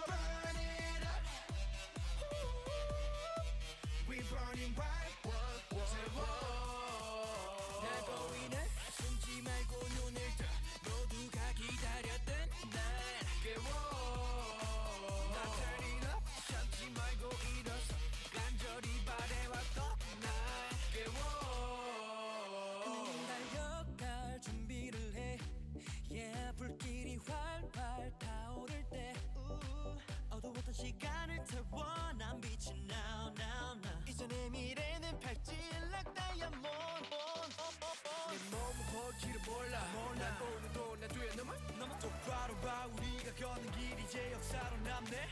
Burn it up. We burning bright. 날 보이네. 숨지 말고 눈을 떠. 모두가 기다렸던 날 깨워. 나 turn it up. 참지 말고 일어서 간절히 바래왔던 날 깨워. 우린 달려갈 준비를 해. Yeah, 불길이 활활 타오를 때 어두웠던 시간을 태워. 난 빛이 now. 이제 내 미래는 밝질락 다이아몬드. 내 몸은 볼지를 몰라. 난 오늘도 나 뛰어넘어. 똑바로 봐. 우리가 걷는 길 이제 역사로 남네.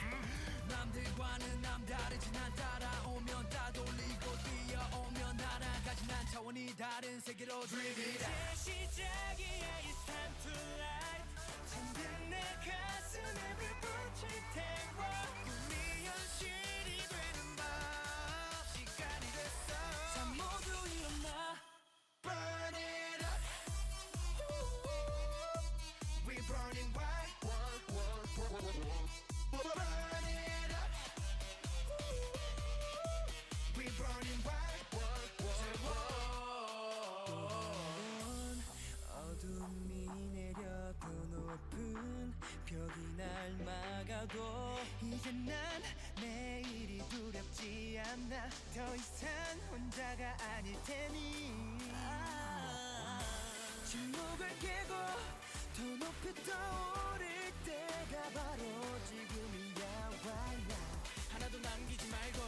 남들과는 남다르지. 난 따라오면 따돌리고 뛰어오면 날아가지. 난 차원이 다른 세계로 Dream it out. 이제 시작이야. It's time to light. 잠든 내 가슴에 불붙일 태워. 꿈이 현실이 되는 밤. 시간이 됐어. 자 모두 일어나. Burn it up. We burning white. Burn it up. We burning white. 어둠이 내려 그 높은 벽이 날 막아도 이제 난 내일이 두렵지 않아. 더 이상 혼자가 아닐 테니. 침묵을 깨고 더 높이 떠오를 때가 바로 지금이야. 와야 하나도 남기지 말고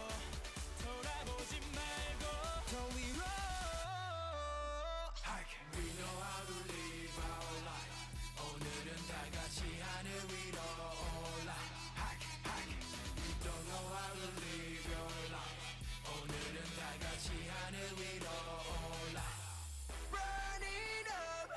돌아보지 말고 더 위로. We know how to live our life. 오늘은 다 같이 하늘 위로 올라. You don't know how to live your life. 오늘은 다 같이 하늘 위로 올라. Burn it up.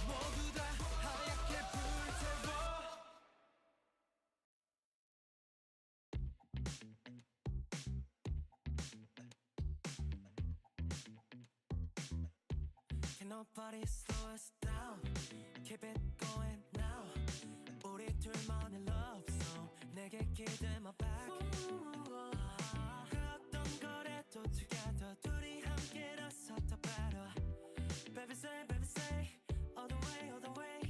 모두 다 하얗게 불태워. Can nobody slow us down? Keep it going now. 우리 둘만의 love song. 내게 give my back. 그 어떤 거래도 together. 둘이 함께라서 더 better. Baby say all the way.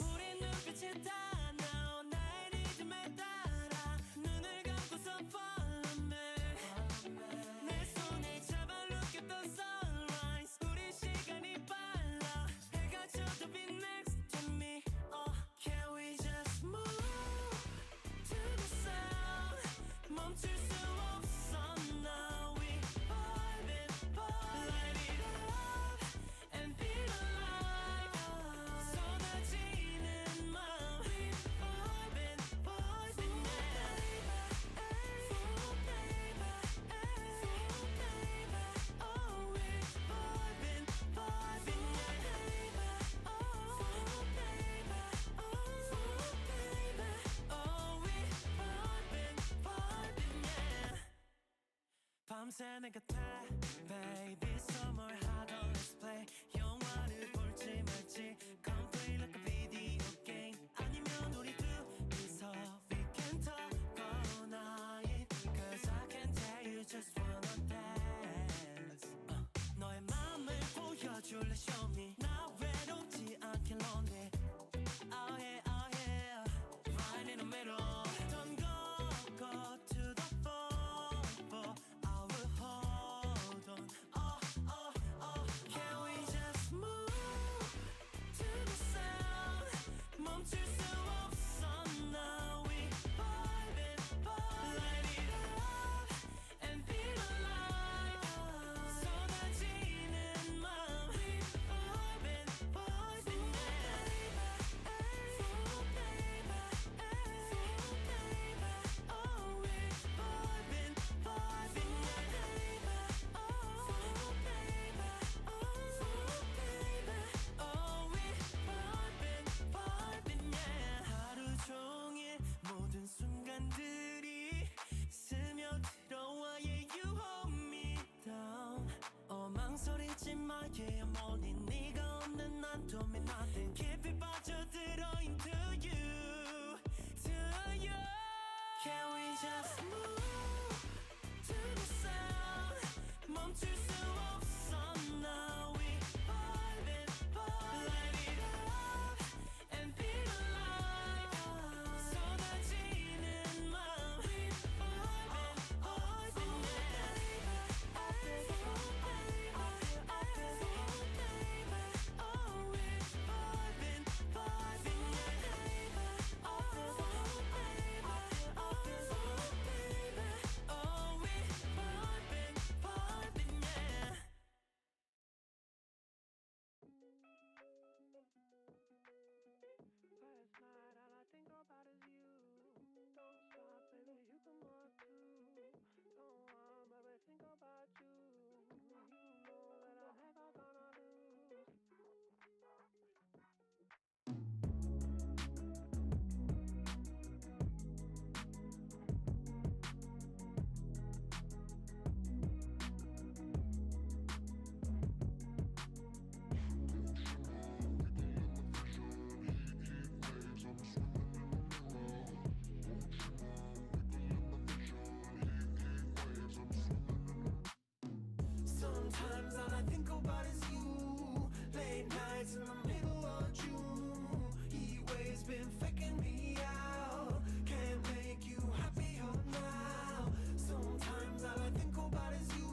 우리 눈빛이 다 now. 나의 리듬에 따라 눈을 감고서 follow me. 내 손을 잡아 look at the sunrise. 우리 시간이 빨라. 해가 져도 be next to me. Can we just move to the sound? 멈출 수 없어 now. We vibing, light it up and feel alive. 쏟아지는 맘. We vibing, yeah. Oh baby, oh we vibing, yeah. Oh baby, oh we vibing, yeah. 밤새 내가 타 baby summer hot on let's play. 영화를 볼지 말지 come play like a video game. 아니면 우리 둘이서 we can talk all night. Cause I can tell you just wanna dance. 너의 맘을 보여줄래 show me. 나 외롭지 않게 lonely. Oh yeah. Right in the middle. Don't go to the phone. I will hold on. Can we just move to the sound? 멈출 수 없어 now. We vibing, light it up and feel alive. 쏟아지는 맘. We vibing, 망설이지 마 yeah I'm only 네가 없는 난 도움이 nothing 깊이 빠져들어 into you to you Can we just move to the sound 멈출 수 없어 now we vibing light it up and feel alive 쏟아지는 맘 we vibing Sometimes all I think about is you. Late nights in the middle of June. Heat waves been faking me out. Can't make you happier now. Sometimes all I think about is you.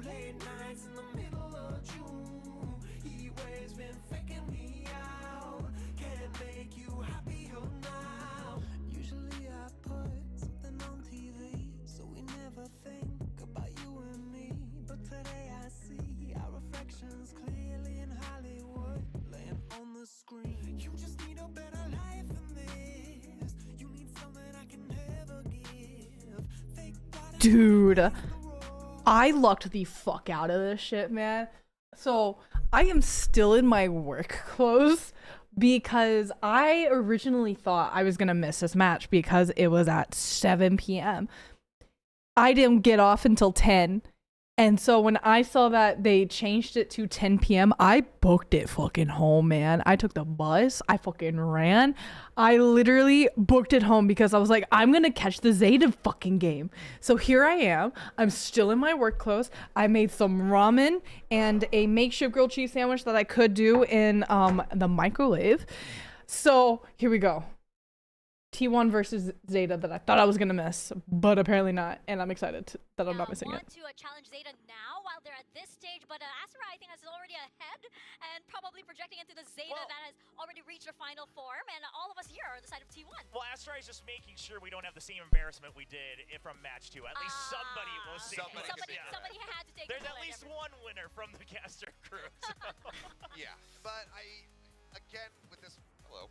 Late nights in the middle of June. Heat waves been faking me out. Can't make you happier now. Usually I put something on TV, so we never think about you and me. But today I see our reflections clearly in Hollywood, laying on the screen. You just need a better life than this. You need something I can never give. Fake Dude, I lucked the fuck out of this shit, man. So I am still in my work clothes because I originally thought I was gonna miss this match because it was at 7 p.m. I didn't get off until 10. And so when I saw that they changed it to 10 p.m., I booked it fucking home, man. I took the bus. I fucking ran. I literally booked it home because I was like, I'm going to catch the ZETA fucking game. So here I am. I'm still in my work clothes. I made some ramen and a makeshift grilled cheese sandwich that I could do in the microwave. So here we go. T1 versus ZETA that I thought I was gonna miss, but apparently not, and I'm excited that I'm not missing it. Want to challenge ZETA now while they're at this stage, but Asura I think is already ahead and probably projecting into the ZETA that has already reached their final form, and all of us here are on the side of T1. Well, Asura is just making sure we don't have the same embarrassment we did from match 2. At least somebody will see. Somebody had to take. There's at least one winner from the caster crew. So. Yeah, but again with this. Hello.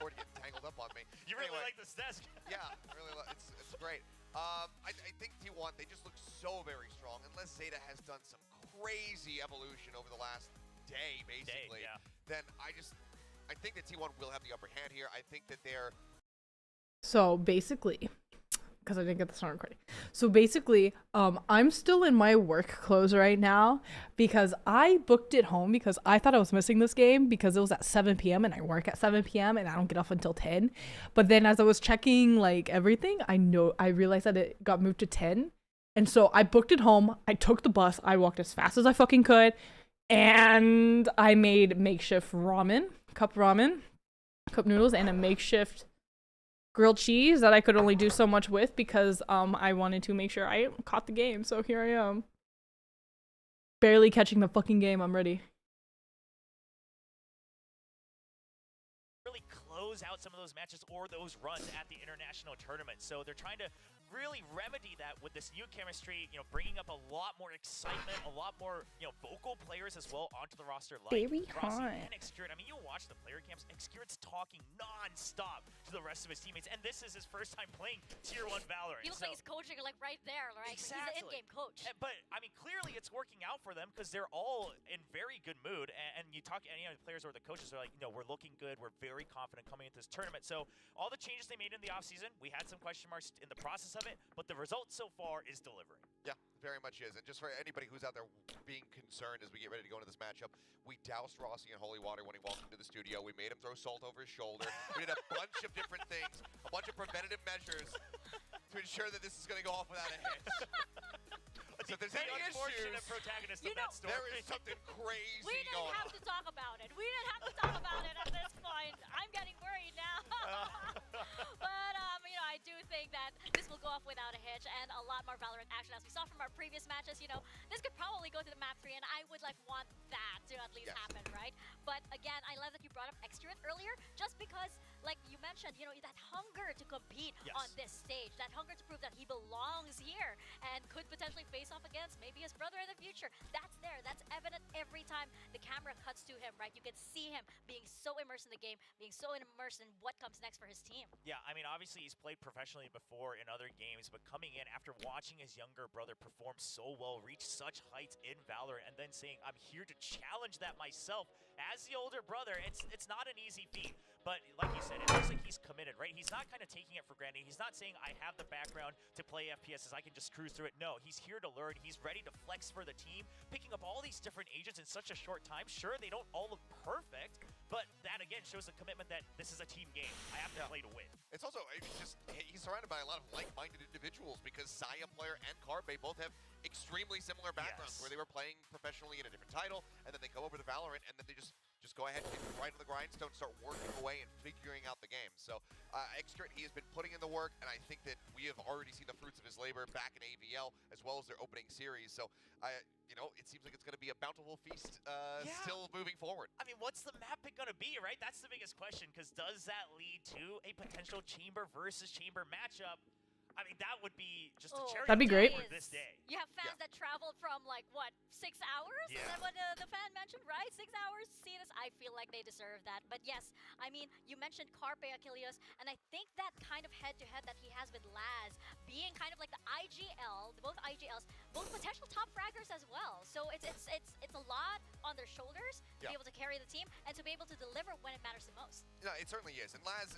Or to get tangled up on me. You really like this desk. Yeah, really. It's great. I think T1 they just look so very strong. Unless ZETA has done some crazy evolution over the last day, basically. Then I think that T1 will have the upper hand here. I think that they're. So basically, because I didn't get the sound recording. So basically, I'm still in my work clothes right now because I booked it home because I thought I was missing this game because it was at 7 p.m. and I work at 7 p.m. and I don't get off until 10. But then as I was checking like everything, I realized that it got moved to 10. And so I booked it home. I took the bus. I walked as fast as I fucking could. And I made makeshift cup noodles, and a makeshift grilled cheese that I could only do so much with because I wanted to make sure I caught the game. So here I am. Barely catching the fucking game. I'm ready. Really close out some of those matches or those runs at the international tournament. So they're trying to really remedy that with this new chemistry, you know, bringing up a lot more excitement, a lot more, you know, vocal players as well onto the roster. Like Baby Rossi hot. and Xcurit. I mean, you watch the player camps, Xcurit's talking non-stop to the rest of his teammates, and this is his first time playing Tier 1 Valorant. He looks like he's coaching like right there, right? Exactly. He's an in-game coach. But, I mean, clearly it's working out for them because they're all in very good mood, and you talk to any of the players or the coaches, are like, you know, we're looking good, we're very confident coming into this tournament. So all the changes they made in the offseason, we had some question marks in the process of it, but the result so far is delivering. Yeah. Very much is. And just for anybody who's out there being concerned as we get ready to go into this matchup, we doused Rossi in holy water when he walked into the studio. We made him throw salt over his shoulder. We did a bunch of different things, a bunch of preventative measures to ensure that this is going to go off without a hitch. So if there's any unfortunate issues, protagonist of that story. there is something crazy We didn't going have on. to talk about it. We didn't have to talk about it at this point. I'm getting worried now. But, I do think that this will go off without a hitch and a lot more Valorant action. As we saw from our previous matches, this could probably go to the map 3, and I would want that to at least happen, right? But again, I love that you brought up Extruent earlier, just because, like you mentioned, that hunger to compete on this stage, that hunger to prove that he belongs here and could potentially face off against maybe his brother in the future. That's there. That's evident every time the camera cuts to him, right? You can see him being so immersed in the game, being so immersed in what comes next for his team. Yeah, I mean, obviously he's played professionally before in other games, but coming in after watching his younger brother perform so well, reach such heights in Valorant, and then saying, I'm here to challenge that myself as the older brother, it's not an easy feat. But like you said, it looks like he's committed, right? He's not kind of taking it for granted. He's not saying, I have the background to play FPSs, I can just cruise through it. No, he's here to learn. He's ready to flex for the team, picking up all these different agents in such a short time. Sure, they don't all look perfect, but that, again, shows the commitment that this is a team game. I have to play to win. It's also, he's surrounded by a lot of like-minded individuals because Saya player and Carpe both have extremely similar backgrounds where they were playing professionally in a different title, and then they come over to Valorant, and then they just go ahead and get right on the grindstone, start working away and figuring out the game. So, Extruent, he has been putting in the work, and I think that we have already seen the fruits of his labor back in AVL, as well as their opening series. So, it seems like it's going to be a bountiful feast still moving forward. I mean, what's the map pick going to be, right? That's the biggest question, because does that lead to a potential Chamber versus Chamber matchup? I mean, that would be just a cherry That'd be great. for this day. You have fans that traveled from, 6 hours? Yeah. Is that what the fan mentioned, right? 6 hours to see this? I feel like they deserve that. But yes, I mean, you mentioned Carpe Achilles, and I think that kind of head-to-head that he has with Laz, being kind of like the IGL, both IGLs, both potential top fraggers as well. So it's a lot on their shoulders to be able to carry the team and to be able to deliver when it matters the most. Yeah, it certainly is. And Laz,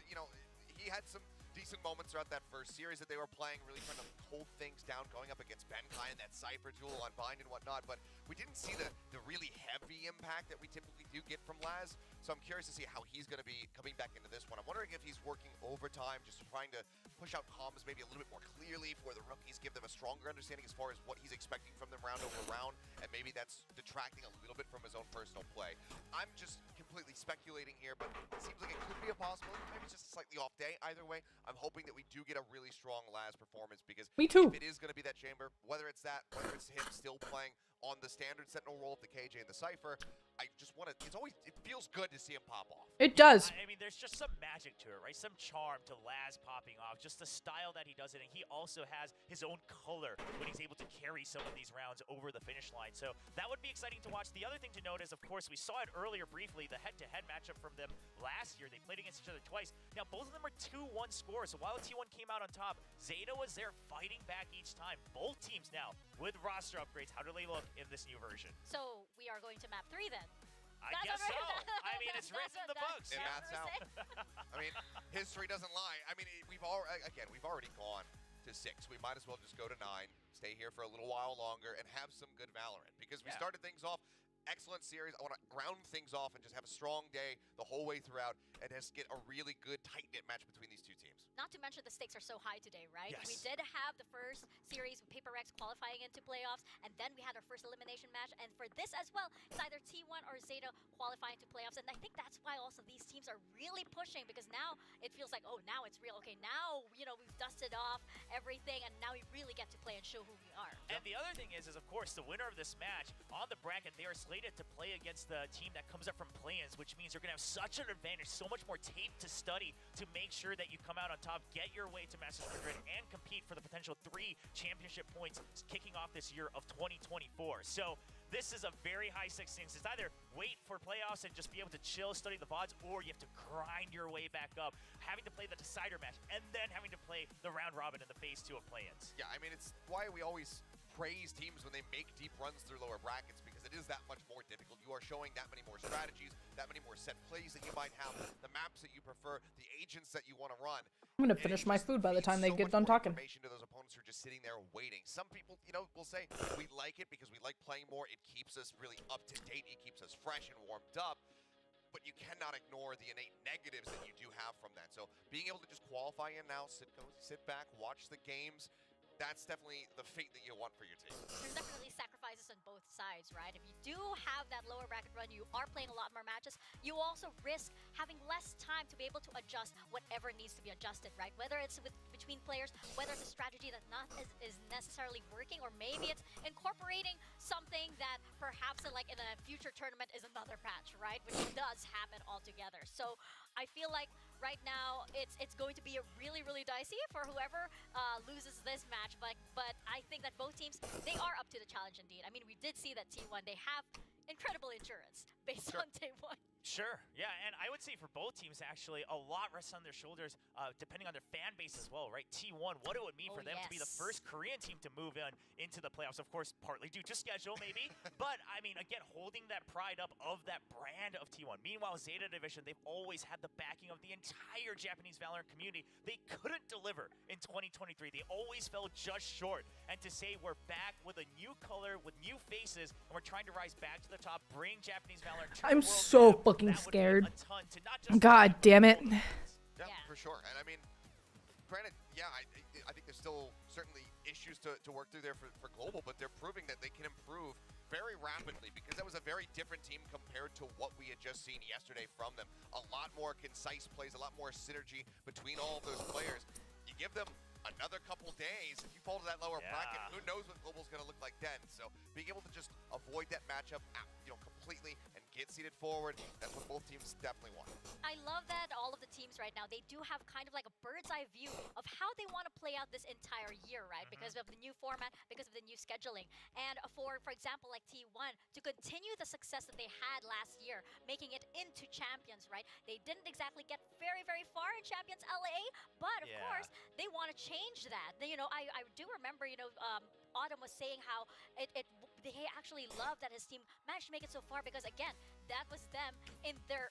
he had some decent moments throughout that first series that they were playing, really trying to hold things down, going up against Benkai and that Cypher duel on Bind and whatnot, but we didn't see the really heavy impact that we typically do get from Laz, so I'm curious to see how he's going to be coming back into this one. I'm wondering if he's working overtime, just trying to push out comms maybe a little bit more clearly for the rookies, give them a stronger understanding as far as what he's expecting from them round over round, and maybe that's detracting a little bit from his own personal play. I'm just completely speculating here, but it seems like it could be a possibility. Maybe it's just a slightly off day. Either way, I'm hoping that we do get a really strong Laz performance, because Me too. if it is going to be that Chamber, whether it's him still playing on the standard Sentinel role of the KJ and the Cypher, I just want to, it feels good to see him pop off. It does. I mean, there's just some magic to it, right? Some charm to Laz popping off, just the style that he does it, and he also has his own color when he's able to carry some of these rounds over the finish line. So that would be exciting to watch. The other thing to note is, of course, we saw it earlier briefly, the head-to-head matchup from them last year. They played against each other twice. Now, both of them are 2-1 scores, so while the T1 came out on top, ZETA was there fighting back each time. Both teams now, with roster upgrades, how do they look in this new version? So we are going to map 3 then. I guess so. I mean, it's written in the books. It maths out. I mean, history doesn't lie. I mean, we've already gone to 6. We might as well just go to 9, stay here for a little while longer, and have some good Valorant. Because we started things off, excellent series. I want to round things off and just have a strong day the whole way throughout, and just get a really good, tight-knit match between these two teams. Not to mention the stakes are so high today, right? Yes. We did have the first series with Paper Rex qualifying into playoffs, and then we had our first elimination match. And for this as well, it's either T1 or ZETA qualifying to playoffs. And I think that's why also these teams are really pushing, because now it feels like, oh, now it's real. Okay, now, we've dusted off everything, and now we really get to play and show who we are. And the other thing is of course, the winner of this match on the bracket, they are slated to play against the team that comes up from play-ins, which means you're going to have such an advantage, so much more tape to study to make sure that you come out on top, get your way to Masters of Madrid, and compete for the potential 3 championship points kicking off this year of 2024. So this is a very high stakes thing. It's either wait for playoffs and just be able to chill, study the VODs, or you have to grind your way back up, having to play the decider match, and then having to play the round robin in the phase 2 of play-ins. Yeah, I mean, it's why we always praise teams when they make deep runs through lower brackets, because because it is that much more difficult. You are showing that many more strategies, that many more set plays that you might have, the maps that you prefer, the agents that you want to run. I'm gonna finish my food by the time they get done talking. Information to those opponents who are just sitting there waiting. Some people, you know, will say we like it because we like playing more. It keeps us really up to date. It keeps us fresh and warmed up. But you cannot ignore the innate negatives that you do have from that. So being able to just qualify in now, sit back, watch the games, that's definitely the fate that you want for your team. There's definitely sacrifices on both sides, right? If you do have that lower bracket run, you are playing a lot more matches, you also risk having less time to be able to adjust whatever needs to be adjusted, right? Whether it's between players, whether it's a strategy that is necessarily working, or maybe it's incorporating something that perhaps in a future tournament is another patch, right? Which does happen altogether. So I feel like right now it's going to be really, really dicey for whoever loses this match. But I think that both teams, they are up to the challenge indeed. I mean, we did see that T1, they have incredible endurance based on day one. Sure, yeah, and I would say for both teams, actually, a lot rests on their shoulders, depending on their fan base as well, right? T1, what it would mean for them to be the first Korean team to move into the playoffs, of course, partly due to schedule, maybe, but, I mean, again, holding that pride up of that brand of T1. Meanwhile, ZETA Division, they've always had the backing of the entire Japanese Valorant community. They couldn't deliver in 2023. They always fell just short, and to say we're back with a new color, with new faces, and we're trying to rise back to the top, bring Japanese Valorant to I'm the world so map, fucking that would mean scared. a ton to not just God damn it. Yeah, for sure. And I mean, granted, yeah, I think there's still certainly issues to work through there for Global, but they're proving that they can improve very rapidly, because that was a very different team compared to what we had just seen yesterday from them. A lot more concise plays, a lot more synergy between all of those players. You give them another couple days, if you fall to that lower bracket, who knows what Global's going to look like then. So being able to just avoid that matchup, completely and get seated forward, that's what both teams definitely want. I love that all of the teams right now, they do have kind of like a bird's eye view of how they want to play out this entire year, right? Because of the new format, because of the new scheduling. And for example, like T1, to continue the success that they had last year, making it into Champions, right? They didn't exactly get very, very far in Champions LA, but of course, they want to change that. You know, I do remember, Autumn was saying how they actually love that his team managed to make it so far, because again, that was them in their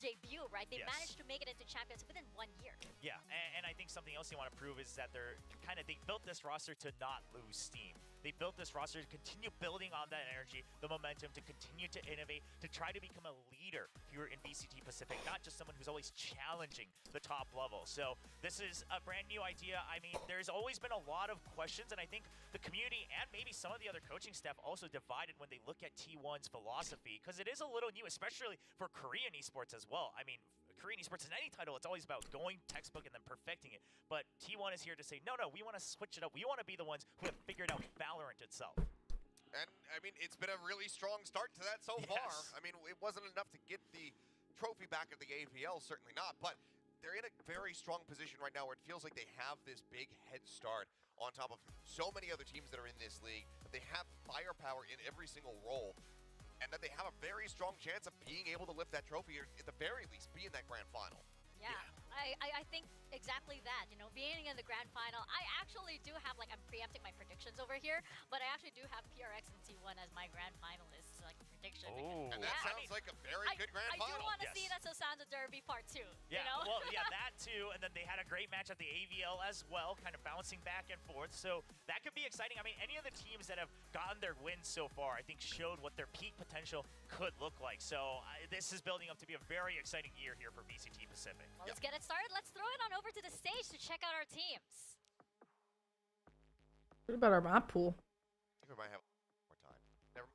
debut, right? They managed to make it into Champions within 1 year. Yeah, and I think something else you want to prove is that they built this roster to not lose steam. They built this roster to continue building on that energy, the momentum, to continue to innovate, to try to become a leader here in VCT Pacific, not just someone who's always challenging the top level. So this is a brand new idea. I mean, there's always been a lot of questions, and I think the community and maybe some of the other coaching staff also divided when they look at T1's philosophy, because it is a little new, especially for Korean esports as well. I mean, Korean esports in any title, it's always about going textbook and then perfecting it. But T1 is here to say, no, we want to switch it up. We want to be the ones who have figured out Valorant itself. And, I mean, it's been a really strong start to that so far. I mean, it wasn't enough to get the trophy back of the AVL, certainly not. But they're in a very strong position right now where it feels like they have this big head start on top of so many other teams that are in this league. That they have firepower in every single role, and that they have a very strong chance of being able to lift that trophy, or at the very least be in that grand final. Yeah. I think exactly that, being in the grand final. I actually do have, I'm preempting my predictions over here, but I actually do have PRX and T1 as my grand finalists, prediction. Oh. And that sounds like a very good grand final. I do want to see that Sosanda Derby Part 2, Yeah, well, yeah, that too, and then they had a great match at the AVL as well, kind of bouncing back and forth, so that could be exciting. I mean, any of the teams that have gotten their wins so far, I think, showed what their peak potential could look like, so this is building up to be a very exciting year here for VCT Pacific. Well, let's get it started. Let's throw it on over to the stage to check out our teams. What about our map pool? I think we might have more time. Never.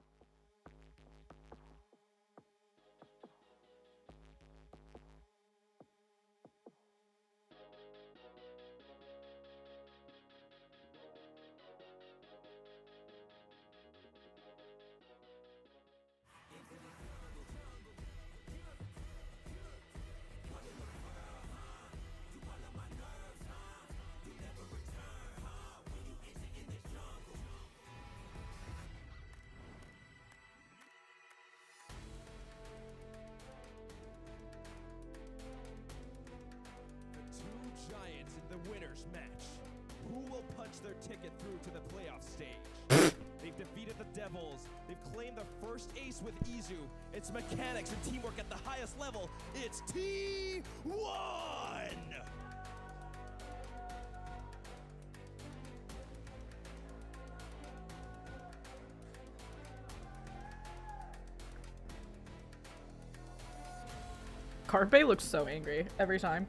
Giants in the winners match. Who will punch their ticket through to the playoff stage? They've defeated the Devils. They've claimed their first ace with Izu. It's mechanics and teamwork at the highest level. It's T1! Carpe looks so angry every time.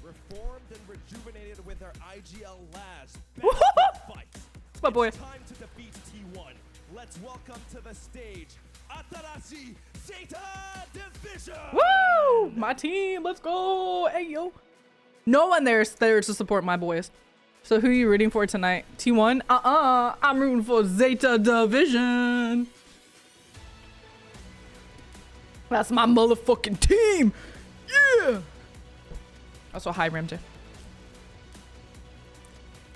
Reformed and rejuvenated with their IGL last fight. It's my boy. It's time to defeat T1. Let's welcome to the stage Atarashi ZETA Division. Woo! My team, let's go! Hey yo. No one there's there to support my boys. So who are you rooting for tonight? T1? I'm rooting for ZETA Division. That's my motherfucking team. Yeah. Also high rim too.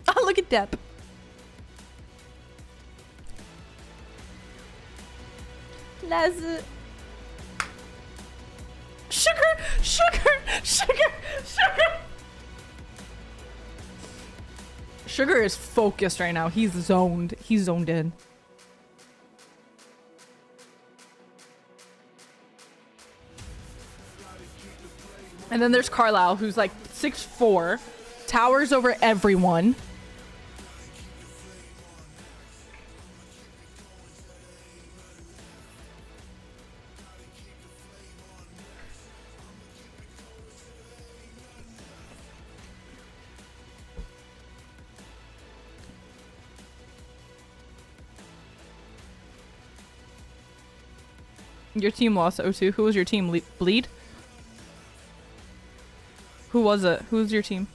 Oh, look at Depp. Sugar, sugar, sugar, sugar. Sugar is focused right now. He's zoned. He's zoned in. And then there's Carlisle, who's like 6'4", towers over everyone. Your team lost 0-2. Who was your team? Bleed? Who was it? Who's your team?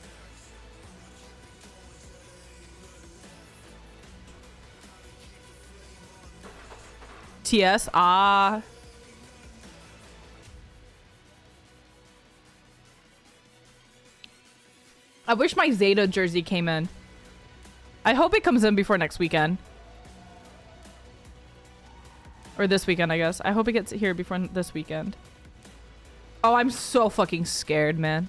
TS? Ah. I wish my Zeta jersey came in. I hope it comes in before next weekend. Or this weekend, I guess. I hope it gets here before this weekend. Oh, I'm so fucking scared, man.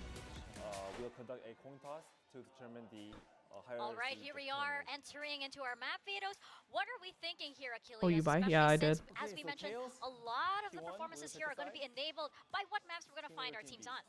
We'll conduct a coin toss to determine the higher. All right, here we are entering into our map vetoes. What are we thinking here, Achilles? Oh, you buy? Yeah, I did. As we mentioned, a lot of the performances here are going to be enabled by what maps we're going to find our teams on.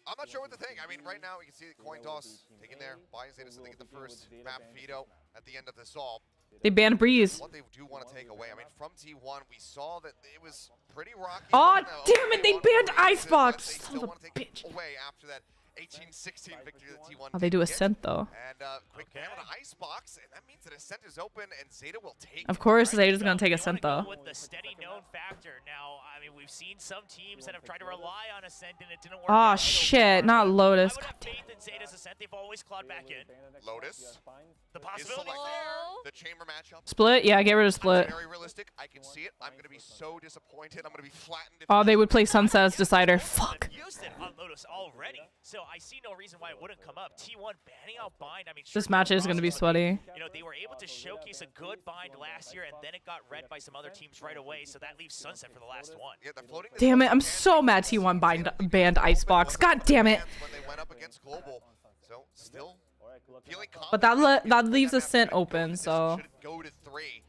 I'm not sure what to think. I mean, right now we can see the coin toss taken there by Zeta, so they get the first map veto at the end of this all. They banned Breeze. What they do want to take away, I mean, from T1, we saw that it was pretty rocky. Oh, damn it, they banned Icebox. They Son still of a want to take bitch. it away after that 18-16 victory that T1 Oh, they do did get. Ascent, though. And quick ban on Icebox, and that means that Ascent is open, and Zeta will take Of it. course, Right? Zeta's gonna take You Ascent, wanna go though. with the steady known factor. Now, I mean, we've seen some teams that have tried to rely on Ascent and it didn't work. Oh, out so shit, far, not but Lotus. I would God have damn faith in Zeta's Ascent. They've always clawed back in. Lotus The is possibility selected. Oh. The chamber matchup. Split? Yeah, get rid of Split. Very realistic. I can see it. I'm going to be so disappointed. I'm going to be flattened. If Oh, they would play Sunset as Decider. Fuck. Used it on Lotus already, so I see no reason why it wouldn't come up. T1 banning out Bind. I mean, This match is gonna be sweaty. You know, they were able to showcase a good Bind last year, and then it got read by some other teams right away, so that leaves Sunset for the last one. Yeah, they're floating this Damn it, I'm can so mad T1 banned Icebox. God damn it. when they went up against Global. So still feeling But confident. that leaves That Ascent map should go open, to- so. should go to 3.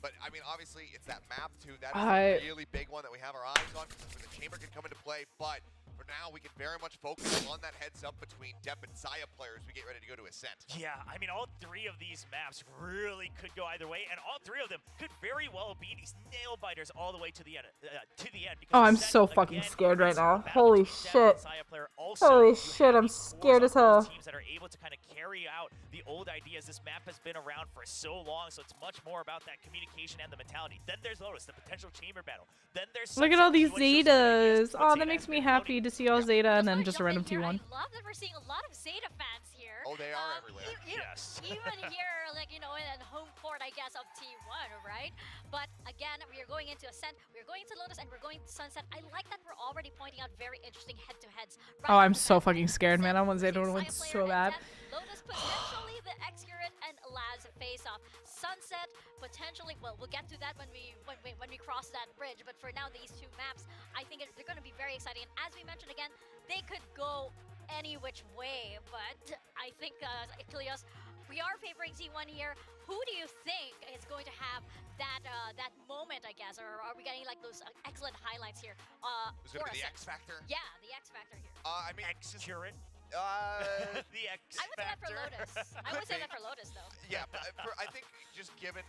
But I mean, obviously, it's that map too. That is I- a really big one that we have our eyes on because the chamber can come into play. But for now, we can very much focus on that heads up between Depp and Saya players. We get ready to go to Ascent. Yeah, I mean, all three of these maps really could go either way, and all three of them could very well be these nail biters all the way to the end. Because Oh, I'm Ascent, so fucking again, scared right is a now. battle Holy between Depp shit. and Saya player. Also, Holy you shit, have I'm these scared four as hell. teams that are able to kind of carry out the old ideas. This map has been around for so long, so it's much more about that communication and the mentality. Then there's Lotus, the potential chamber battle. Then there's Look at Sunset, all these T1 shows some ideas, Zetas. but Oh, Zeta that makes has me been happy floating. to see all Zeta and then wanna just a jump in random here. T1. I love that we're seeing a lot of Zeta fans here. Oh, they are everywhere. Yes. Even here, like, you know, in home court, I guess, of T1, right? But again, we are going into Ascent, we're going to Lotus, and we're going to Sunset. I like that we're already pointing out very interesting head-to-heads. Oh, I'm so fucking scared, man. I want Zeta to win Xayah player so and bad. Death. Lotus potentially the Xcurate and Laz face-off. Sunset potentially, well, we'll get to that when we cross that bridge. But for now, these two maps, I think they're going to be very exciting. And as we mentioned again, they could go any which way. But I think Achilles, we are favoring Z1 here. Who do you think is going to have that moment, I guess, or are we getting like those excellent highlights here? Who's going to be the X Factor? Yeah, the X Factor here. I mean, Xcurate. The X I would say that for Factor. Lotus. I would say that for Lotus, though. yeah, but I think just given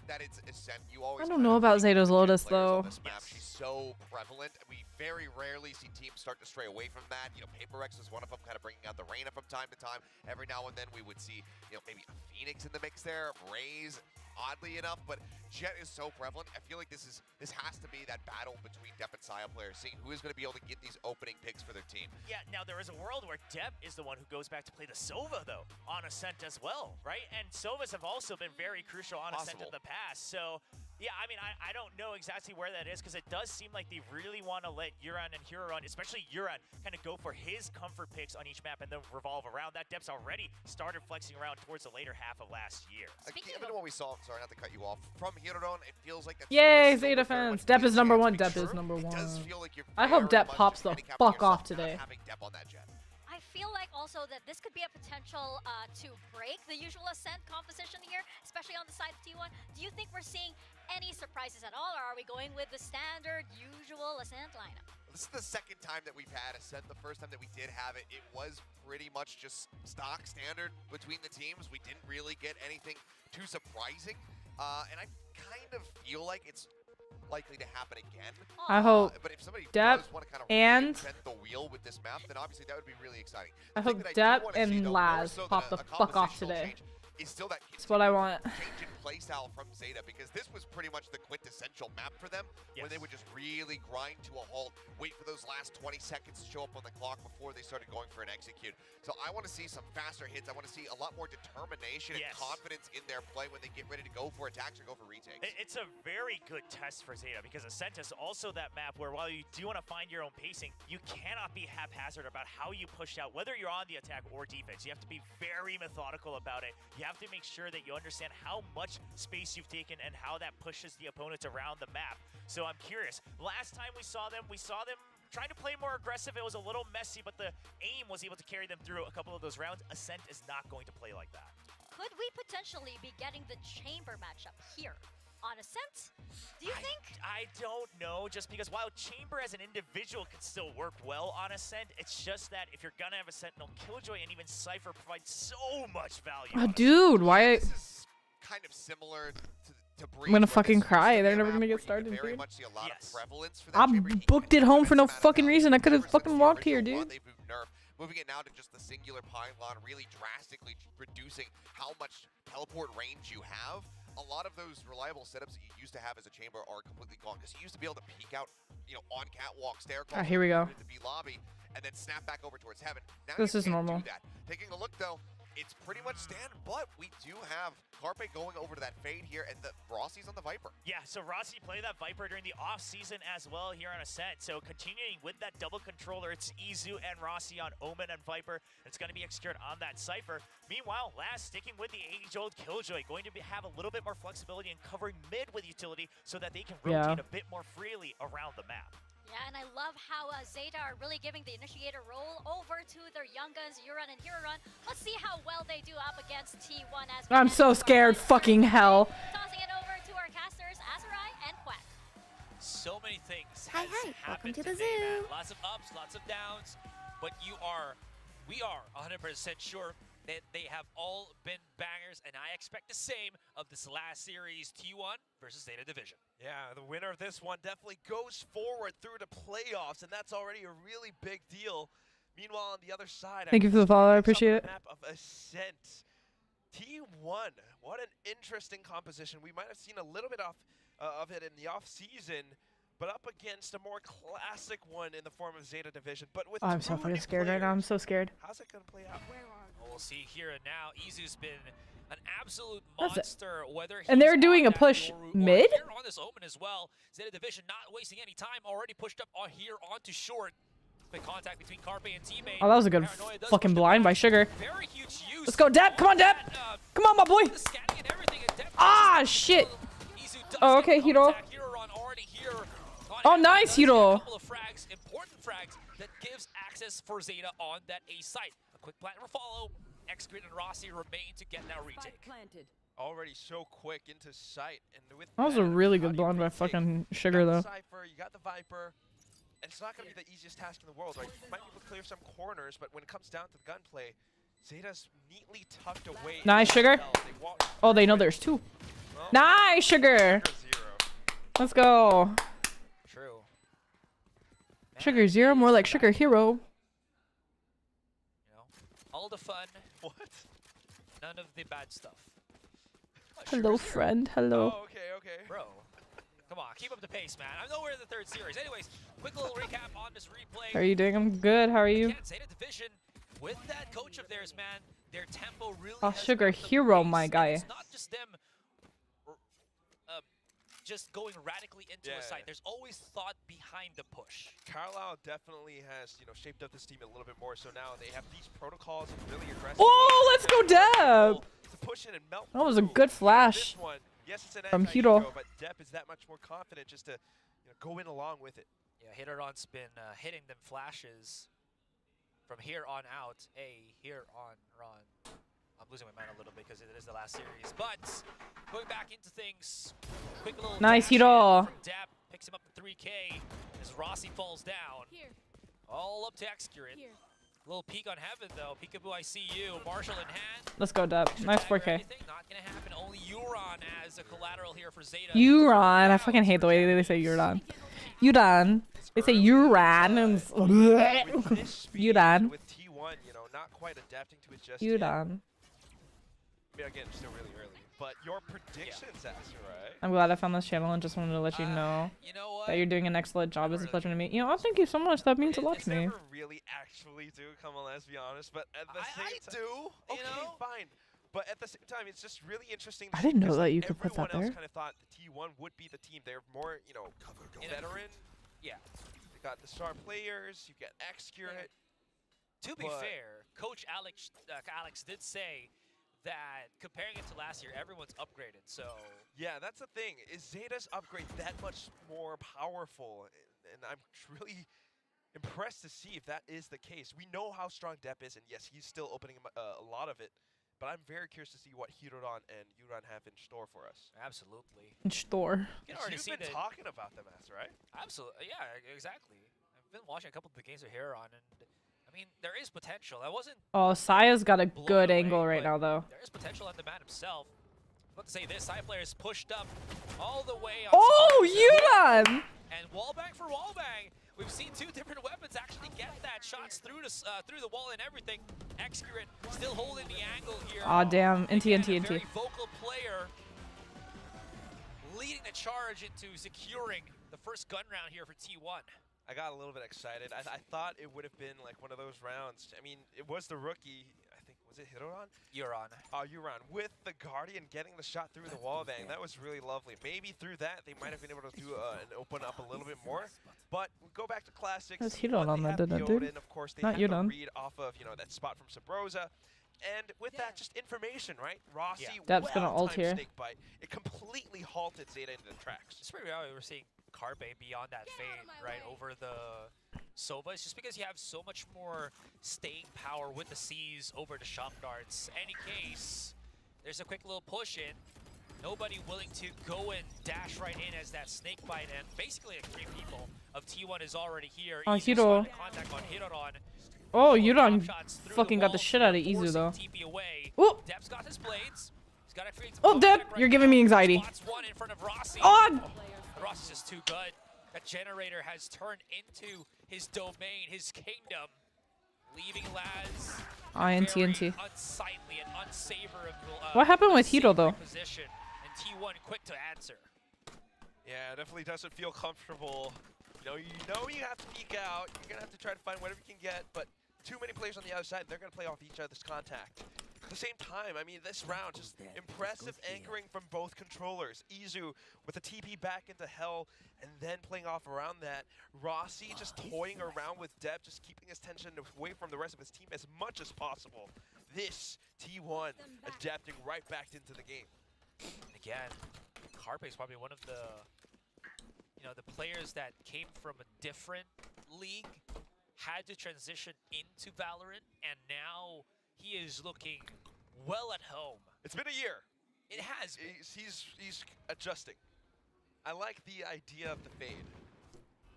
that it's Ascent, you always. I don't know about Zeta's Lotus, players on though. this map. She's so prevalent. We very rarely see teams start to stray away from that. You know, Paper X was one of them, kind of bringing out the Reyna from time to time. Every now and then we would see, you know, maybe a Phoenix in the mix there, Raze, oddly enough, but Jet is so prevalent. I feel like this has to be that battle between Depp and Xayah players, seeing who is going to be able to get these opening picks for their team. Yeah, now there is a world where Depp is the one who goes back to play the Sova, though, on Ascent as well, right? And Sovas have also been very crucial on Ascent in the past. So, yeah, I mean, I don't know exactly where that is, because it does seem like they really want to let Euron and Huron, especially Euron, kind of go for his comfort picks on each map and then revolve around. That Depp's already started flexing around towards the later half of last year. Given what we saw, sorry not to cut you off, from Huron, it feels like that. Yay, Zeta fans. Depp is number one. Depp is number It does one. feel like you're I hope very Depp much pops the handicapping fuck yourself off not today. having Depp on that Jet. I feel like also that this could be a potential to break the usual Ascent composition here, especially on the side of T1. Do you think we're seeing any surprises at all, or are we going with the standard, usual Ascent lineup? This is the second time that we've had Ascent. The first time that we did have it, it was pretty much just stock standard between the teams. We didn't really get anything too surprising, and I kind of feel like it's likely to happen again. I hope but if somebody Depp does want to kind of and reinvent the wheel with this map, then obviously that would be really exciting. I The thing hope that do Depp wanna see, and though, more Laz so than pop the a fuck off compositional today. change, is still that That's what I continued want. change in playstyle from Zeta, because this was pretty much the quintessential map for them, where they would just really grind to a halt, wait for those last 20 seconds to show up on the clock before they started going for an execute. So I want to see some faster hits. I want to see a lot more determination and confidence in their play when they get ready to go for attacks or go for retakes. It's a very good test for Zeta, because Ascent is also that map where while you do want to find your own pacing, you cannot be haphazard about how you push out, whether you're on the attack or defense. You have to be very methodical about it. You have to make sure that you understand how much space you've taken and how that pushes the opponents around the map. So I'm curious. Last time we saw them trying to play more aggressive. It was a little messy, but the aim was able to carry them through a couple of those rounds. Ascent is not going to play like that. Could we potentially be getting the Chamber matchup here on Ascent? Do you think? I don't know, just because while Chamber as an individual could still work well on Ascent, it's just that if you're gonna have a Sentinel, Killjoy and even Cypher provide so much value. Oh, dude, why? This is kind of similar to Breeze, I'm gonna where fucking this used to cry. be They're a never map gonna where get you started, could very dude. much see a lot of prevalence for that I Chamber. You booked can it home for no tremendous amount of fucking value. reason. I could have Ever fucking since the walked here, original one, dude. they've moved nerf, moving it now to just the singular pylon, really drastically reducing how much teleport range you have. A lot of those reliable setups that you used to have as a Chamber are completely gone, because you used to be able to peek out, you know, on catwalk, stair Ah, here we go. into B lobby, and then snap back over towards heaven. Now This you is can't normal. do that. Taking a look though, it's pretty much stand, but we do have Carpe going over to that Fade here, and the Rossi's on the Viper. Yeah, so Rossi played that Viper during the off-season as well here on Ascent. So continuing with that double controller, it's Izu and Rossi on Omen and Viper. It's going to be executed on that Cypher. Meanwhile, Last sticking with the age-old Killjoy, going to have a little bit more flexibility and covering mid with utility so that they can rotate a bit more freely around the map. Yeah, and I love how Zeta are really giving the initiator role over to their young guns, Euron and Huron. Let's see how well they do up against T1 as we I'm head so into our scared. first Fucking hell. Tossing it over to our casters, Azurai and Quack. So many things Hi, has hi. happened Welcome to the today, man. zoo. Lots of ups, lots of downs, but we are 100% sure that they have all been bangers, and I expect the same of this last series, T1 versus Zeta Division. Yeah, the winner of this one definitely goes forward through the playoffs, and that's already a really big deal. Meanwhile, on the other side, Thank you for the follow. I picks up appreciate the it. Map of Ascent. T1, what an interesting composition. We might have seen a little bit of it in the off-season, but up against a more classic one in the form of Zeta Division. But with Oh, I'm so two fucking new scared right now. I'm players, so scared. how's it going to play out? Oh, we'll see here and now. Izu's been an absolute That's it. monster. Whether And they're he's doing on a that push Yoru or mid? here on this open as well. ZETA Division not wasting any time. Already pushed up on here onto short. Quick contact between Carpe and teammate. Oh, that was a good Paranoia does fucking push them blind by back. Sugar. Very huge use. Let's go, Depp. Come on, Depp. Come on, my boy. The scanning and everything, and Depp Ah, does shit. Izu does Oh, get okay, the Hiro. contact. Hiro already here on Oh, Evan, nice, does get Hiro. A couple of frags, important frags that gives access for ZETA on that A site. A quick plant for follow. X-Grid and Rossi remain to get that retake. Already so quick into sight, and with That was a really how good do you blind by retake? fucking You Sugar, got though. the Cypher, you got the Viper, and it's not going to be the easiest task in the world, right? You might be able to clear some corners, but when it comes down to the gunplay, ZETA's neatly tucked away. Nice, into Sugar. themselves. They walk Oh, they know through it. there's two. Well, Nice, Sugar. Sugar 0. Let's go. True. Sugar 0, more like Sugar Hero. You know, all the fun, What? none of the bad stuff. Hello, Sugar's here. friend. Hello. Oh, okay. Bro, come on, keep up the pace, man. I know we're in the third series. Anyways, quick little recap on this replay. How are you doing? I'm good. How are you? Again, ZETA Division, with that coach of theirs, man, their tempo really Oh, has Sugar got the Hero, pace, my and guy. It's not just them just going radically into a Yeah. site. There's always thought behind the push. Carlisle definitely has, shaped up this team a little bit more, so now they have these protocols and really aggressive. Oh, let's go, Depp. To push in and melt That was a through. good flash. This one, yes, it's an from anti-hero, Hiro. but Depp is that much more confident just to go in along with it. Yeah, Hidoron's been hitting them flashes from here on out. Here on run. I'm losing my mind a little bit because it is the last series. But going back into things, quick little Nice, dash in Hiro. from Depp picks him up to 3K as Rossi falls down. All up to X-Curate. Little peek on heaven though. Peekaboo, I see you. Marshall in hand. Let's go, Depp. Extra Nice tag or 4K. anything, not gonna happen. Only Euron as a collateral here for ZETA. Euron. I fucking hate the way they say Euron. Euron. They say Euron. And With this speed, Euron. with T1, not quite adapting to it just yet. Euron. I mean, again, still really early. But your predictions, Asher, right? I'm glad I found this channel and just wanted to let you know You know what? that you're doing an excellent job. It's a pleasure to meet you. Oh, thank you so much. That means a lot It's to me. never really actually do, come on, let's be honest. But at the same time, do. okay, fine. But at the same time, it's just really interesting. I didn't know because, that you could put that everyone else there. kind of thought the T1 would be the team. They're more, veteran. Yeah. They got the star players. You get X-Curate. To be But- fair, Coach Alex did say that comparing it to last year, everyone's upgraded. So Yeah, that's the thing. Is ZETA's upgrade that much more powerful? And I'm really impressed to see if that is the case. We know how strong Depp is, and yes, he's still opening a lot of it. But I'm very curious to see what Hiroran and Yuran have in store for us. absolutely. Store. You can already You've see been that. talking about them, right? Absolutely. Yeah, exactly. I've been watching a couple of the games of Heron, and I mean, there is potential. I wasn't Oh, Saya's got a blown good away, angle right but now, though. There is potential on the man himself. I was about to say this, Sai player is pushed up all the way on Oh, Spike. Yuran! And wallbang for wallbang. We've seen two different weapons actually get that shots through the wall and everything. X-Curate still holding the angle here. Aw, damn. And again, NT. a very vocal player leading the charge into securing the first gun round here for T1. I got a little bit excited. I thought it would have been like one of those rounds. I mean, it was the rookie. I think, was it Hiroran? Euron. Oh, Yuran, with the Guardian getting the shot through the wall bang. That was really lovely. Maybe through that, they might have been able to do and open up a little bit more. But we go back to classics. That's T1, Hiroran they that have did that, the dude. Odin, of course, they Not have the Yuran. read off of, that spot from Sabrosa. And with that, just information, right? Rossi, Depp's gonna ult well-timed here. snake bite. It completely halted ZETA into the tracks. It's pretty rare we're seeing Carpe beyond that fade, right, over the Sova. It's just because you have so much more staying power with the C's over the shop darts. Any case, there's a quick little push in. Nobody willing to go and dash right in as that snake bite, and basically like 3 people of T1 is already here. Oh, Easy Hiro. spot contact on Hiroran. Oh, Drop Yuran shots through fucking got the wall, shit out of Izu, forcing though. TP away. Ooh. Depp's got his blades. He's got to create some Oh, contact Depp, right you're giving now. me anxiety. Spots one in front of Rossi. Oh! Rossi's just too good. That generator has turned into his domain, his kingdom, leaving Laz INT. very unsightly and unsavory. What happened with Hiro, though? Position, and T1 quick to answer. Yeah, it definitely doesn't feel comfortable. You have to peek out. You're going to have to try to find whatever you can get, but too many players on the other side. They're going to play off each other's contact. At the same time, I mean, this round, just impressive anchoring from both controllers. Izu with a TP back into Hell, and then playing off around that. Rossi just toying around with Dep, just keeping his tension away from the rest of his team as much as possible. This T1 adapting right back into the game. And again, Carpe is probably one of the, the players that came from a different league, had to transition into Valorant, and now he is looking well at home. It's been a year. It has been. He's adjusting. I like the idea of the fade,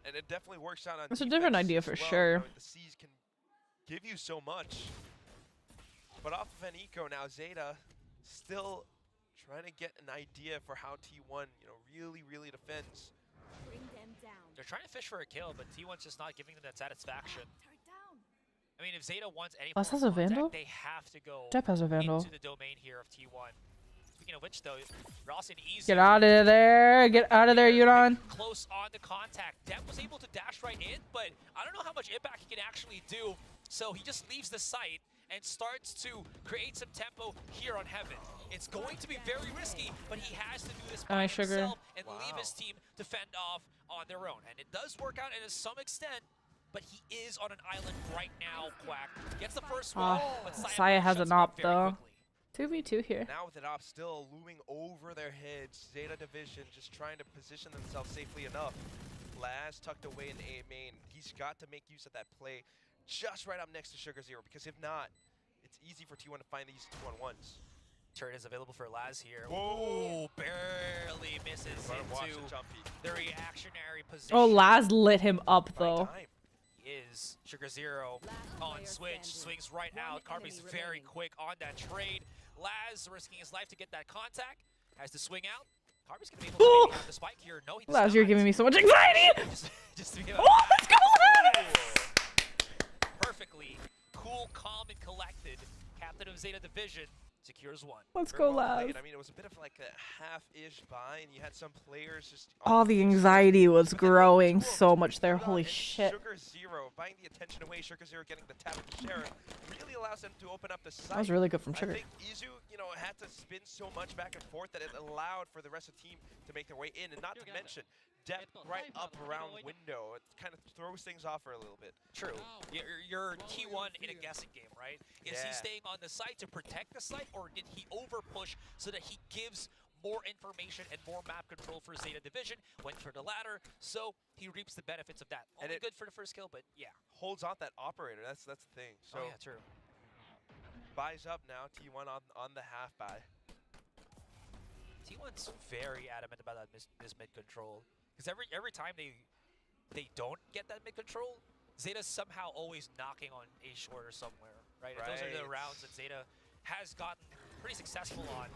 and it definitely works out on. It's a different idea for sure. The C's can give you so much, but off of an eco now, ZETA still trying to get an idea for how T1, really defends. They're trying to fish for a kill, but T1's just not giving them that satisfaction. I mean, if ZETA wants any Plus form has a of contact, Vandal? they have to go Dep has a Vandal. into the domain here of T1. Speaking of which, though, Ross and Easy. Get out of there. Get out of there, Yuron. Close on the contact. Dep was able to dash right in, but I don't know how much impact he can actually do. So he just leaves the site and starts to create some tempo here on Heaven. It's going to be very risky, but he has to do this by himself and leave his team to fend off on their own. And it does work out to some extent, but he is on an island right now, Quack. Gets the first one, but Saya has an op, though. 2v2 here. Now with an op still looming over their heads, ZETA Division just trying to position themselves safely enough. Laz tucked away in A main. He's got to make use of that play just right up next to Sugar Zero, because if not, it's easy for T1 to find these 2-on-1s. Turret is available for Laz here. Whoa! Ooh, barely misses into the reactionary position. Oh, Laz lit him up, though. Is Sugar Zero on switch, swings right out. Carpe's very quick on that trade. Laz risking his life to get that contact, has to swing out. Carpe's gonna be able to maybe have the spike here. No, he does Laz, not. you're giving me so much anxiety! just to be Oh, let's go, Laz! Perfectly cool, calm, and collected. Captain of ZETA Division secures one. Let's go, Laz. I mean, it was a bit of like a half-ish buy, and you had some players just... All the anxiety was growing so much there. Holy shit. Sugar Zero, buying the attention away, Sugar Zero getting the tap of Sheriff, really allows them to open up the site. That was really good from Sugar. I think Izu, had to spin so much back and forth that it allowed for the rest of the team to make their way in, and not to mention, Dep right up around window. It kind of throws things off for a little bit. True. You're T1 in a guessing game, right? Is he staying on the site to protect the site, or did he overpush so that he gives more information and more map control for ZETA Division? Went for the latter, so he reaps the benefits of that. Only good for the first kill, but yeah. Holds off that operator, that's the thing. So yeah, true. Buys up now, T1 on the half buy. T1's very adamant about that this mid control, because every time they don't get that mid control, ZETA's somehow always knocking on A short or somewhere, right? Those are the rounds that ZETA has gotten pretty successful on.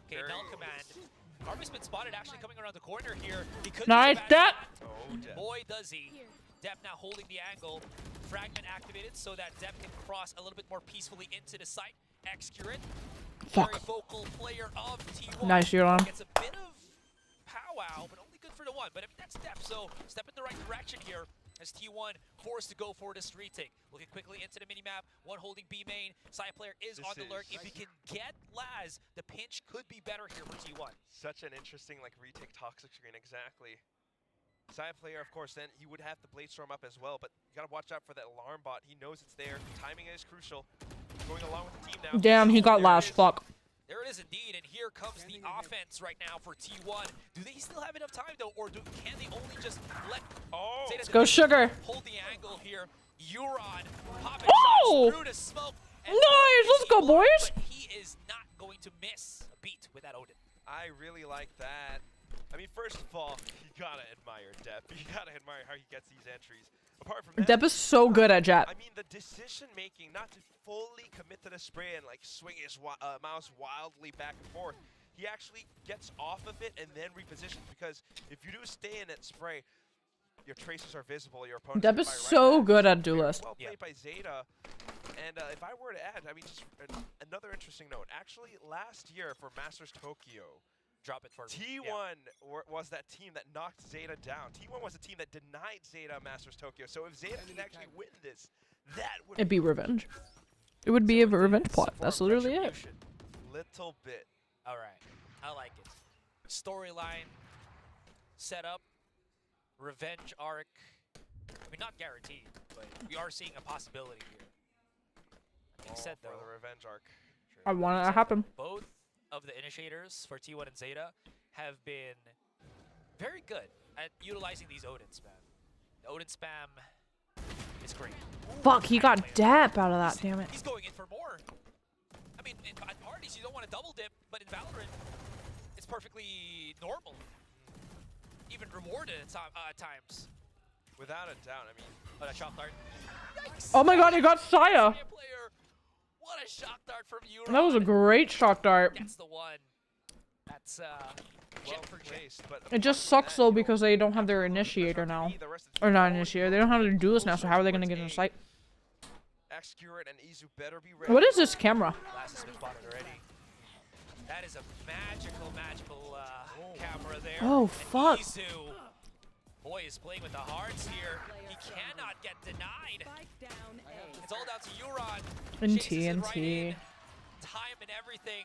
Okay, Null Command. Arby's been spotted actually coming around the corner here. He could nice, Dep! Oh, boy, does he. Dep now holding the angle. Fragment activated so that Dep can cross a little bit more peacefully into the site. Excurrent. Very vocal player of T1. Nice, Yuron. Gets a bit of powwow, but only good for the one. But I mean, that's Dep, so step in the right direction here as T1 forced to go for this retake. Looking quickly into the minimap, one holding B main. Side player is on the alert. If he can get Laz, the pinch could be better here for T1. Such an interesting retake toxic screen, exactly. Side player, of course, then he would have the Blade Storm up as well, but you gotta watch out for that alarm bot. He knows it's there. Timing is crucial. Going along with the team now. Damn, he got Laz. Fuck. There it is indeed, and here comes the offense right now for T1. Do they still have enough time though, or can they only just let Let's go, Sugar. Hold the angle here? Euron popping shots through the smoke. Nice, let's go, boys. But he is not going to miss a beat with that Odin. I really like that. I mean, first of all, you gotta admire Dep. You gotta admire how he gets these entries. Apart from that, Dep is so good at Jet. I mean, the decision making not to fully commit to the spray and swing his mouse wildly back and forth. He actually gets off of it and then repositions, because if you do stay in that spray, your traces are visible. Your opponent. Dep is so good at Duelist. Well played by ZETA. And if I were to add, I mean, just another interesting note. Actually, last year for Masters Tokyo, drop it for T1 was that team that knocked ZETA down. T1 was the team that denied ZETA Masters Tokyo. So if ZETA can actually win this, that would It'd be revenge. It would be a revenge plot. That's literally it. Little bit. All right, I like it. Storyline, setup, revenge arc. I mean, not guaranteed, but we are seeing a possibility here. That being said, For though, the revenge arc. I want it to happen. both of the initiators for T1 and ZETA have been very good at utilizing these Odins, man. The Odin spam is great. Fuck, he got dap out of that, damn it. He's going in for more. I mean, at parties, you don't want to double dip, but in Valorant, it's perfectly normal. Even rewarded at times. Without a doubt, I mean. Oh, that shock dart. Yikes. Oh my god, he got Saya! Player. What a shock dart from you. That was a great shock dart. That's the one. That's Well placed, but It just sucks though because they don't have their initiator now. Or not initiator, they don't have their duelist now, so how are they gonna get in sight? Accurate and Izu better be ready. What is this camera? Last has been spotted already. That is a magical camera there. Oh, And fuck. Izu, boy, is playing with the hearts here. He cannot get denied. It's all down to Euron. And Chases it right TNT. in. Time and everything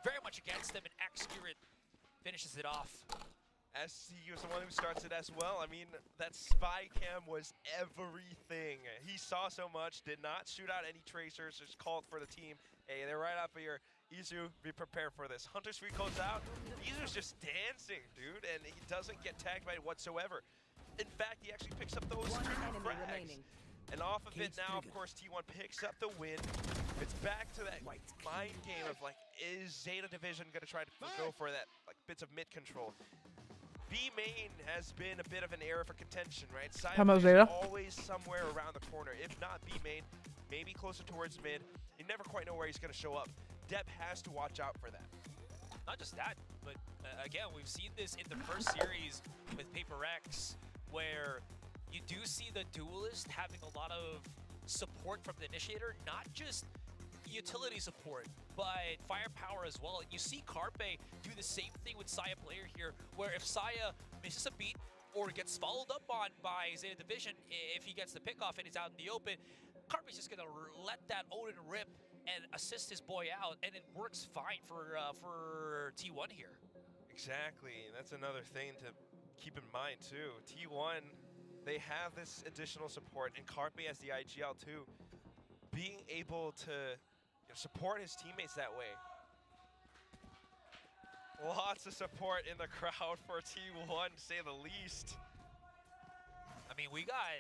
very much against him, and Accurate finishes it off. As he was the one who starts it as well. I mean, that spy cam was everything. He saw so much, did not shoot out any tracers, just called for the team. Hey, they're right up here. Izu, be prepared for this. Hunter Sweet goes out. Izu's just dancing, dude, and he doesn't get tagged by it whatsoever. In fact, he actually picks up those 2 frags. And off of it now, of course, T1 picks up the win. It's back to that mind game of like, is ZETA Division gonna try to go for that like bits of mid control? B main has been a bit of an area for contention, right? How about Side ZETA? always somewhere around the corner. If not B main, maybe closer towards mid. You never quite know where he's gonna show up. Depp has to watch out for that. Not just that, but again, we've seen this in the first series with Paper X, where you do see the duelist having a lot of support from the initiator, not just utility support, but firepower as well. You see Carpe do the same thing with Saya player here, where if Saya misses a beat or gets followed up on by ZETA Division, if he gets the pick off and he's out in the open, Carpe's just gonna let that Odin rip and assist his boy out, and it works fine for T1 here. Exactly, that's another thing to keep in mind too. T1, they have this additional support, and Carpe as the IGL too, being able to support his teammates that way. Lots of support in the crowd for T1, to say the least. I mean, we got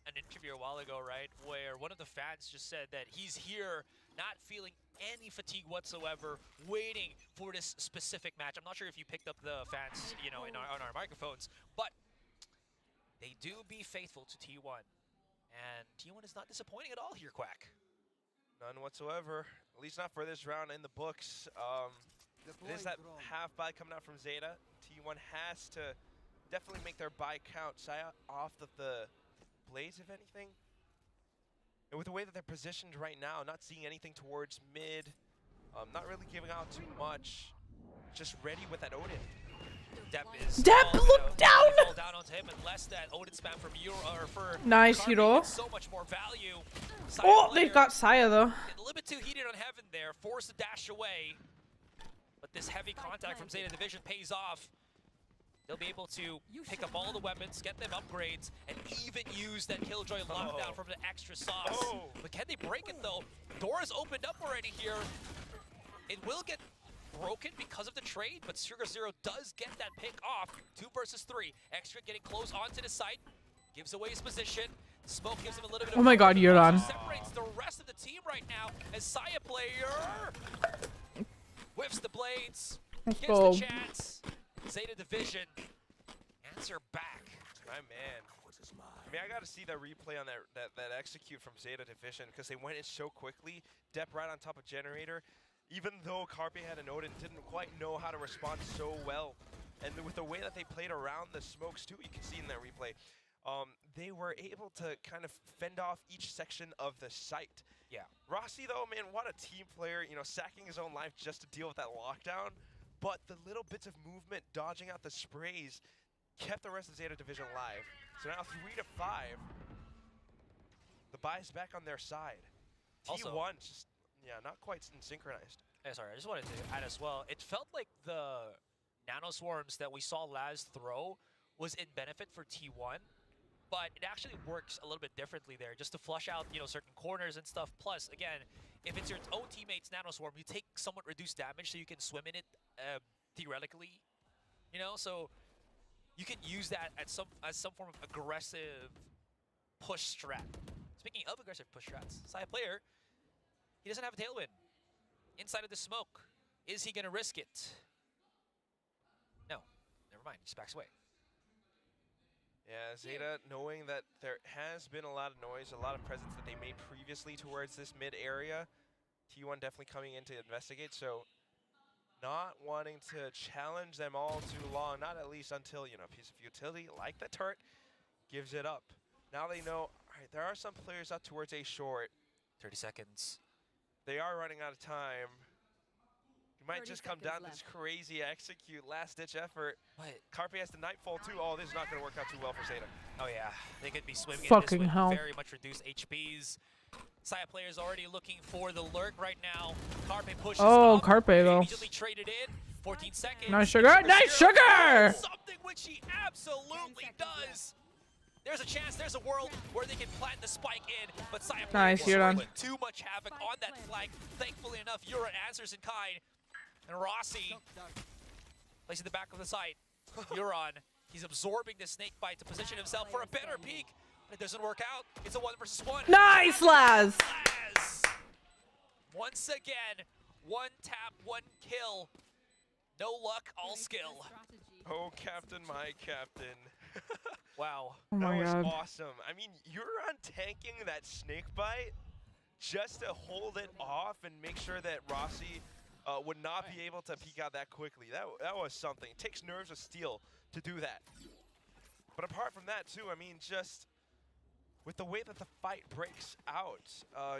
an interview a while ago, right, where one of the fans just said that he's here not feeling any fatigue whatsoever, waiting for this specific match. I'm not sure if you picked up the fans, you know, on our microphones, but they do be faithful to T1. And T1 is not disappointing at all here, Quack. None whatsoever, at least not for this round in the books. It is that half buy coming out from ZETA. T1 has to definitely make their buy count. Saya off of the Blaze, if anything. And with the way that they're positioned right now, not seeing anything towards mid, not really giving out too much, just ready with that Odin. Depp, look down! Fall down onto him unless that Odin spam from Euro or for Nice, Carpe Hiro. gets so much more value. Saya Oh, player they've got Saya though. a little bit too heated on Heaven there, forced to dash away. But this heavy contact from ZETA Division pays off. They'll be able to pick up all the weapons, get them upgrades, and even use that Killjoy lockdown from the extra sauce. But can they break it though? Door is opened up already here. It will get broken because of the trade, but Sugar Zero does get that pick off. 2 versus 3. Extra getting close onto the site. Gives away his position. Smoke gives him a little bit of Oh my god, Euron. separates the rest of the team right now as Saya player whiffs the blades. Let's Gets go. the chance. ZETA Division answer back. My man. I mean, I got to see that replay on that execute from ZETA Division because they went in so quickly. Depp right on top of Generator. Even though Carpe had an Odin, didn't quite know how to respond so well. And with the way that they played around the smokes too, you can see in that replay, they were able to kind of fend off each section of the site. Yeah. Rossi though, man, what a team player, you know, sacking his own life just to deal with that lockdown. But the little bits of movement, dodging out the sprays, kept the rest of ZETA Division alive. So now 3 to 5. the buys back on their side. Also- T1 just, yeah, not quite synchronized. Sorry, I just wanted to add as well. It felt like the nano swarms that we saw Laz throw was in benefit for T1, but it actually works a little bit differently there, just to flush out, you know, certain corners and stuff. Plus, again, if it's your own teammate's nano swarm, you take somewhat reduced damage, so you can swim in it theoretically, you know. So you can use that as some form of aggressive push strat. Speaking of aggressive push strats, Saya player, he doesn't have a tailwind. Inside of the smoke, is he gonna risk it? No, never mind, he just backs away. Yeah, ZETA, knowing that there has been a lot of noise, a lot of presence that they made previously towards this mid area. T1 definitely coming in to investigate, so not wanting to challenge them all too long, not at least until, you know, a piece of utility like the turret gives it up. Now they know, all right, there are some players up towards A short. 30 seconds. They are running out of time. It might just come down to this crazy execute, last-ditch effort. What? Carpe has the Nightfall too. Oh, this is not going to work out too well for ZETA. Oh yeah, they could be swimming Fucking in this hell. with very much reduced HPs. Saya player is already looking for the lurk right now. Carpe pushes Oh, up. Carpe, though. Immediately traded in. 14 seconds. Nice sugar. Nice sugar! Something which he absolutely does. There's a chance, there's a world where they can plant the spike in, but Saya player Nice, was you're done. wreaking too much havoc on that flag. Thankfully enough, Yura answers in kind. And Rossi placing the back of the site. Euron, he's absorbing the snake bite to position himself for a better peek. But it doesn't work out. It's a 1 versus 1. Nice, Laz! Laz! Once again, one tap, one kill. No luck, all skill. Oh, Captain, my Captain. Wow. Oh That my was god. awesome. I mean, Euron tanking that snake bite just to hold it off and make sure that Rossi would not be able to peek out that quickly. That was something. It takes nerves of steel to do that. But apart from that, too, I mean, just with the way that the fight breaks out,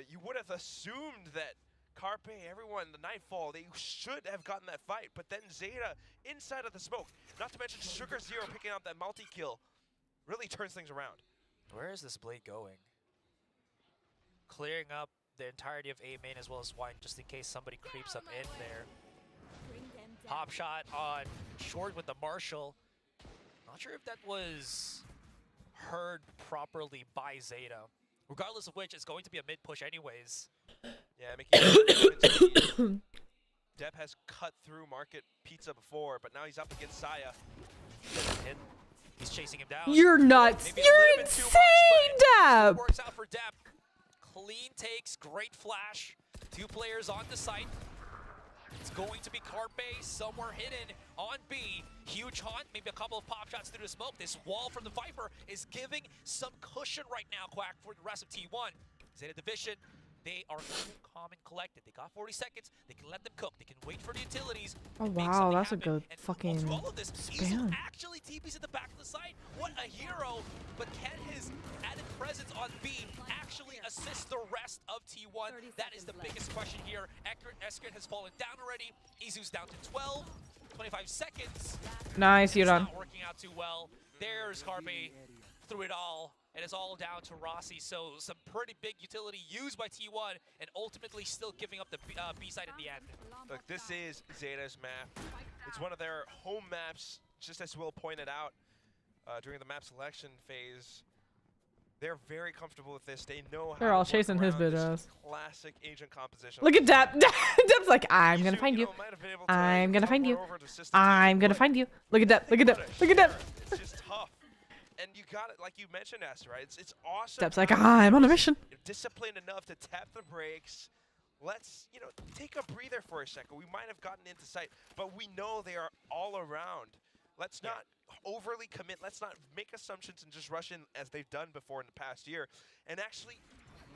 you would have assumed that Carpe, everyone, the Nightfall, they should have gotten that fight. But then ZETA inside of the smoke, not to mention Sugar Zero picking out that multi-kill, really turns things around. Where is this blade going? Clearing up the entirety of A main as well as wine, just in case somebody creeps up in there. Pop shot on short with the Marshall. Not sure if that was heard properly by ZETA. Regardless of which, it's going to be a mid push anyways. Yeah, making Depp has cut through Market Pizza before, but now he's up against Saya. And he's chasing him down. You're nuts. Maybe a You're little bit too insane, much, but Deb! it works out for Depp. Clean takes, great flash. 2 players on the site. It's going to be Carpe somewhere hidden on B. Huge hunt, maybe a couple of pop shots through the smoke. This wall from the Viper is giving some cushion right now, Quack, for the rest of T1. ZETA Division, they are cool, calm, and collected. They got 40 seconds. They can let them cook. They can wait for the utilities. Oh, and make wow, something that's a happen. good And fucking through all of this, Izu spam. actually TPs at the back of the site. What a hero. But can his added presence on B actually assist the rest of T1? That is the biggest question here. Eskret has fallen down already. Izu's down to 12. 25 seconds. Nice, you're It's done. not working out too well. There's Carpe through it all. And it's all down to Rossi. So some pretty big utility used by T1 and ultimately still giving up the B side in the end. Look, this is ZETA's map. It's one of their home maps, just as Will pointed out during the map selection phase. They're very comfortable with this. They know how They're to all work chasing his around bitch this ass. classic agent composition. Look at Depp. Depp's like, I'm gonna Izu, find you. know, might have been able to I'm gonna find cover you. over to System I'm T, gonna but find you. Look at Depp. Look at Depp. Look at Depp. It's just tough. And you got it, like you mentioned, Esther, right? It's awesome. Depp's like, how I'm on a you're mission. disciplined enough to tap the brakes. Let's, you know, take a breather for a second. We might have gotten into sight, but we know they are all around. Let's not overly commit. Let's not make assumptions and just rush in as they've done before in the past year, and actually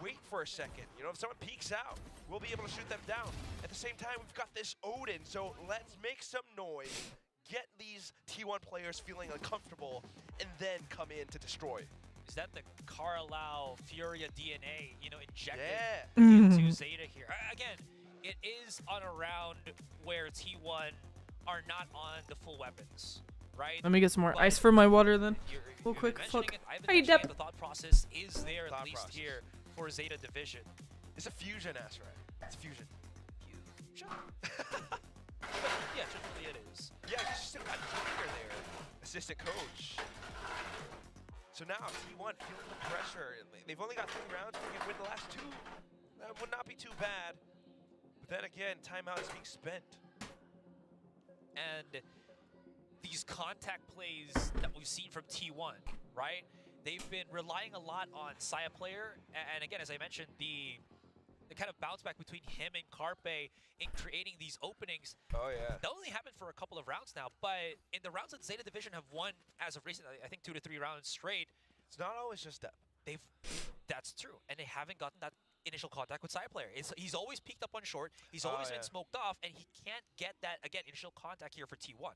wait for a second. You know, if someone peeks out, we'll be able to shoot them down. At the same time, we've got this Odin, so let's make some noise, get these T1 players feeling uncomfortable, and then come in to destroy. Is that the Carlisle Furia DNA, you know, injected Yeah. into ZETA here? Again, it is on a round where T1 are not on the full weapons, right? Let me get some more But ice for my water then. you're Real quick, mentioning fuck. it, I've been Hey, mentioning Depp. it, the thought process is there Thought at least process. here for Zeta Division. It's a fusion, Asra. It's fusion. Fusion? Yeah, generally it is. Yeah, you still got Tiger there, assistant coach. So now T1 feeling the pressure. They've only got 3 rounds. If they can win the last 2, that would not be too bad. But then again, timeout is being spent. And these contact plays that we've seen from T1, right? They've been relying a lot on Saya player. And again, as I mentioned, the kind of bounce back between him and Carpe in creating these openings. Oh, yeah. That only happened for a couple of rounds now, but in the rounds that Zeta Division have won as of recently, I think 2 to 3 rounds straight. It's not always just that. That's true, and they haven't gotten that initial contact with Saya player. He's always peeked up on short, he's always been smoked off, and he can't get that, again, initial contact here for T1.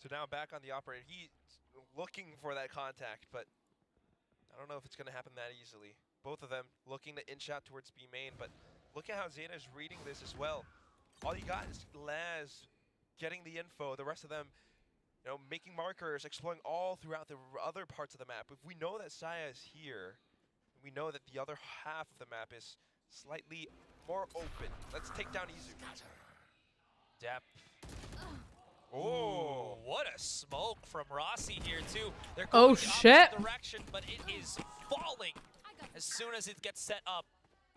So now back on the operator, he's looking for that contact, but I don't know if it's going to happen that easily. Both of them looking to inch out towards B main, but look at how Zeta is reading this as well. All you got is Laz getting the info, the rest of them, you know, making markers, exploring all throughout the other parts of the map. If we know that Saya is here, we know that the other half of the map is slightly more open. Let's take down Izu. Dep. Oh, what a smoke from Rossi here too. They're Oh, going the shit. opposite direction, but it is falling as soon as it gets set up.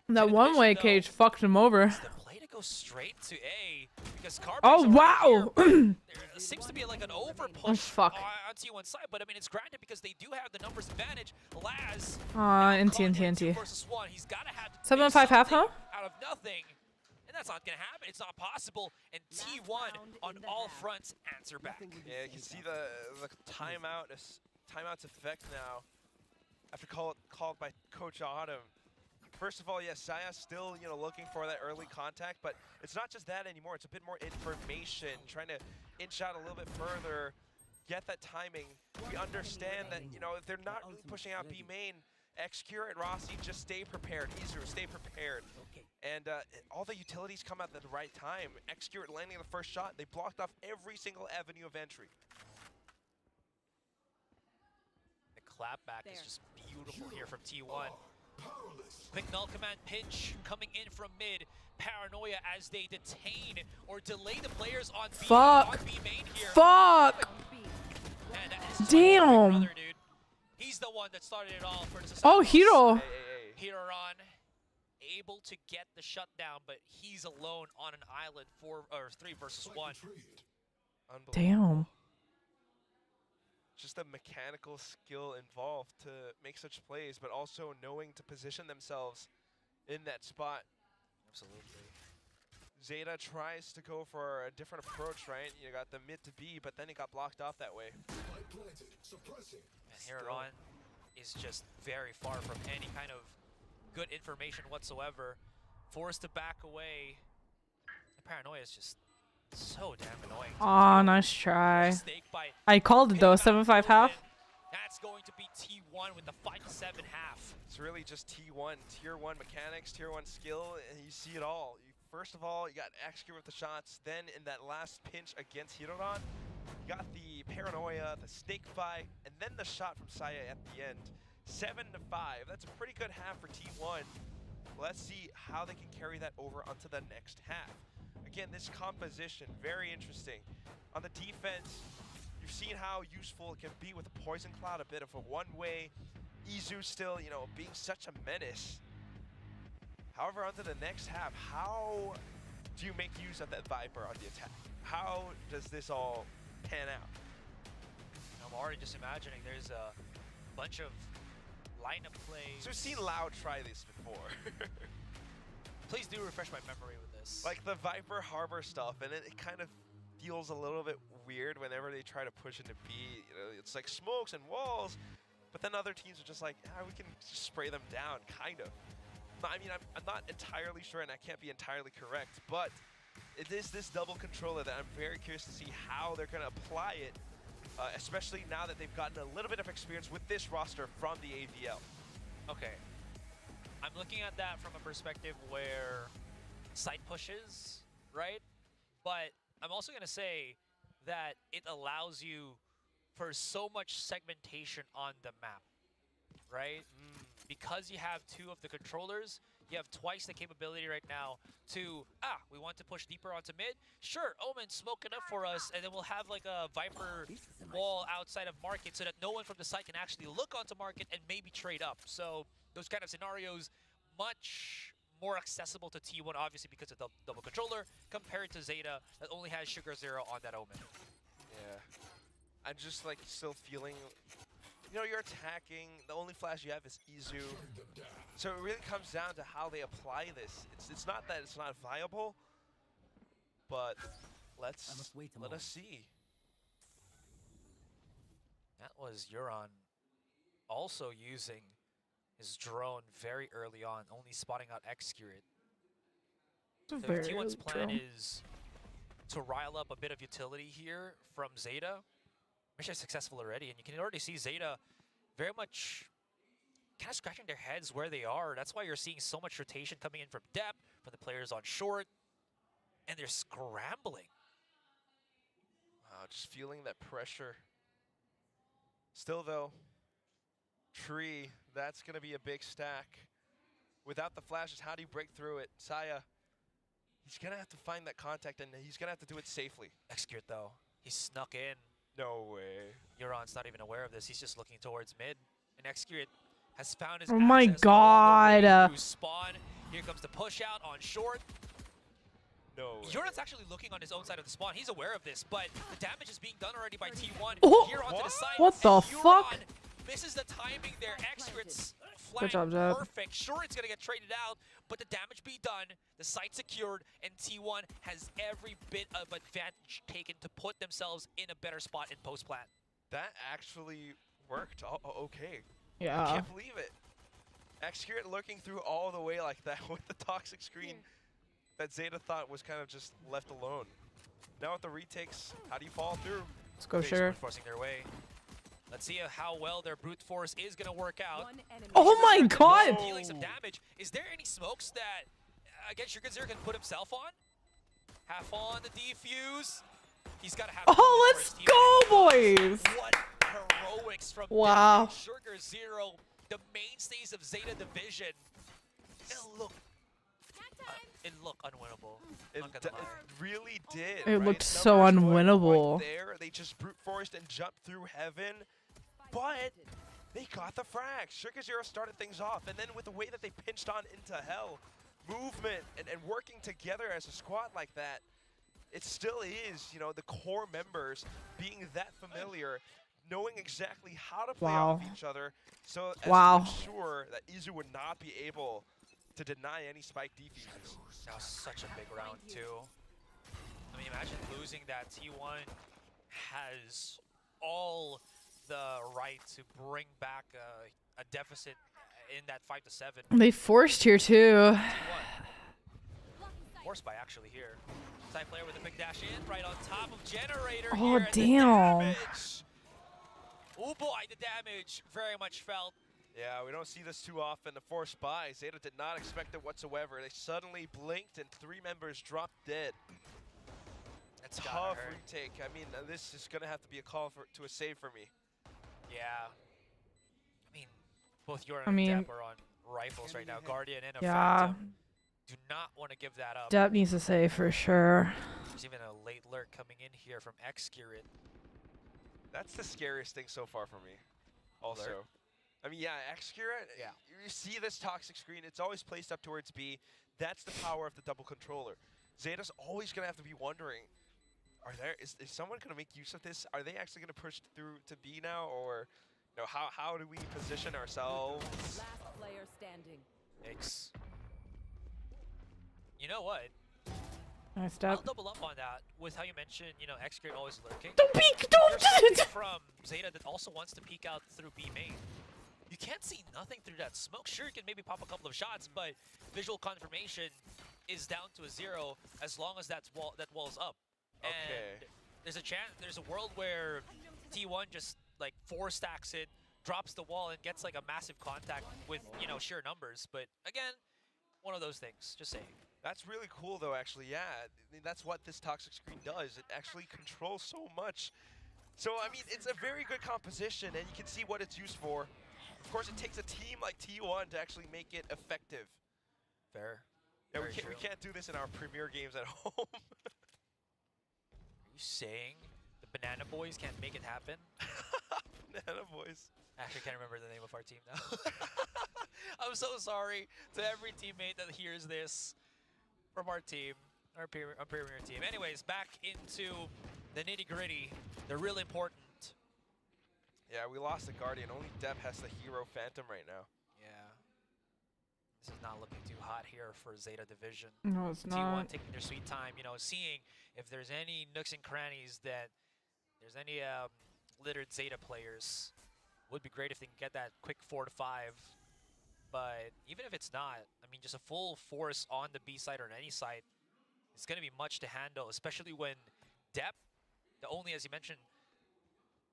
That one-way cage fucked him over. It's the play to go straight to A because Carpe's Oh, already wow. here. There seems to be like an over Oh, push fuck. on T1 side, but I mean it's granted because they do have the numbers advantage. Laz NT. versus 1. He's got to have 7-5 half, huh? out of nothing. And that's not going to happen. It's not possible. And T1 on all fronts answer back. yeah, you can see the timeout's effect now after called by Coach Autumn. First of all, yes, Saya's still, you know, looking for that early contact, but it's not just that anymore. It's a bit more information, trying to inch out a little bit further, get that timing. We understand that, you know, if they're not really pushing out B main, Xcure and Rossi just stay prepared. Izu, stay prepared. And all the utilities come out at the right time. Xcure landing the first shot, they blocked off every single avenue of entry. The clapback is just beautiful here from T1. Quick null command pinch coming in from mid. Paranoia as they detain or delay the players on B, Fuck. on B main here. Fuck. And this is Damn. my brother, dude. He's the one that started it all for the Oh, Hiro. Hiroran able to get the shutdown, but he's alone on an island 3 versus 1. Unbelievable. Damn. Just the mechanical skill involved to make such plays, but also knowing to position themselves in that spot. Absolutely. Zeta tries to go for a different approach, right? You got the mid to B, but then it got blocked off that way. And Hiroran is just very far from any kind of good information whatsoever. Forced to back away. The Paranoia is just so damn annoying. Aw, nice try. Mistake by I called it though, 7-5 half. That's going to be T1 with the 5-7 half. It's really just T1, tier 1 mechanics, tier 1 skill, and you see it all. First of all, you got Xcure with the shots, then in that last pinch against Hiroran, you got the Paranoia, the snake bite, and then the shot from Saya at the end. 7-5, that's a pretty good half for T1. Let's see how they can carry that over onto the next half. Again, this composition, very interesting. On the defense, you've seen how useful it can be with a Poison Cloud, a bit of a one-way. Izu still, you know, being such a menace. However, onto the next half, how do you make use of that Viper on the attack? How does this all pan out? I'm already just imagining there's a bunch of lineup plays. So we've seen Loud try this before. Please do refresh my memory with this. Like the Viper Harbor stuff, and it kind of feels a little bit weird whenever they try to push into B. You know, it's like smokes and walls, but then other teams are just like, we can just spray them down, kind of. I mean, I'm not entirely sure, and I can't be entirely correct, but it is this double controller that I'm very curious to see how they're going to apply it, especially now that they've gotten a little bit of experience with this roster from the AVL. Okay. I'm looking at that from a perspective where side pushes, right? But I'm also going to say that it allows you for so much segmentation on the map. right? Because you have 2 of the controllers, you have twice the capability right now to, we want to push deeper onto mid. Sure, Omen, smoke it up for us, and then we'll have like a Viper wall outside of Market so that no one from the side can actually look onto Market and maybe trade up. So those kind of scenarios, much more accessible to T1, obviously because of the double controller, compared to ZETA that only has Sugar Zero on that Omen. Yeah. I'm just like still feeling, you know, you're attacking, the only flash you have is Izu. So it really comes down to how they apply this. It's not that it's not viable, but let us see. That was Euron also using his drone very early on, only spotting out X-Curate. So T1's plan is to rile up a bit of utility here from ZETA. Mission successful already, and you can already see ZETA very much kind of scratching their heads where they are. That's why you're seeing so much rotation coming in from depth, from the players on short, and they're scrambling. Wow, just feeling that pressure. Still though, Tree, that's gonna be a big stack. Without the flashes, how do you break through it? Saya, he's gonna have to find that contact, and he's gonna have to do it safely. Execute though, he snuck in. No way. Euron's not even aware of this. He's just looking towards mid. And Execute has found his Oh my god. through spawn. Here comes the push out on short. No way. Euron's actually looking on his own side of the spawn. He's aware of this, but the damage is being done already by T1 here onto the side. What the fuck? Misses the timing there. Execute's Good flank job, Jeb. perfect. Sure, it's gonna get traded out, but the damage be done. The site secured, and T1 has every bit of advantage taken to put themselves in a better spot in post-plant. That actually worked. Okay. Yeah. I can't believe it. Execute looking through all the way like that with the toxic screen that ZETA thought was kind of just left alone. Now with the retakes, how do you follow through? Let's go, They're Sugar. forcing their way. Let's see how well their brute force is gonna work out. Oh my god! Dealing some damage. Is there any smokes that again Sugar Zero can put himself on? Half on the defuse. He's got to have. Oh, let's go, boys! What heroics from wow. Sugar Zero, the mainstays of ZETA Division. It looked unwinnable. It really did. It right? looked so unwinnable. There, they just brute forced and jumped through heaven, but they got the frag. Sugar Zero started things off, and then with the way that they pinched on into hell, movement and working together as a squad like that, it still is, you know, the core members being that familiar, knowing exactly how to play off each other, so as to ensure that Izu would not be able to deny any spike defenses. That was such a big round too. I mean, imagine losing that. T1 has all the right to bring back a deficit in that 5-7. They forced here too. Forced by actually here. Side player with a big dash in, right on top of Generator. Oh here, damn! Oh boy, the damage very much felt. Yeah, we don't see this too often. The forced buy. ZETA did not expect it whatsoever. They suddenly blinked and 3 members dropped dead. That's tough retake. I mean, this is gonna have to be a call to a save for me. Yeah. I mean, both Euron and Depp are on rifles right now. Guardian and a Phantom. Do not want to give that up. Depp needs to save for sure. There's even a late lurk coming in here from Execute. That's the scariest thing so far for me. Also. Lurk. I mean, yeah, Execute, you see this toxic screen, it's always placed up towards B. That's the power of the double controller. ZETA's always going to have to be wondering, is someone going to make use of this? Are they actually going to push through to B now? Or you know, how do we position ourselves? Last player standing. Yikes. You know what? Nice step. I'll double up on that with how you mentioned, you know, Execute always lurking. Don't peek! Don't! From ZETA that also wants to peek out through B main. You can't see nothing through that smoke. Sure, you can maybe pop a couple of shots, but visual confirmation is down to a 0 as long as that wall's up. And there's a world where T1 just like 4 stacks it, drops the wall, and gets like a massive contact with, you know, sheer numbers. But again, one of those things. Just saying. That's really cool, though, actually, yeah. I mean, that's what this toxic screen does. It actually controls so much. So, I mean, it's a very good composition, and you can see what it's used for. Of course, it takes a team like T1 to actually make it effective. Fair. Yeah, Very we true. can't do this in our premier games at home. Are you saying the Banana Boys can't make it happen? Banana Boys. Actually, I can't remember the name of our team now. I'm so sorry to every teammate that hears this from our team, our premier team. Anyways, back into the nitty-gritty. They're really important. Yeah, we lost the Guardian. Only Depp has the hero Phantom right now. Yeah. This is not looking too hot here for ZETA Division. No, it's T1 not. taking their sweet time, you know, seeing if there's any nooks and crannies that there's any littered ZETA players. Would be great if they can get that quick 4 to 5. But even if it's not, I mean, just a full force on the B side or on any side, it's going to be much to handle, especially when Depp, the only, as you mentioned,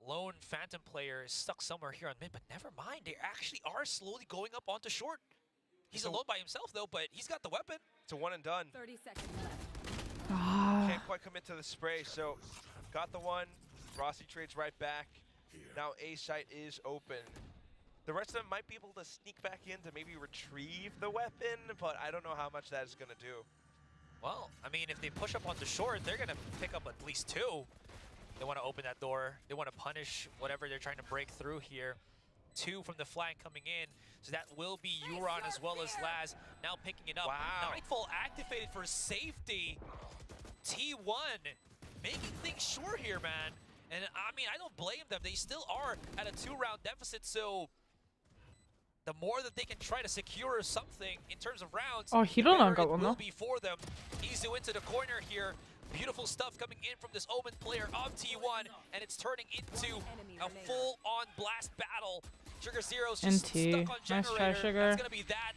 lone Phantom player is stuck somewhere here on mid, but never mind. They actually are slowly going up onto short. He's alone by himself, though, but he's got the weapon. It's a one and done. 30 seconds left. Can't quite commit to the spray, so got the one. Rossi trades right back. Now A site is open. The rest of them might be able to sneak back in to maybe retrieve the weapon, but I don't know how much that is going to do. Well, I mean, if they push up onto short, they're going to pick up at least 2. They want to open that door. They want to punish whatever they're trying to break through here. 2 from the flank coming in. So that will be Euron as well as Laz now picking it up. Wow. Nightfall activated for safety. T1 making things short here, man. And I mean, I don't blame them. They still are at a 2-round deficit, so the more that they can try to secure something in terms of rounds, Oh, he the don't better got it one, will though. be for them. Izu into the corner here. Beautiful stuff coming in from this Omen player of T1, and it's turning into a full-on blast battle. Sugar Zero's just NT. stuck on Nice try, generator. Sugar. That's gonna be that.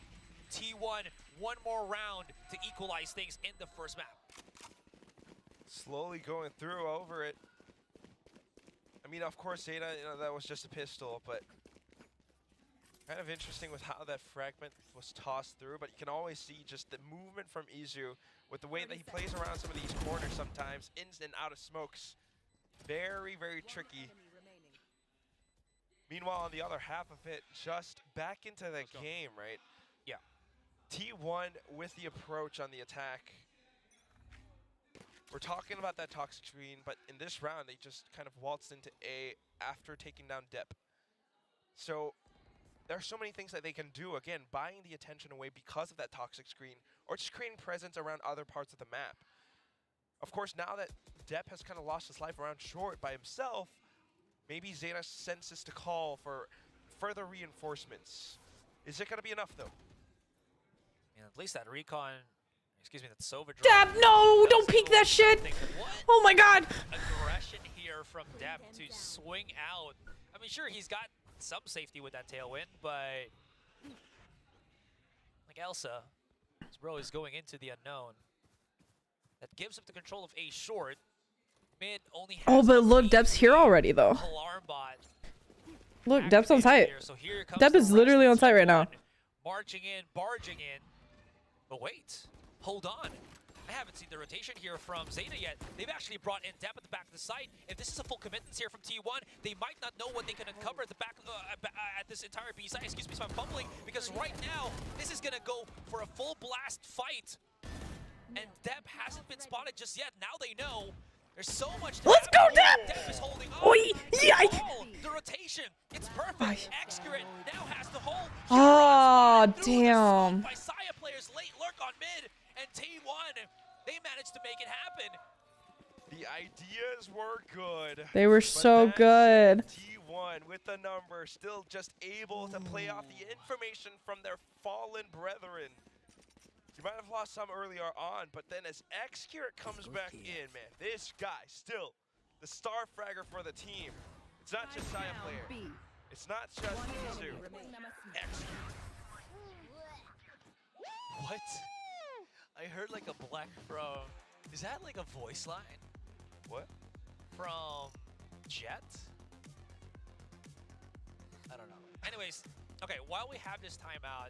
T1, one more round to equalize things in the first map. Slowly going through over it. I mean, of course, ZETA, you know, that was just a pistol, but kind of interesting with how that fragment was tossed through, but you can always see just the movement from Izu with the way that he plays around some of these corners sometimes, in and out of smokes. Very, very tricky. Meanwhile, on the other half of it, just back into the game, right? Yeah. T1 with the approach on the attack. We're talking about that toxic screen, but in this round, they just kind of waltzed into A after taking down Depp. So there are so many things that they can do. Again, buying the attention away because of that toxic screen, or just creating presence around other parts of the map. Of course, now that Depp has kind of lost his life around short by himself, maybe ZETA senses to call for further reinforcements. Is it going to be enough, though? And at least that recon, excuse me, that Sova drop. Dab, no, don't peek that shit. Oh my god. Aggression here from Depp to swing out. I mean, sure, he's got some safety with that tailwind, but like Elsa, this bro is going into the unknown. That gives him the control of A short. Mid only has Oh, but the look, Depp's here already, though. alarm bot. Look, Depp's on activated site. here, so here comes Depp the is rest literally of on site right now. T1, marching in, barging in. But wait, hold on. I haven't seen the rotation here from ZETA yet. They've actually brought in Depp at the back of the site. If this is a full commitment here from T1, they might not know what they can uncover at the back at this entire B site. Excuse me, so I'm fumbling, because right now this is gonna go for a full blast fight, and Depp hasn't been spotted just yet. Now they know. There's so much to Let's go, Depp! Depp is holding on. Oi, yike! The rotation, it's perfect. Excurrent now has the hold. Oh, Huron spotted through the damn. smoke by Saya players. Late lurk on mid, and T1, they managed to make it happen. The ideas were good. They were but so that's good. T1 with the number, still just able to play off the information from their fallen brethren. You might have lost some earlier on, but then as Excurrent comes back in, man, this guy still the star fragger for the team. It's not just Saya player. It's not just Izu. Excurrent. What? I heard like a black from. Is that like a voice line What? from Jet? I don't know. Anyways, okay. While we have this timeout,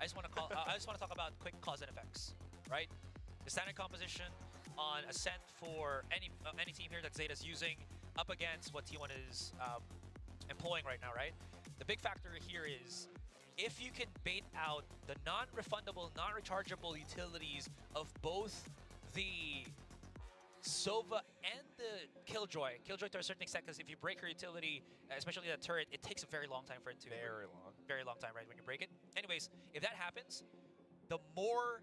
I just want to talk about quick cause and effects, right? The standard composition on Ascent for any team here that ZETA's using up against what T1 is employing right now, right? The big factor here is if you can bait out the non-refundable, non-rechargeable utilities of both the Sova and the Killjoy to a certain extent, because if you break her utility, especially that turret, it takes a very long time for it to... Very long time, right, when you break it. Anyways, if that happens, the more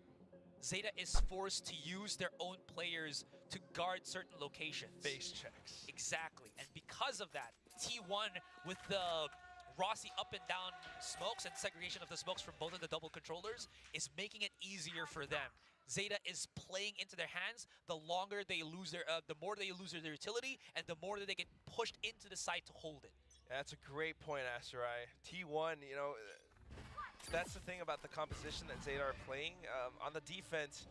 ZETA is forced to use their own players to guard certain locations. Base checks. Exactly. And because of that, T1 with the Rossi up and down smokes and segregation of the smokes from both of the double controllers is making it easier for them. ZETA is playing into their hands. The longer they lose their, the more they lose their utility, and the more that they get pushed into the side to hold it. That's a great point, Asterai. T1, you know, that's the thing about the composition that ZETA are playing. On the defense,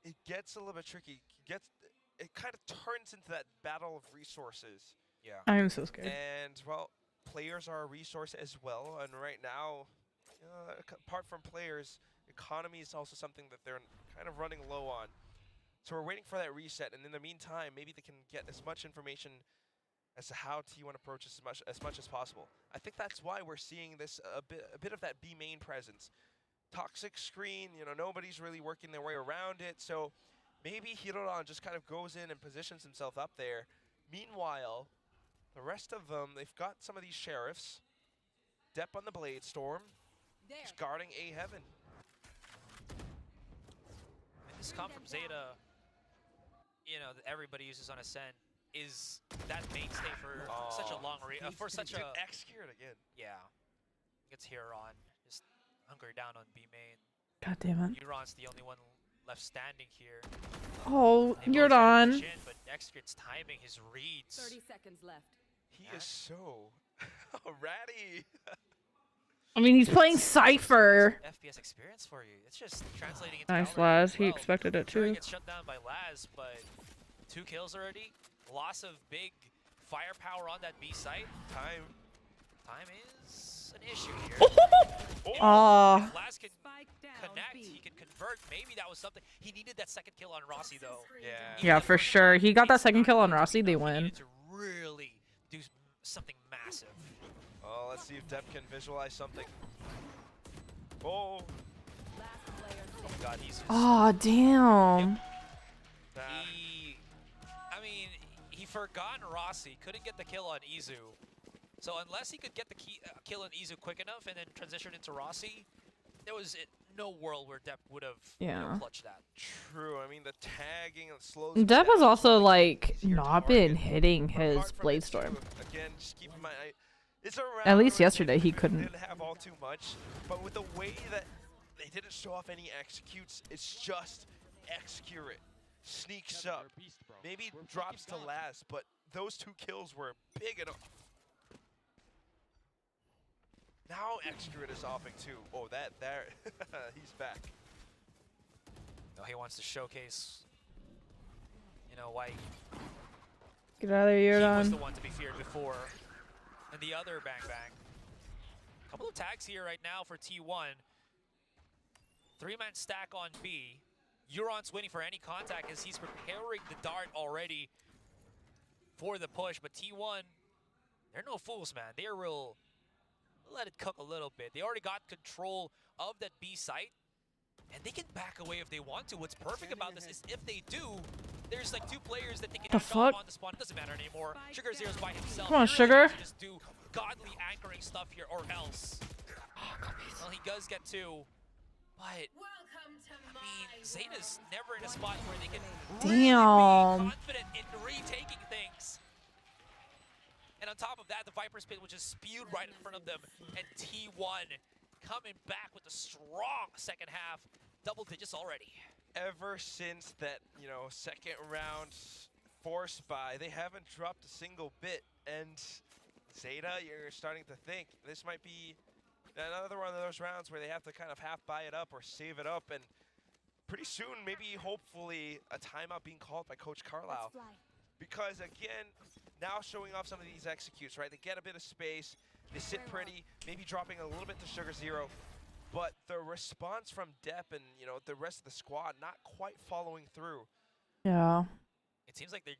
it gets a little bit tricky. It kind of turns into that battle of resources. Yeah. I am so scared. And, well, players are a resource as well. And right now, you know, apart from players, economy is also something that they're kind of running low on. So we're waiting for that reset. And in the meantime, maybe they can get as much information as to how T1 approaches as much as possible. I think that's why we're seeing this a bit of that B main presence. Toxic screen, you know, nobody's really working their way around it, so maybe Hiroran just kind of goes in and positions himself up there. Meanwhile, the rest of them, they've got some of these sheriffs. Depp on the Blade Storm, just guarding A Heaven. And this comp from ZETA, you know, that everybody uses on Ascent, is that mainstay for such a long for such a X-Geared again. Yeah. Gets Huron just hunker down on B main. God damn it. Huron's the only one left standing here. Oh, you're done. But X-Geared's timing his reads. 30 seconds left. He is so ratty. I mean, he's playing Cypher. FPS experience for you. It's just translating into Nice, Valorant Laz. as He well. expected it Sure, he too. gets shut down by Laz, but 2 kills already. Loss of big firepower on that B site. Time is an issue here. Aw. If Laz can connect, he can convert. Maybe that was something. He needed that second kill on Rossi, though. Yeah, for sure. He got that second kill on Rossi. They He win. needed to really do something massive. Oh, let's see if Depp can visualize something. Oh. Last player Oh my god, he's just... Aw, damn. He forgot Rossi, couldn't get the kill on Izu. So unless he could get the kill on Izu quick enough and then transition into Rossi, there was no world where Depp would have clutched that. True, I mean the tagging and slows. Depp has also like not been hitting his Blade Storm. Again, just keep in mind, it's around. At least yesterday he couldn't. Didn't have all too much, but with the way that they didn't show off any executes, it's just execute it. Sneaks up, maybe drops to Laz, but those 2 kills were big enough. Now Execute is offing too. Oh, there, he's back. No, he wants to showcase, you know, why Get out of there, you're he was done. the one to be feared before. And the other Bang Bang. Couple of tags here right now for T1. 3-man stack on B. Euron's waiting for any contact as he's preparing the dart already for the push, but T1, they're no fools, man. They're real, let it cook a little bit. They already got control of that B site, and they can back away if they want to. What's perfect about this is if they do, there's like 2 players that they can knock off on the spawn. It doesn't matter anymore. Sugar Zero's by himself. Come on, He really Sugar. has to just do godly anchoring stuff here, or else. Well, he does get 2, but I mean, ZETA's never in a spot where they can really be confident in retaking things. And on top of that, the Viper spin, which is spewed right in front of them, and T1 coming back with a strong second half, double digits already. Ever since that, you know, second round force buy, they haven't dropped a single bit. And ZETA, you're starting to think this might be another one of those rounds where they have to kind of half buy it up or save it up, and pretty soon, maybe hopefully a timeout being called by Coach Carlisle. Because again, now showing off some of these executes, right? They get a bit of space, they sit pretty, maybe dropping a little bit to Sugar Zero, but the response from Depp and, you know, the rest of the squad not quite following through. Yeah. It seems like they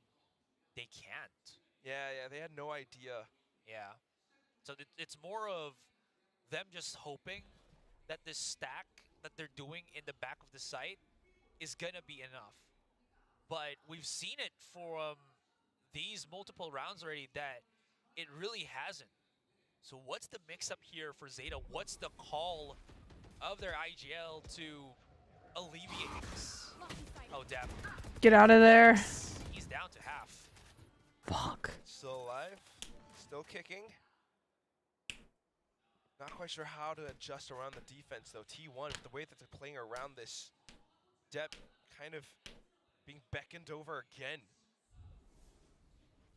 can't. Yeah, they had no idea. Yeah. So it's more of them just hoping that this stack that they're doing in the back of the site is gonna be enough. But we've seen it for these multiple rounds already that it really hasn't. So what's the mix-up here for ZETA? What's the call of their IGL to alleviate this? Oh, damn. Get out of there. He's down to half. Fuck. Still alive, still kicking. Not quite sure how to adjust around the defense though. T1, the way that they're playing around this depth, kind of being beckoned over again.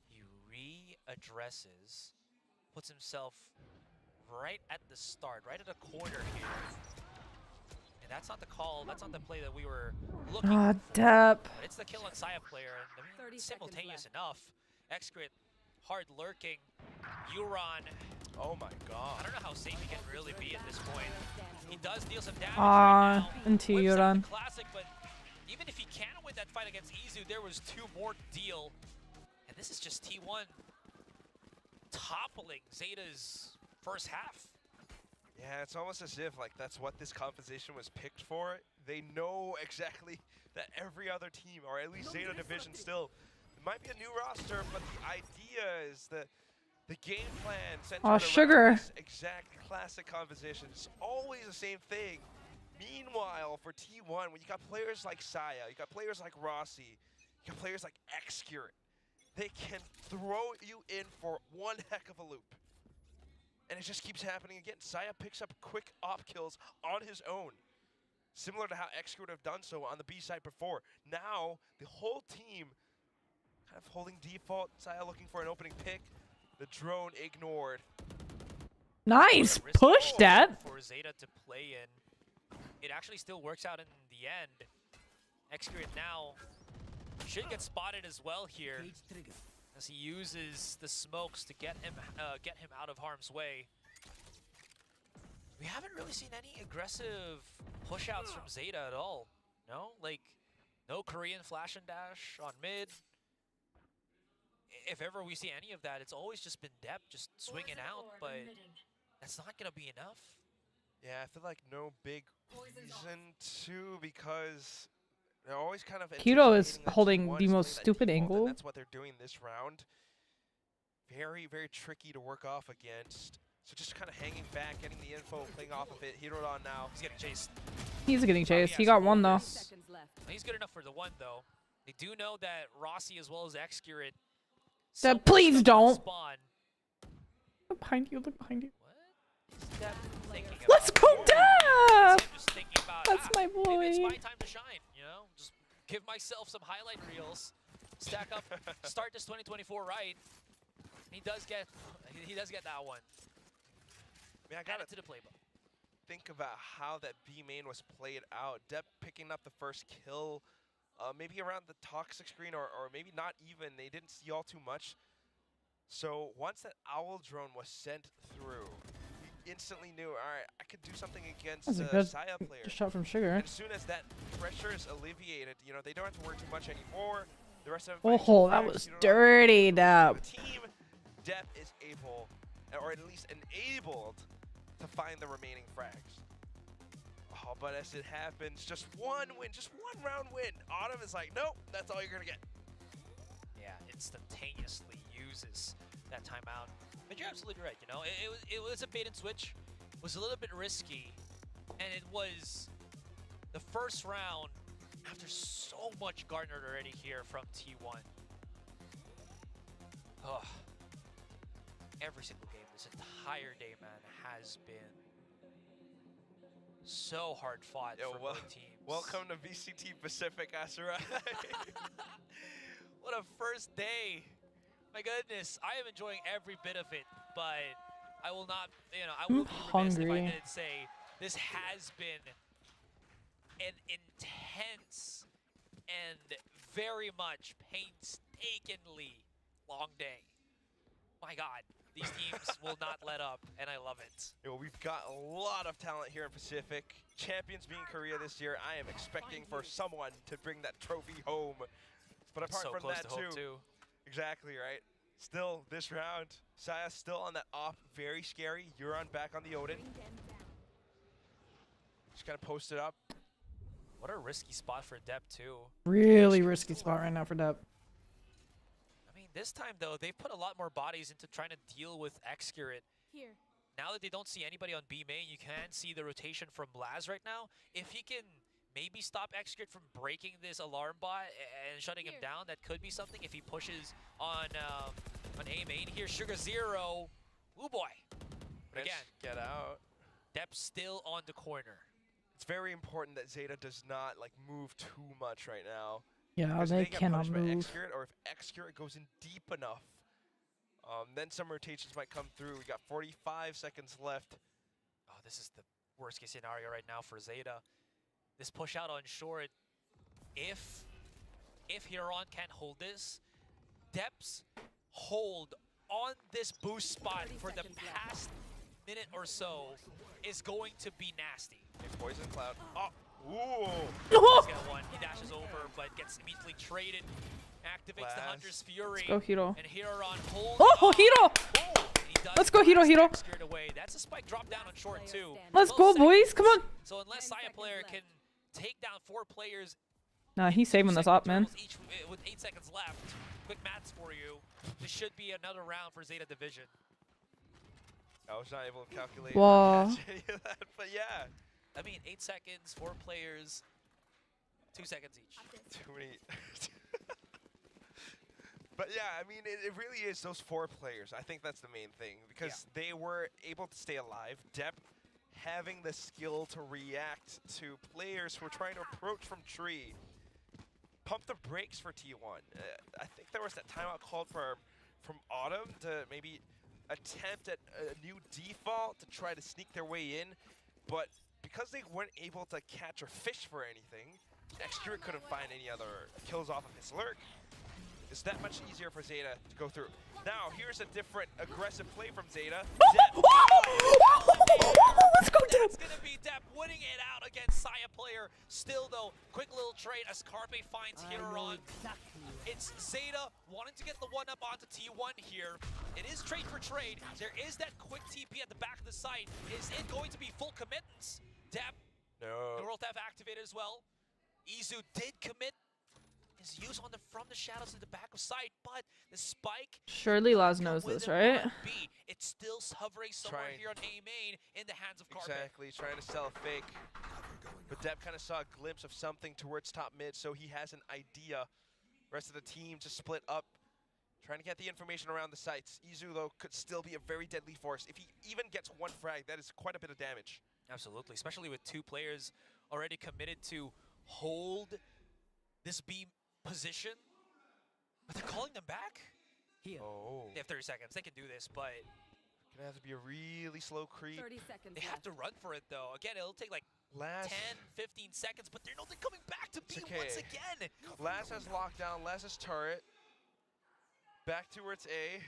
He readdresses, puts himself right at the start, right at the corner here. And that's not the call, that's not the play that we were looking for. Dep. But it's the kill on Saya player, and I mean, simultaneous enough. Excret, hard lurking, Euron. Oh my god. I don't know how safe he can really be at this point. He does deal some damage right now. Into Whips out Euron. the classic, but even if he can win that fight against Izu, there was 2 more to deal. And this is just T1 toppling ZETA's first half. Yeah, it's almost as if like that's what this composition was picked for. They know exactly that every other team, or at least ZETA division still, it might be a new roster, but the idea is that the game plan centered around sugar. this exact classic composition. It's always the same thing. Meanwhile, for T1, when you got players like Saya, you got players like Rossi, you got players like Excurate, they can throw you in for one heck of a loop. And it just keeps happening again. Saya picks up quick op kills on his own, similar to how Excurate have done so on the B side before. Now, the whole team kind of holding default. Saya looking for an opening pick. The drone ignored. Nice push, Dep. For ZETA to play in. It actually still works out in the end. Excurate now should get spotted as well here, as he uses the smokes to get him out of harm's way. We haven't really seen any aggressive push-outs from ZETA at all. No, like no Korean flash and dash on mid. If ever we see any of that, it's always just been Dep just swinging out, but that's not gonna be enough. Yeah, I feel like no big reason to, because they're always kind of Kudo is anticipating that holding T1 the is most playing that stupid default, angle. and that's what they're doing this round. Very, very tricky to work off against. So just kind of hanging back, getting the info, playing off of it. Hirodon now. He's getting chased. He's getting chased. He got one though. He's good enough for the one though. They do know that Rossi as well as Excurate. Dep, please don't. Spawn. Look behind you. Look behind you. What? Dep thinking about? Let's go, Dep. Just thinking about, That's my maybe it's my boy. time to shine. You know, just give myself some highlight reels, stack up, start this 2024 right. He does get that one. I mean, I Add gotta it to the playbook. think about how that B main was played out. Dep picking up the first kill, maybe around the toxic screen, or maybe not even. They didn't see all too much. So once that owl drone was sent through, he instantly knew, all right, I could do something against That's a the good Saya player. shot from Sugar. And as soon as that pressure is alleviated, you know, they don't have to worry too much anymore. The rest of them Oh, that was dirty, Dep. Team Dep is able, or at least enabled, to find the remaining frags. Oh, but as it happens, just one win, just one round win. Autumn is like, nope, that's all you're gonna get. Yeah, instantaneously uses that timeout. But you're absolutely right. You know, it was a bait and switch. It was a little bit risky, and it was the first round after so much garnered already here from T1. Oh, every single game this entire day, man, has been so hard fought for both teams. Welcome to VCT Pacific, Asarai. What a first day. My goodness, I am enjoying every bit of it, but I will not, you know, I will be remiss if I hungry. didn't say this has been an intense and very much painstakingly long day. My God, these teams will not let up, and I love it. You know, we've got a lot of talent here in Pacific. Champions being Korea this year, I am expecting for someone to bring that trophy home. But apart So from close that to home too. exactly right. Still, this round, Saya still on that off, very scary. Euron back on the Odin. Just kind of posted up. What a risky spot for Depp too. Really risky spot right now for Depp. I mean, this time though, they've put a lot more bodies into trying to deal with Excurate. Here. Now that they don't see anybody on B main, you can see the rotation from Blaz right now. If he can maybe stop Excurate from breaking this alarm bot and shutting him down, that could be something if he pushes on A main here. Sugar Zero. Ooh boy. But again, Get out. Depp's still on the corner. It's very important that ZETA does not like move too much right now. Yeah, Because they get cannot punished by move. Excurate, or if Excurate goes in deep enough, then some rotations might come through. We got 45 seconds left. Oh, this is the worst case scenario right now for ZETA. This push out on short, if Huron can't hold this, Depp's hold on this boost spot for the past minute or so is going to be nasty. Okay, Poison Cloud. Oh, ooh. He's got one. He dashes over, but gets immediately traded. Activates the Blast. Hunter's Fury. Let's go, Hiro. And Huron holds. Oh, Hiro! Let's go, Hiro, Hiro. Scared away. That's a spike drop down on short too. Let's go, boys. Come on. So unless Saya player can take down 4 players, Nah, he's saving this up, man. each with 8 seconds left. Quick maths for you. This should be another round for ZETA Division. I was not able to calculate Wow. any of that, but yeah. I mean, 8 seconds, 4 players, 2 seconds each. Too many. But yeah, I mean, it really is those 4 players. I think that's the main thing, because they were able to stay alive. Depp having the skill to react to players who are trying to approach from tree. Pump the brakes for T1. I think there was that timeout called from Autumn to maybe attempt at a new default to try to sneak their way in, but because they weren't able to catch or fish for anything, Excurate couldn't find any other kills off of his lurk. It's that much easier for ZETA to go through. Now, here's a different aggressive play from ZETA. Let's go, Depp. It's gonna be Depp winning it out against Saya player. Still though, quick little trade as Carpe finds Huron. It's ZETA wanting to get the 1-up onto T1 here. It is trade for trade. There is that quick TP at the back of the site. Is it going to be full committance? Depp, No. World Theft activated as well. Izu did commit his use on from the shadows to the back of sight, but the spike. Surely Laz knows with this, it right? on B. It's still hovering somewhere Trying- here on A main in the hands of Carpe. Exactly, trying to sell a fake. But Depp kind of saw a glimpse of something towards top mid, so he has an idea. Rest of the team just split up, trying to get the information around the sites. Izu, though, could still be a very deadly force. If he even gets 1 frag, that is quite a bit of damage. Absolutely, especially with 2 players already committed to hold this B position. But they're calling them back? Oh. They have 30 seconds. They can do this, but Gonna have to be a really slow creep. 30 seconds they have to run for it, though. Again, it'll take like Laz, 10, 15 seconds, but they're coming back to B It's okay. once again. Laz has lockdown, Laz has turret. Back towards A.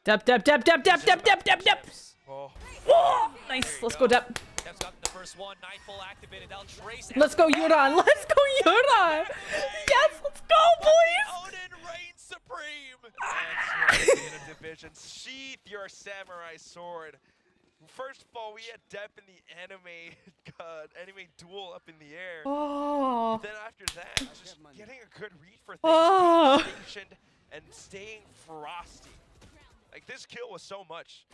Depp, Depp, Depp, Depp, Depp, Depp, Depp, Depp, Depp. Oh, Oh, nice. Let's go, Depp. Depp's got the first one. Nightfall activated. They'll trace. Let's go, Yuran. Let's go, Yuran. Yes, let's go, boys. Odin reigns supreme. That's right, in a division. Sheath your samurai sword. First of all, we had Depp in the anime duel up in the air. Oh. Then after that, just getting a good read for things, Oh. being stationed and staying frosty. Like, this kill was so much.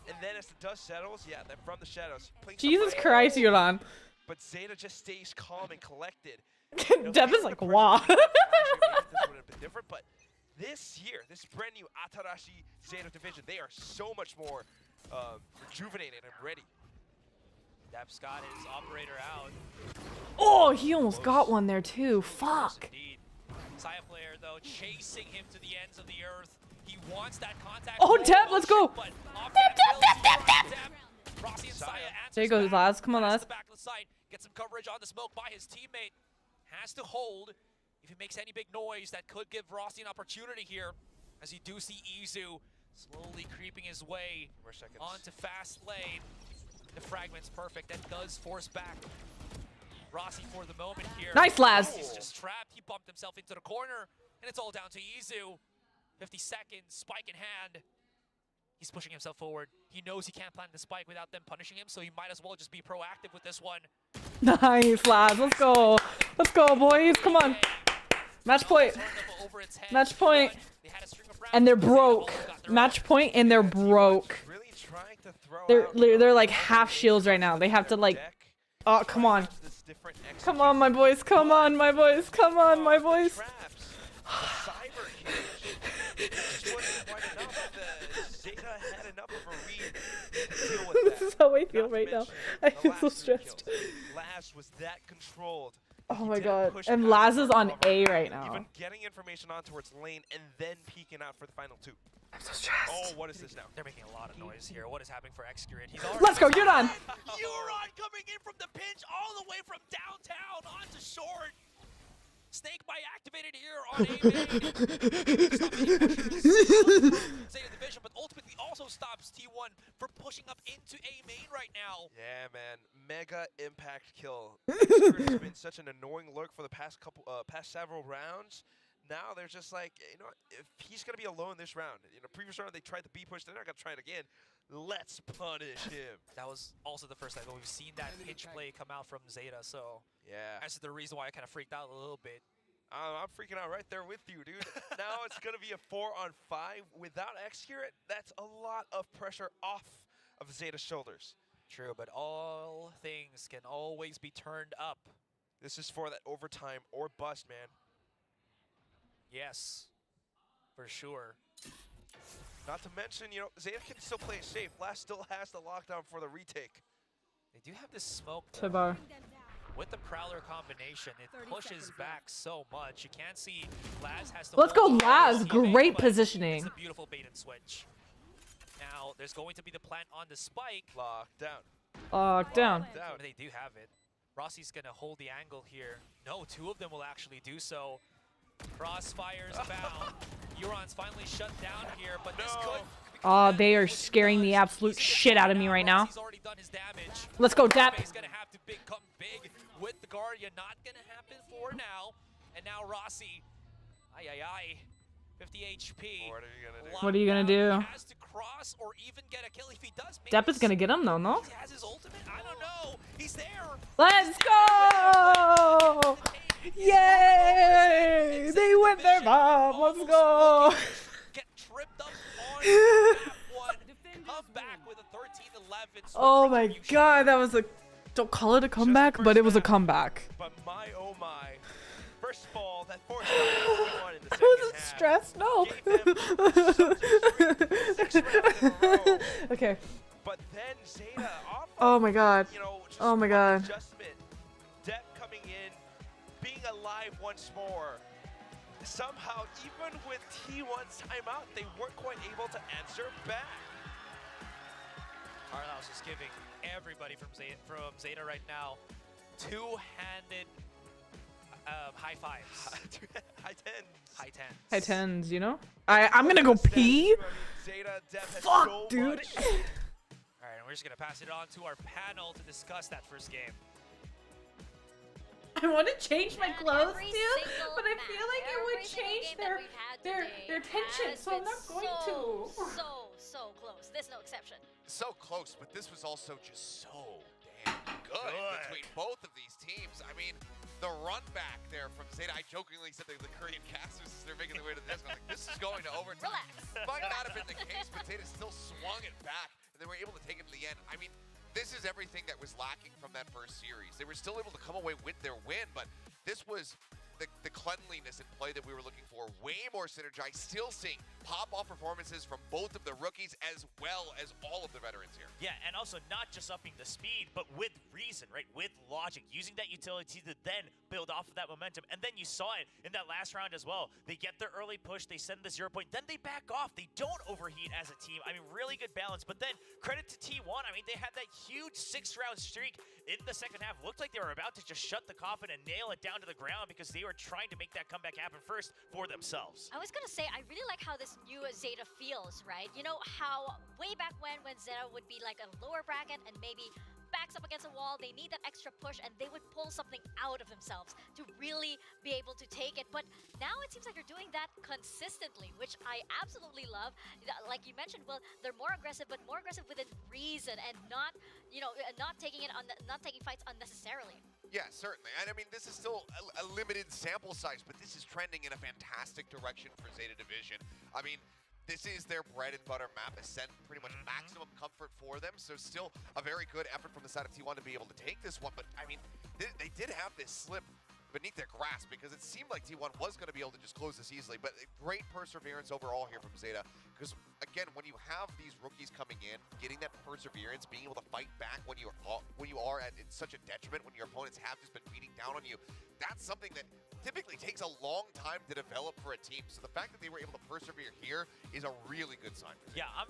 And then as the dust settles, yeah, then from the shadows. playing some Jesus right- Christ, Yuran. But ZETA just stays calm and collected. Depp is like, wow. This would have been different, but this year, this brand new Atarashi ZETA division, they are so much more rejuvenated and ready. Depp's got his operator out. Oh, he almost got one there, too. Yes, Fuck. indeed. Saya player, though, chasing him to the ends of the earth. He wants that contact. Oh, roll Depp, let's go. motion, but off Depp, that Depp, build, Depp, Depp, Rossi and Saya answers There you go, back. Laz. Come on, Past Laz. the back of the site. Get some coverage on the smoke by his teammate. Has to hold. If he makes any big noise, that could give Rossi an opportunity here. As you do see Izu slowly creeping his way More seconds. onto fast lane. The fragment's perfect. That does force back Rossi for the moment here. Nice, Laz. He's just trapped. He bumped himself into the corner, and it's all down to Izu. 50 seconds, spike in hand. He's pushing himself forward. He knows he can't plant the spike without them punishing him, so he might as well just be proactive with this one. Nice, lads. Let's go. Let's go, boys. Come on. Match point. Match point. And they're broke. Match point and they're broke. Really trying to throw They're like half shields right now. They have to like. Oh, come on. Come on, my boys. Come on, my boys. Come on, my boys. This is how I feel right now. I feel so stressed. Laz was that controlled. Oh my god. And Laz is on A right now. Even getting information on towards lane and then peeking out for the final two. I'm so stressed. Oh, what is this now? They're making a lot of noise here. What is happening for Excurate? Let's go, you're done. Euron coming in from the pinch all the way from downtown onto short. Snake bite activated here on A main. Zeta division, but ultimately also stops T1 from pushing up into A main right now. Yeah, man, mega impact kill. It's been such an annoying lurk for the past several rounds. Now they're just like, you know, if he's gonna be alone this round. You know, previous round they tried the B push, they're not gonna try it again. Let's punish him. That was also the first time that we've seen that pinch play come out from Zeta, so yeah, that's the reason why I kind of freaked out a little bit. I'm freaking out right there with you, dude. Now it's gonna be a 4-on-5 without Excurate. That's a lot of pressure off of Zeta's shoulders. True, but all things can always be turned up. This is for that overtime or bust, man. Yes, for sure. Not to mention, you know, Zeta can still play it safe. Last still has the lockdown for the retake. They do have this smoke Tabar. with the Prowler combination. It pushes back so much. You can't see Laz has to Let's go, hold on Laz. to Great but positioning. It's a beautiful bait and switch. Now, there's going to be the plant on the spike. Lockdown. Down. They do have it. Rossi's going to hold the angle here. No, two of them will actually do so. Crossfire's bound. Euron's finally shut down here, but this could... Oh, they are scaring the absolute shit out of me right now. He's already done his damage. Let's go, Dap. He's going to have to come big with the Guardian. Not going to happen for now. And now Rossi. 50 HP. What are you gonna do? What are you gonna do? He has to cross or even get a kill. If he does, maybe Depp is gonna get him though, no? he has his ultimate. I don't know. He's there. Let's go! Yay! They went their bomb. Let's go! Get tripped up on that one. Come back with a 13-11. Oh my god, that was a... Don't call it a comeback, but it was a comeback. But my oh my. First of all, that forced T1 in the I second wasn't half. stressed, no. Gave them 6 rounds in a row. Okay. But then Zeta off Oh my god. you know, just Oh my one god. adjustment. Depp coming in, being alive once more. Somehow, even with T1's timeout, they weren't quite able to answer back. Carlos is giving everybody from Zeta right now two-handed high fives. High tens. High tens. High tens, you know? I'm gonna go pee. Zeta, Depp has Fuck, so dude. much. All right, and we're just going to pass it on to our panel to discuss that first game. I want to change my clothes Every too, single but I match, feel like it every would single change game that we've had their today tension, has so I'm been not going to. So close. There's no exception. So close, but this was also just so damn good between both of these teams. I mean, the run back there from Zeta, I jokingly said the Korean casters as they're making their way to the desk. I was like, this is going to overtime. Relax. Might not have been the case, but Zeta still swung it back, and they were able to take it to the end. I mean, this is everything that was lacking from that first series. They were still able to come away with their win, but this was the cleanliness in play that we were looking for. Way more synergized, still seeing pop-off performances from both of the rookies as well as all of the veterans here. Yeah, and also not just upping the speed, but with reason, right? With logic, using that utility to then build off of that momentum. And then you saw it in that last round as well. They get their early push, they send the 0 point, then they back off. They don't overheat as a team. I mean, really good balance. But then credit to T1. I mean, they had that huge 6-round streak in the second half. Looked like they were about to just shut the coffin and nail it down to the ground because they were trying to make that comeback happen first for themselves. I was gonna say, I really like how this new Zeta feels, right? You know how way back when Zeta would be like a lower bracket and maybe backs up against a wall, they need that extra push, and they would pull something out of themselves to really be able to take it. But now it seems like they're doing that consistently, which I absolutely love. Like you mentioned, well, they're more aggressive, but more aggressive within reason and not, not taking fights unnecessarily. Yeah, certainly. And I mean, this is still a limited sample size, but this is trending in a fantastic direction for Zeta Division. I mean, this is their bread and butter map, Ascent, pretty much maximum comfort for them. So still a very good effort from the side of T1 to be able to take this one. But I mean, they did have this slip beneath their grasp because it seemed like T1 was going to be able to just close this easily. But great perseverance overall here from Zeta. Because again, when you have these rookies coming in, getting that perseverance, being able to fight back when you are at such a detriment, when your opponents have just been beating down on you, that's something that typically takes a long time to develop for a team. So the fact that they were able to persevere here is a really good sign for Zeta. Yeah,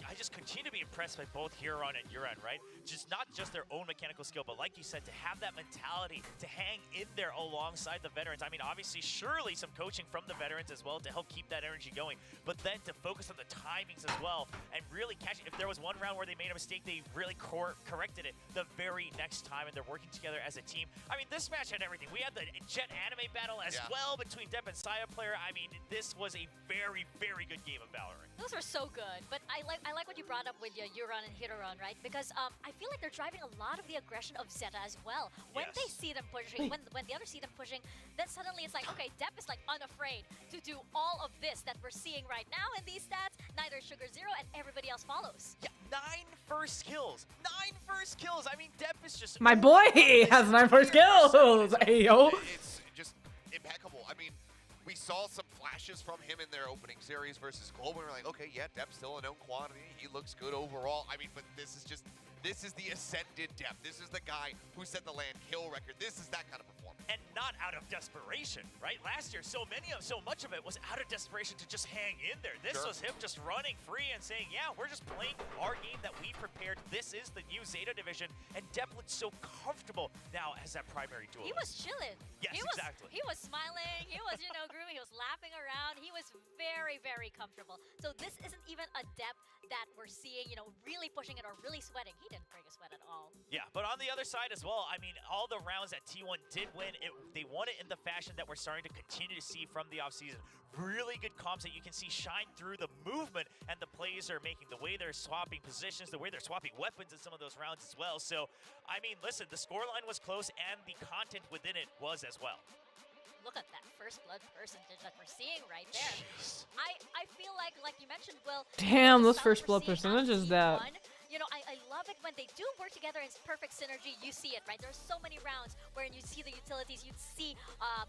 I just continue to be impressed by both Huron and Uran, right? Just not just their own mechanical skill, but like you said, to have that mentality to hang in there alongside the veterans. I mean, obviously, surely some coaching from the veterans as well to help keep that energy going, but then to focus on the timings as well and really catch it. If there was one round where they made a mistake, they really corrected it the very next time, and they're working together as a team. I mean, this match had everything. We had the Jet anime battle as well between Depp and Saya player. I mean, this was a very, very good game of Valorant. Those were so good, but I like what you brought up with Euron and Hiroron, right? Because I feel like they're driving a lot of the aggression of Zeta as well. When they see them pushing, when the others see them pushing, then suddenly it's like, okay, Depp is like unafraid to do all of this that we're seeing right now in these stats. Neither Sugar Zero and everybody else follows. Yeah, 9 first kills. 9 first kills. I mean, Depp is just... My boy has 9 first kills. Hey, yo. It's just impeccable. I mean, we saw some flashes from him in their opening series versus Global, and we're like, okay, yeah, Depp's still a known quantity. He looks good overall. I mean, but this is the ascended Depp. This is the guy who set the land kill record. This is that kind of performance. And not out of desperation, right? Last year, so much of it was out of desperation to just hang in there. This was him just running free and saying, yeah, we're just playing our game that we prepared. This is the new Zeta division. And Depp looked so comfortable now as that primary duelist. He was chilling. Yes, exactly. He was smiling. He was, grooving. He was laughing around. He was very, very comfortable. So this isn't even a Depp that we're seeing, really pushing it or really sweating. He didn't break a sweat at all. Yeah, but on the other side as well, I mean, all the rounds that T1 did win, they won it in the fashion that we're starting to continue to see from the offseason. Really good comps that you can see shine through the movement and the plays they're making, the way they're swapping positions, the way they're swapping weapons in some of those rounds as well. So, I mean, listen, the scoreline was close and the content within it was as well. Look at that first blood percentage that we're seeing right there. Jeez. I feel like you mentioned, Will. Damn, those first blood percentages that. I love it when they do work together in perfect synergy. You see it, right? There's so many rounds wherein you see the utilities. You'd see,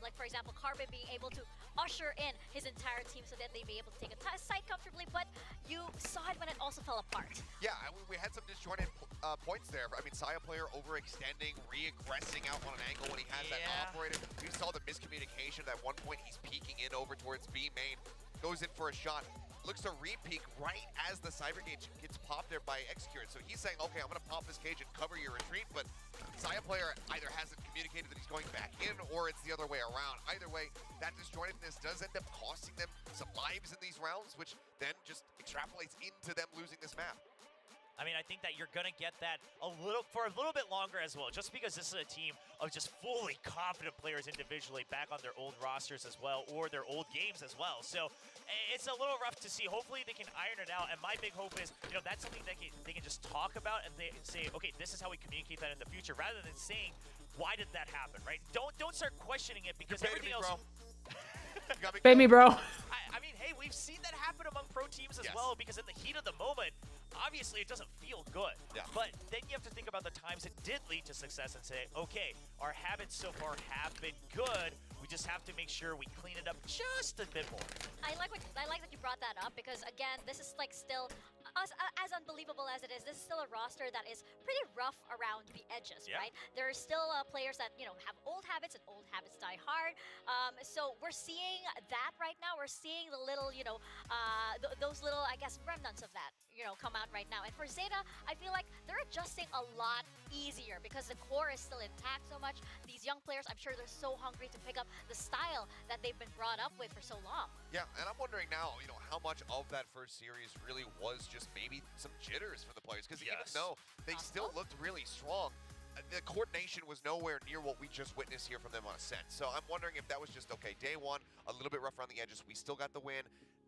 like, for example, Carbon being able to usher in his entire team so that they'd be able to take a site comfortably, but you saw it when it also fell apart. Yeah, we had some disjointed points there. I mean, Saya player overextending, re-aggressing out on an angle when he has that operator. We saw the miscommunication. At one point, he's peeking in over towards B main, goes in for a shot. Looks to re-peek right as the Cyber Gauge gets popped there by Execute. So he's saying, okay, I'm going to pop this cage and cover your retreat, but Saya player either hasn't communicated that he's going back in or it's the other way around. Either way, that disjointedness does end up costing them some lives in these rounds, which then just extrapolates into them losing this map. I mean, I think that you're going to get that for a little bit longer as well, just because this is a team of just fully confident players individually back on their old rosters as well, or their old games as well. So it's a little rough to see. Hopefully they can iron it out, and my big hope is, that's something that they can just talk about and they say, okay, this is how we communicate that in the future, rather than saying, why did that happen, right? Don't start questioning it, because everything else... Pay me, bro. I mean, hey, we've seen that happen among pro teams as well, because in the heat of the moment, obviously it doesn't feel good. Yeah. But then you have to think about the times it did lead to success and say, okay, our habits so far have been good. We just have to make sure we clean it up just a bit more. I like that you brought that up, because again, this is like still as unbelievable as it is. This is still a roster that is pretty rough around the edges, right? There are still players that have old habits, and old habits die hard. So we're seeing that right now. We're seeing the little, those little, I guess, remnants of that, come out right now. And for Zeta, I feel like they're adjusting a lot easier because the core is still intact so much. These young players, I'm sure they're so hungry to pick up the style that they've been brought up with for so long. Yeah, and I'm wondering now, how much of that first series really was just maybe some jitters for the players, because even though they still looked really strong. The coordination was nowhere near what we just witnessed here from them on Ascent. So I'm wondering if that was just, okay, day one, a little bit rough around the edges. We still got the win.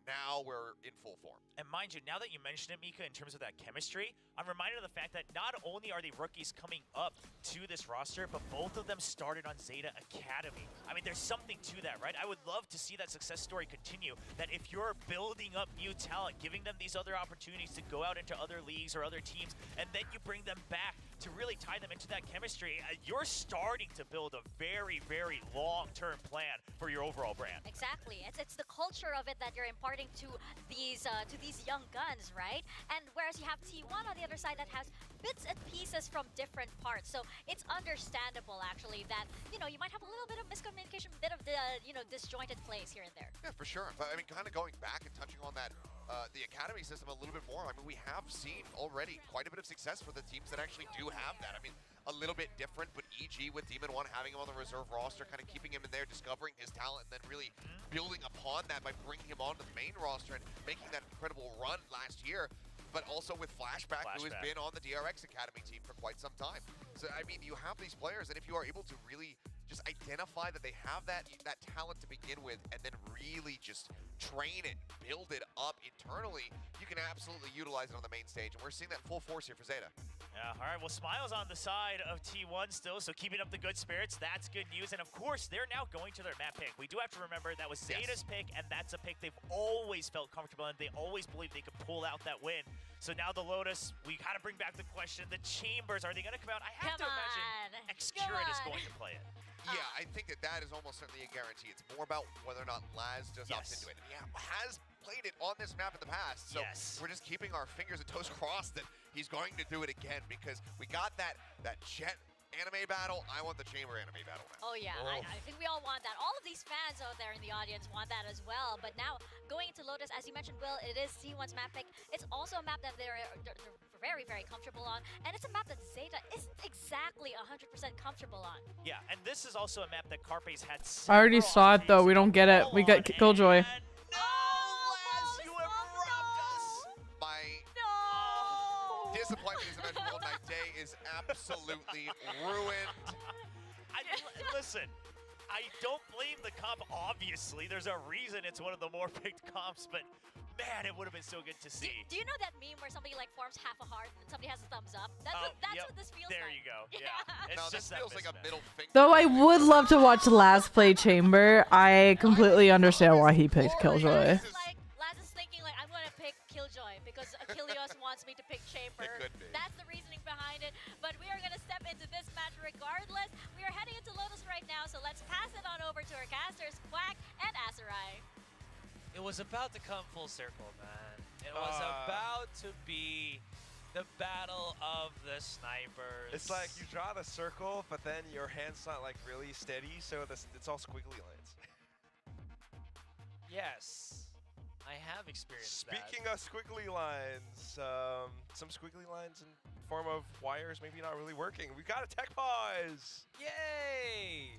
Now we're in full form. And mind you, now that you mention it, Mika, in terms of that chemistry, I'm reminded of the fact that not only are they rookies coming up to this roster, but both of them started on ZETA Academy. I mean, there's something to that, right? I would love to see that success story continue, that if you're building up new talent, giving them these other opportunities to go out into other leagues or other teams, and then you bring them back to really tie them into that chemistry, you're starting to build a very, very long-term plan for your overall brand. Exactly. It's the culture of it that you're imparting to these young guns, right? And whereas you have T1 on the other side that has bits and pieces from different parts. So it's understandable actually that, you know, you might have a little bit of miscommunication, a bit of the, you know, disjointed plays here and there. Yeah, for sure. But I mean, kind of going back and touching on that, the academy system a little bit more. I mean, we have seen already quite a bit of success for the teams that actually do have that. I mean, a little bit different, but EG with Demon 1 having him on the reserve roster, kind of keeping him in there, discovering his talent, and then really building upon that by bringing him onto the main roster and making that incredible run last year. But also with Flashback, who has been on the DRX Academy team for quite some time. So, I mean, you have these players, and if you are able to really just identify that they have that talent to begin with, and then really just train it, build it up internally, you can absolutely utilize it on the main stage. And we're seeing that full force here for ZETA. Yeah, all right, well, Smile's on the side of T1 still, so keeping up the good spirits, that's good news. And of course, they're now going to their map pick. We do have to remember that was ZETA's pick, and that's a pick they've always felt comfortable in. They always believed they could pull out that win. So now the Lotus, we gotta bring back the question, the Chambers, are they gonna come out? I have to imagine Xcurit is going to play it. Yeah, I think that is almost certainly a guarantee. It's more about whether or not Laz just opts into it. And yeah, has played it on this map in the past, so we're just keeping our fingers and toes crossed that he's going to do it again, because we got that Jet anime battle. I want the Chamber anime battle now. Oh yeah, I think we all want that. All of these fans out there in the audience want that as well. But now, going into Lotus, as you mentioned, Will, it is T1's map pick. It's also a map that they're very, very comfortable on. And it's a map that ZETA isn't exactly 100% comfortable on. Yeah, and this is also a map that Carpe's had I already saw it though. We don't get it. We got Killjoy. Disappointment is immeasurable. Night Day is absolutely ruined. Listen, I don't blame the comp, obviously. There's a reason it's one of the more picked comps, but man, it would have been so good to see. Do you know that meme where somebody like forms half a heart and somebody has a thumbs up? That's what this feels like. There you go. Yeah. No, this feels like a middle finger. Though I would love to watch Laz play Chamber, I completely understand why he picked Killjoy. Laz is thinking like, I'm going to pick Killjoy because Achilles wants me to pick Chamber. It could be. That's the reasoning behind it. But we are going to step into this match regardless. We are heading into Lotus right now, so let's pass it on over to our casters, Quack and Asarai. It was about to come full circle, man. It was about to be the battle of the snipers. It's like you draw the circle, but then your hand's not like really steady, so it's all squiggly lines. Yes, I have experienced Speaking of squiggly lines, some squiggly lines in form of wires maybe not really working. We got a tech pause! Yay!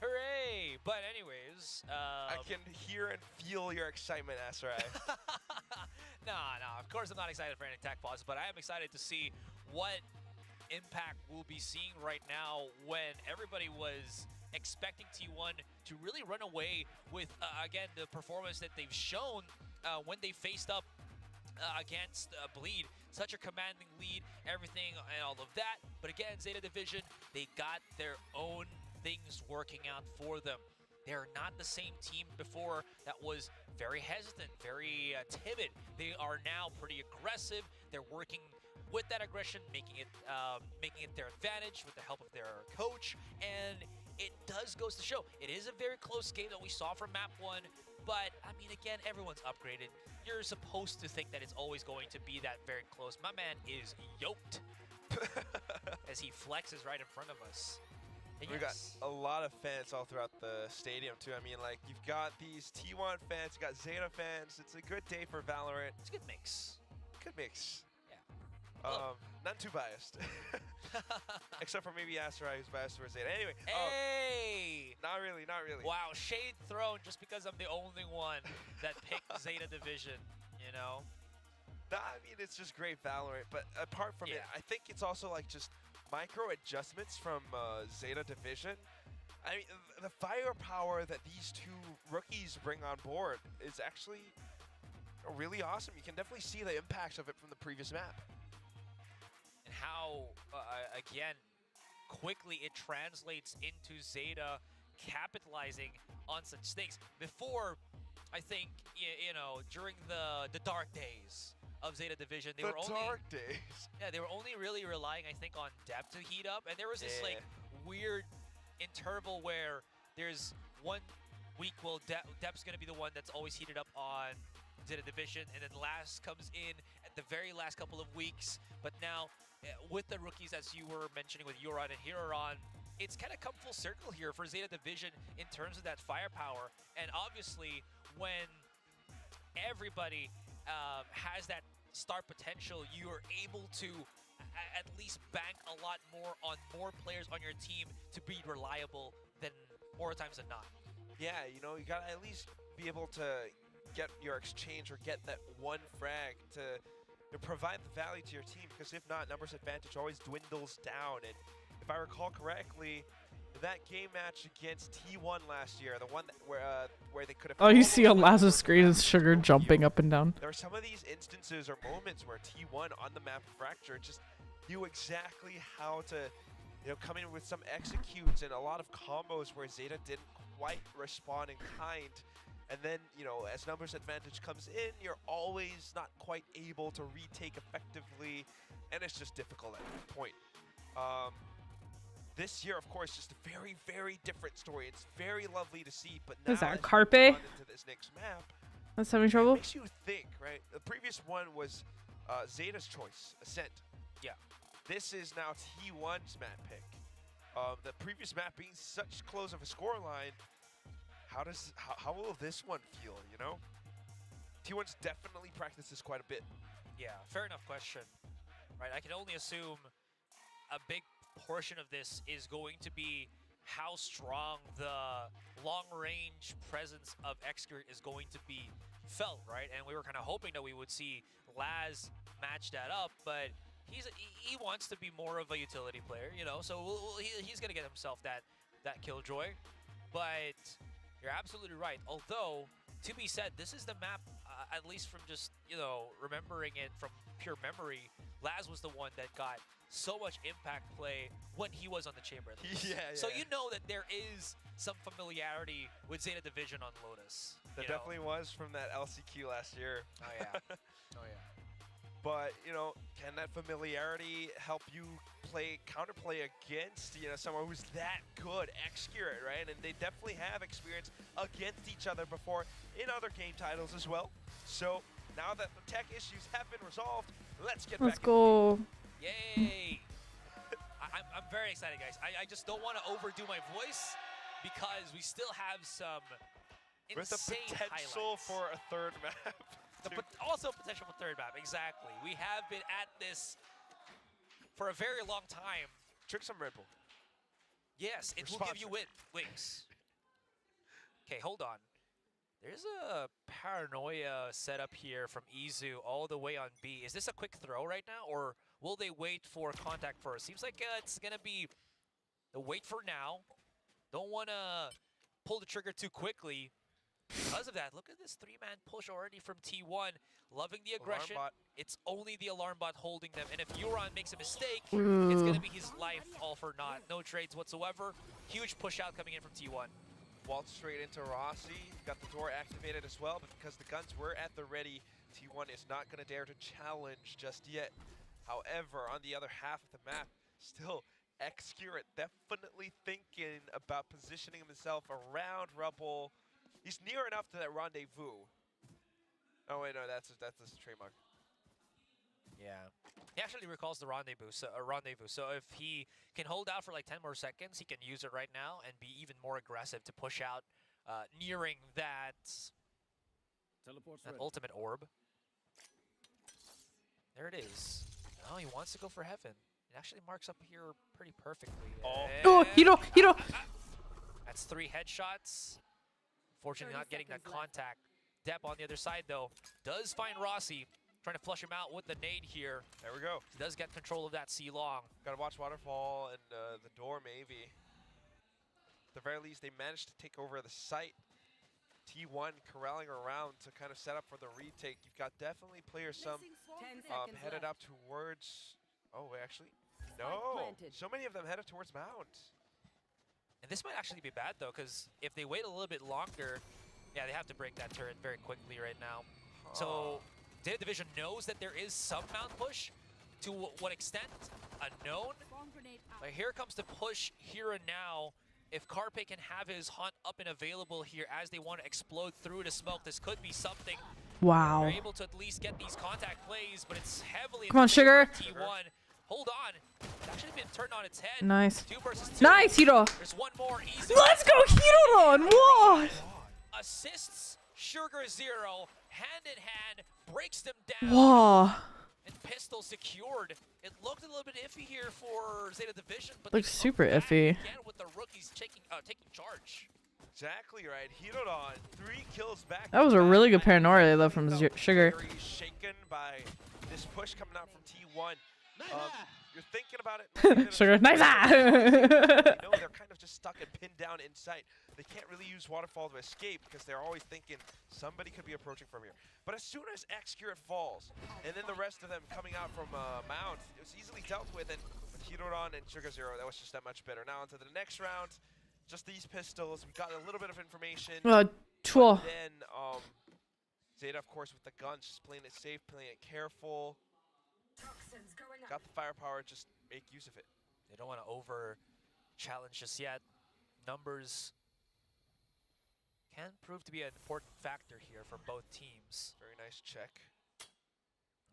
Hooray! But anyways, I can hear and feel your excitement, Asarai. No, of course I'm not excited for any tech pause, but I am excited to see what impact we'll be seeing right now when everybody was expecting T1 to really run away with, again, the performance that they've shown when they faced up against Bleed. Such a commanding lead, everything and all of that. But again, ZETA Division, they got their own things working out for them. They're not the same team before that was very hesitant, very timid. They are now pretty aggressive. They're working with that aggression, making it their advantage with the help of their coach, and it goes to show. It is a very close game that we saw from map 1, but I mean, again, everyone's upgraded. You're supposed to think that it's always going to be that very close. My man is yoked as he flexes right in front of us. We got a lot of fans all throughout the stadium too. I mean, like, you've got these T1 fans, you got ZETA fans. It's a good day for Valorant. It's a good mix. Good mix. Yeah. Not too biased. Except for maybe Asarai, who's biased towards ZETA. Anyway. Hey! Not really, not really. Wow, shade thrown just because I'm the only one that picked ZETA Division, you know? I mean, it's just great Valorant. But apart from it, I think it's also like just micro adjustments from ZETA Division. I mean, the firepower that these two rookies bring on board is actually really awesome. You can definitely see the impacts of it from the previous map. And how, again, quickly it translates into ZETA capitalizing on such things. Before, I think, you know, during the dark days of ZETA Division, they were only really relying, I think, on depth to heat up. And there was this like weird interval where there's one week, well, depth's gonna be the one that's always heated up on ZETA Division, and then last comes in at the very last couple of weeks. But now, with the rookies, as you were mentioning with Euron and Hiroron, it's kind of come full circle here for ZETA Division in terms of that firepower. And obviously, when everybody has that star potential, you are able to at least bank a lot more on more players on your team to be reliable than more times than not. Yeah, you know, you gotta at least be able to get your exchange or get that one frag to provide the value to your team, because if not, numbers advantage always dwindles down. And if I recall correctly, that game match against T1 last year, the one that, where they could have... Oh, you see on Laz's screen is Sugar jumping up and down. There are some of these instances or moments where T1 on the map Fracture just knew exactly how to, you know, come in with some executes and a lot of combos where ZETA didn't quite respond in kind. And then, you know, as numbers advantage comes in, you're always not quite able to retake effectively, and it's just difficult at that point. This year, of course, just a very, very different story. It's very lovely to see, but now is that as you Carpe? run into this next map, That's having trouble? it makes you think, right? The previous one was ZETA's choice, Ascent. Yeah. This is now T1's map pick. The previous map being such close of a scoreline, how will this one feel, you know? T1's definitely practiced this quite a bit. Yeah, fair enough question. Right, I can only assume a big portion of this is going to be how strong the long-range presence of Excurate is going to be felt, right? And we were kind of hoping that we would see Laz match that up, but he wants to be more of a utility player, you know, so he's going to get himself that killjoy. But you're absolutely right. Although, to be said, this is the map, at least from just, you know, remembering it from pure memory, Laz was the one that got so much impact play when he was on the chamber. Yeah. So you know that there is some familiarity with ZETA Division on Lotus. There definitely was from that LCQ last year. Oh, yeah. Oh, yeah. But, you know, can that familiarity help you counterplay against, you know, someone who's that good, Excurate, right? And they definitely have experience against each other before in other game titles as well. So now that the tech issues have been resolved, let's get back. Let's go. Yay! I'm very excited, guys. I just don't want to overdo my voice because we still have some insane with the potential highlights. for a third map. Also potential for third map, exactly. We have been at this for a very long time. Drink some Red Bull. Yes, it will give you wings. Okay, hold on. There's a paranoia setup here from Izu all the way on B. Is this a quick throw right now, or will they wait for contact first? Seems like it's going to be the wait for now. Don't want to pull the trigger too quickly. Because of that, look at this three-man push already from T1. Loving the aggression. It's only the alarm bot holding them. And if Euron makes a mistake, it's going to be his life all for naught. No trades whatsoever. Huge push out coming in from T1. Waltz straight into Rossi. Got the door activated as well, but because the guns were at the ready, T1 is not going to dare to challenge just yet. However, on the other half of the map, still Excurate definitely thinking about positioning himself around Rubble. He's near enough to that rendezvous. Oh wait, no, that's a trademark. Yeah. He actually recalls the rendezvous. So if he can hold out for like 10 more seconds, he can use it right now and be even more aggressive to push out, nearing that ultimate orb. There it is. Oh, he wants to go for heaven. It actually marks up here pretty perfectly. Oh, you know. That's 3 headshots. Fortunately, not getting that contact. Depp on the other side, though, does find Rossi. Trying to flush him out with the nade here. There we go. He does get control of that C-Long. Gotta watch Waterfall and the door, maybe. At the very least, they managed to take over the site. T1 corralling around to kind of set up for the retake. You've got definitely players, some 10 seconds headed left. up towards... Oh, wait, actually, no. planted. So many of them headed towards Mount. And this might actually be bad, though, because if they wait a little bit longer, yeah, they have to break that turret very quickly right now. So ZETA Division knows that there is some Mount push. To what extent? Unknown. But here comes the push here and now. If Carpe can have his hunt up and available here as they want to explode through the smoke, this could be something. Wow. They're able to at least get these contact plays, but it's heavily Come on, Sugar. T1. Hold on. It's actually been turned on its head. Nice. 2 versus 2. Nice, Hiro. There's one more. Easy. Let's go, Hirodon. What? Assists Sugar Zero, hand in hand, breaks them down. Wow. And pistol secured. It looked a little bit iffy here for ZETA Division, but Looks they super look back iffy. again with the rookies taking charge. Exactly right. Hirodon, 3 kills back. That was a really good paranoia they left from Sugar. Very shaken by this push coming out from T1. You're thinking about it. Sugar, nice. No, they're kind of just stuck and pinned down in sight. They can't really use Waterfall to escape because they're always thinking somebody could be approaching from here. But as soon as X-Curate falls, and then the rest of them coming out from Mount, it was easily dealt with. And with Hirodon and Sugar Zero, that was just that much better. Now onto the next round, just these pistols. We got a little bit of information. Cool. Then ZETA, of course, with the guns, just playing it safe, playing it careful. Got the firepower, just make use of it. They don't want to over challenge just yet. Numbers can prove to be an important factor here for both teams. Very nice check.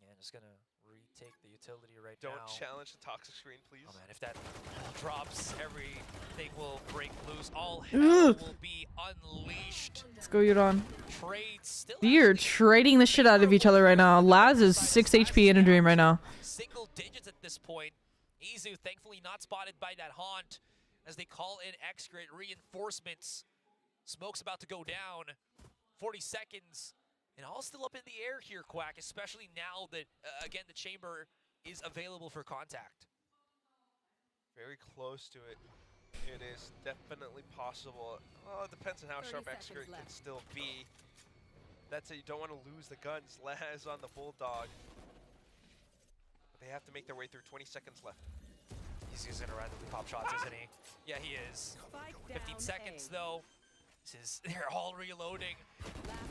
Yeah, just gonna retake the utility right Don't now. challenge the toxic screen, please. Oh man, if that drops, everything will break loose. All hell will be unleashed. Let's go, Hirodon. Trades still. You're trading the shit out of each other right now. Laz is 6 HP in a dream right now. Single digits at this point. Izu thankfully not spotted by that haunt as they call in X-Grid reinforcements. Smoke's about to go down. 40 seconds. And all still up in the air here, Quack, especially now that, again, the chamber is available for contact. Very close to it. It is definitely possible. Well, it depends on how sharp X-Grid can still be. That's it, you don't want to lose the guns. Laz on the Bulldog. But they have to make their way through. 20 seconds left. He's using a randomly pop shots, isn't he? Yeah, he is. 15 seconds, though. They're all reloading.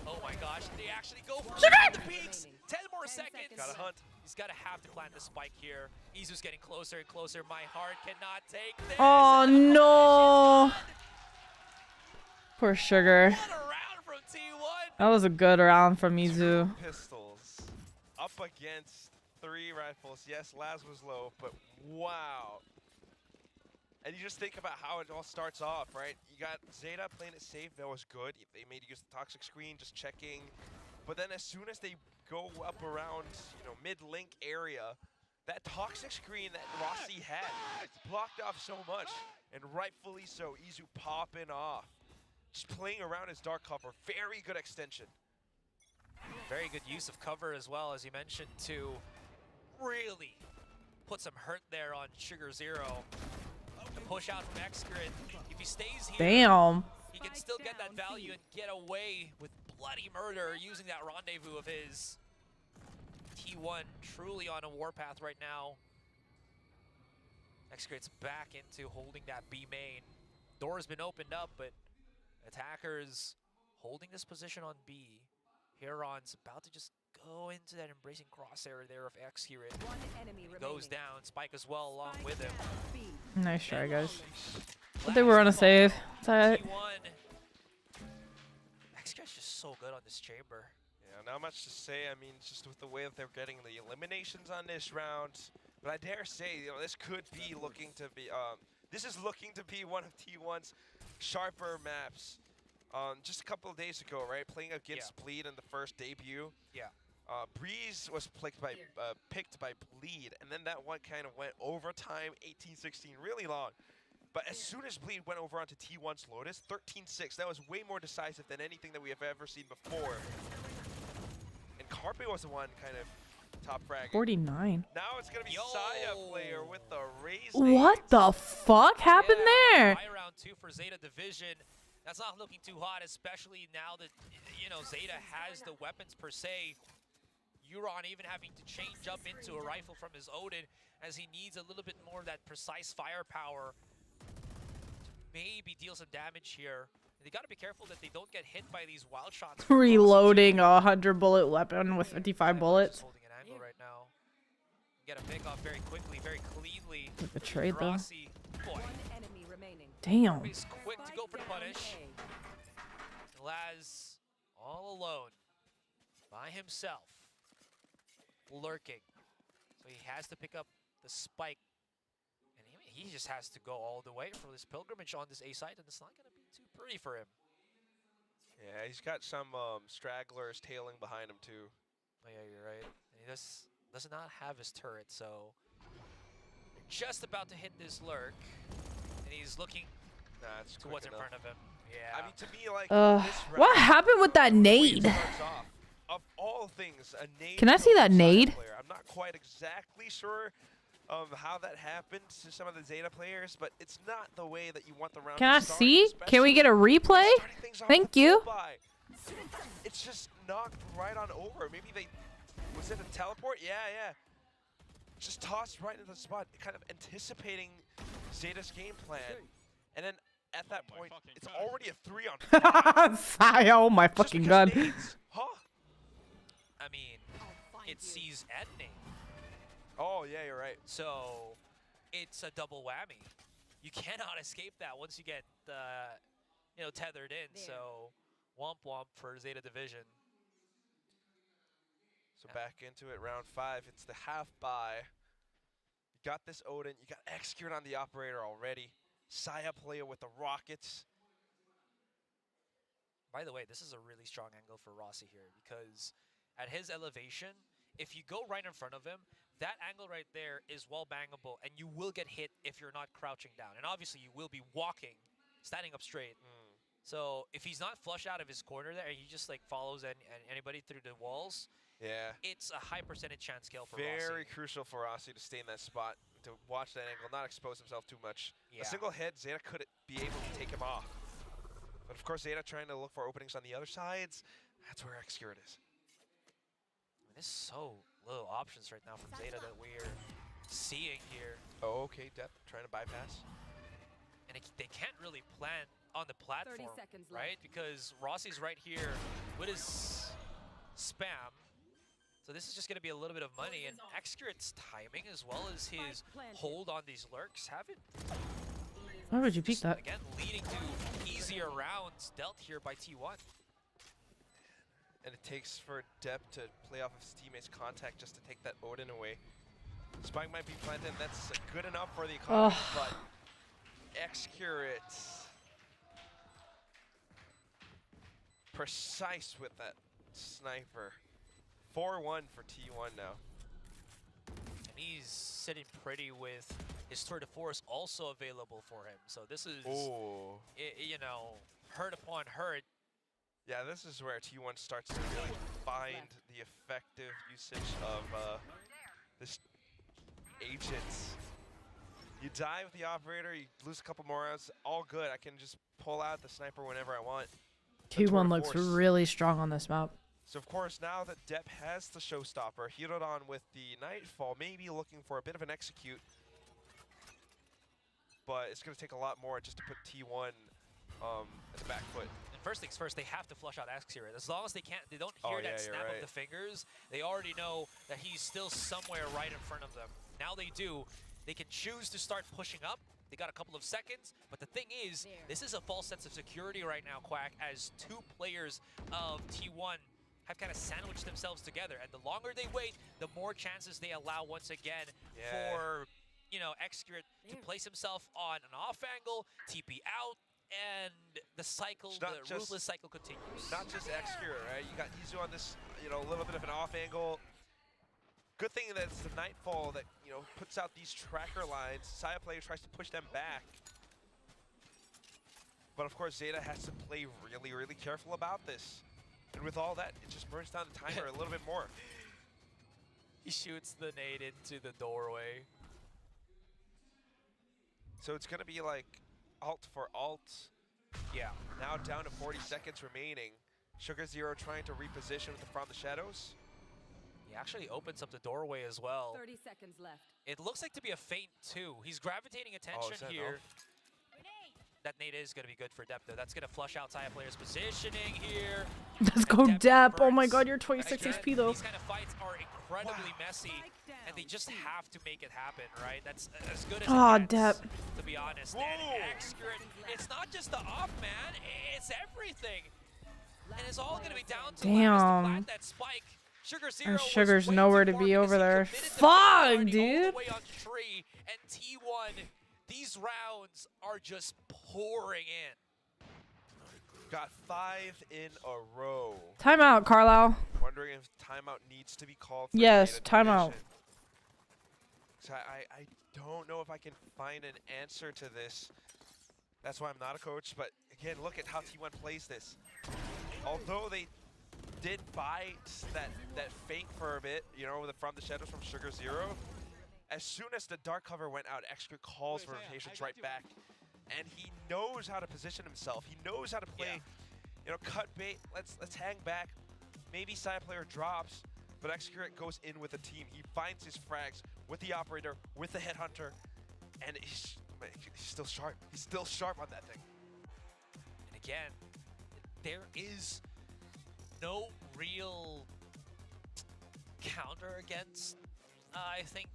Oh my gosh, they actually go for the peaks. 10 more seconds. Gotta hunt. He's gotta have to plant the spike here. Izu's getting closer and closer. My heart cannot take this. Oh no. Poor Sugar. What a round from T1. That was a good round from Izu. Pistols up against 3 rifles. Yes, Laz was low, but wow. And you just think about how it all starts off, right? You got ZETA playing it safe. That was good. They made use of the toxic screen, just checking. But then as soon as they go up around, mid-link area, that toxic screen that Rossi had blocked off so much. And rightfully so. Izu popping off. Just playing around his dark cover. Very good extension. Very good use of cover as well, as you mentioned, to really put some hurt there on Sugar Zero. To push out from X-Grid. If he stays here, Damn. he can still get that value and get away with bloody murder using that rendezvous of his. T1 truly on a warpath right now. X-Grid's back into holding that B main. Door's been opened up, but attackers holding this position on B. Heron's about to just go into that embracing crosshair there of X-Grid. Goes down, Spike as well along with him. Nice try, guys. But they were on a save. It's alright. X-Grid's just so good on this chamber. Yeah, not much to say. I mean, just with the way that they're getting the eliminations on this round. But I dare say, this could be looking to be, this is looking to be one of T1's sharper maps. Just a couple of days ago, right, playing against Bleed in the first debut. Yeah. Breeze was picked by Bleed, and then that one kind of went overtime, 18-16, really long. But as soon as Bleed went over onto T1's Lotus, 13-6, that was way more decisive than anything that we have ever seen before. And Carpe was the one kind of top frag. 49. Now it's gonna be Saya player with the raise. What the fuck happened there? By round 2 for Zeta Division. That's not looking too hot, especially now that, you know, Zeta has the weapons per se. Euron even having to change up into a rifle from his Odin as he needs a little bit more of that precise firepower to maybe deal some damage here. They got to be careful that they don't get hit by these wild shots. Reloading a 100 bullet weapon with 55 bullets. Holding an angle right now. Get a pick off very quickly, very cleanly. Betrayed though. Rossi, boy, One enemy remaining. Damn. he's quick to go for the punish. Laz all alone by himself, lurking. So he has to pick up the spike, and he just has to go all the way for this pilgrimage on this A side, and it's not going to be too pretty for him. Yeah, he's got some stragglers tailing behind him too. Oh yeah, you're right. And he does not have his turret, so just about to hit this lurk, and he's looking to what's in front of him. Yeah. I mean, to me, like, What happened with that nade? Of all things, a nade. Can I see that nade? Player. I'm not quite exactly sure of how that happened to some of the Zeta players, but it's not the way that you want the round Can to I start, see? Can we get a replay? starting things off Thank with you. bullseye. It's just knocked right on over. Maybe was it a teleport? Yeah. Just tossed right into the spot, kind of anticipating Zeta's game plan. And then at that point, it's already a 3-on-5. Saya, oh my fucking god. Huh? I mean, it sees ending, Oh, yeah, you're right. so it's a double whammy. You cannot escape that once you get, you know, tethered in. So womp womp for Zeta Division. So back into it, round 5. It's the half buy. You got this Odin. You got Execute on the operator already. Saya player with the rockets. By the way, this is a really strong angle for Rossi here because at his elevation, if you go right in front of him, that angle right there is wall bangable, and you will get hit if you're not crouching down. And obviously, you will be walking, standing up straight. So if he's not flush out of his corner there, and he just like follows anybody through the walls, Yeah. it's a high percentage chance kill for Rossi. Very crucial for Rossi to stay in that spot, to watch that angle, not expose himself too much. Yeah. A single hit, Zeta could be able to take him off. But of course, Zeta trying to look for openings on the other sides. That's where Execute is. I mean, there's so little options right now from Zeta that we're seeing here. Oh, okay, Depth trying to bypass. And they can't really plan on the platform, 30 seconds right? left. Because Rossi's right here with his spam. So this is just going to be a little bit of money. And Execute's timing as well as his hold on these lurks haven't. Why would you peek that? Again, leading to easier rounds dealt here by T1. And it takes for Depth to play off of his teammate's contact just to take that Odin away. Spike might be planted, and that's good enough for the economy, but Execute precise with that sniper. 4-1 for T1 now. And he's sitting pretty with his tour de force also available for him. So this is, you know, hurt upon hurt. Yeah, this is where T1 starts to really find the effective usage of this agent. You die with the operator, you lose a couple more rounds, all good. I can just pull out the sniper whenever I want. T1 looks really strong on this map. So of course, now that Depp has the showstopper, healed on with the Nightfall, maybe looking for a bit of an Execute. But it's going to take a lot more just to put T1 at the back foot. And first things first, they have to flush out Execute. As long as they don't hear that snap of the fingers, they already know that he's still somewhere right in front of them. Now they do. They can choose to start pushing up. They got a couple of seconds, but the thing is, this is a false sense of security right now, Quack, as two players of T1 have kind of sandwiched themselves together. And the longer they wait, the more chances they allow once again for, you know, Execute to place himself on an off angle, TP out, and the cycle, the ruthless cycle continues. Not just Execute, right? You got Izu on this, you know, a little bit of an off angle. Good thing that it's the Nightfall that, you know, puts out these tracker lines. Saya player tries to push them back. But of course, Zeta has to play really, really careful about this. And with all that, it just burns down the timer a little bit more. He shoots the nade into the doorway. So it's going to be like alt for alt. Yeah. Now down to 40 seconds remaining. Sugar Zero trying to reposition from the shadows. He actually opens up the doorway as well. 30 seconds left. It looks like to be a feint too. He's gravitating attention is that here. enough? That nade is going to be good for Dep though. That's going to flush out Saya player's positioning here. Let's go, Dep. Oh my converts. god, you're 26 Again, HP though. These kind of fights are incredibly messy, and they just have to make it happen, right? That's as good as Aw, it gets, Dep. to be honest. Whoa. And Excurrent, it's not just the up, man. It's everything. And it's all going to be down to Damn. plant that spike. Sugar Zero And was Sugar's way nowhere too to far be because over he there. committed to Fuck, all the dude. way on tree, and T1, these rounds are just pouring in. Got 5 in a row. Timeout, Carlisle. Wondering if timeout needs to be called. For Yes, Zeta timeout. Division. So I don't know if I can find an answer to this. That's why I'm not a coach. But again, look at how T1 plays this. Although they did bite that feint for a bit, you know, from the shadows from Sugar Zero. As soon as the dark cover went out, Extra calls for rotations right back. And he knows how to position himself. He knows how to play, you know, cut bait. Let's hang back. Maybe side player drops, but Excurate goes in with the team. He finds his frags with the operator, with the headhunter, and he's still sharp. He's still sharp on that thing. And again, there is no real counter against, I think,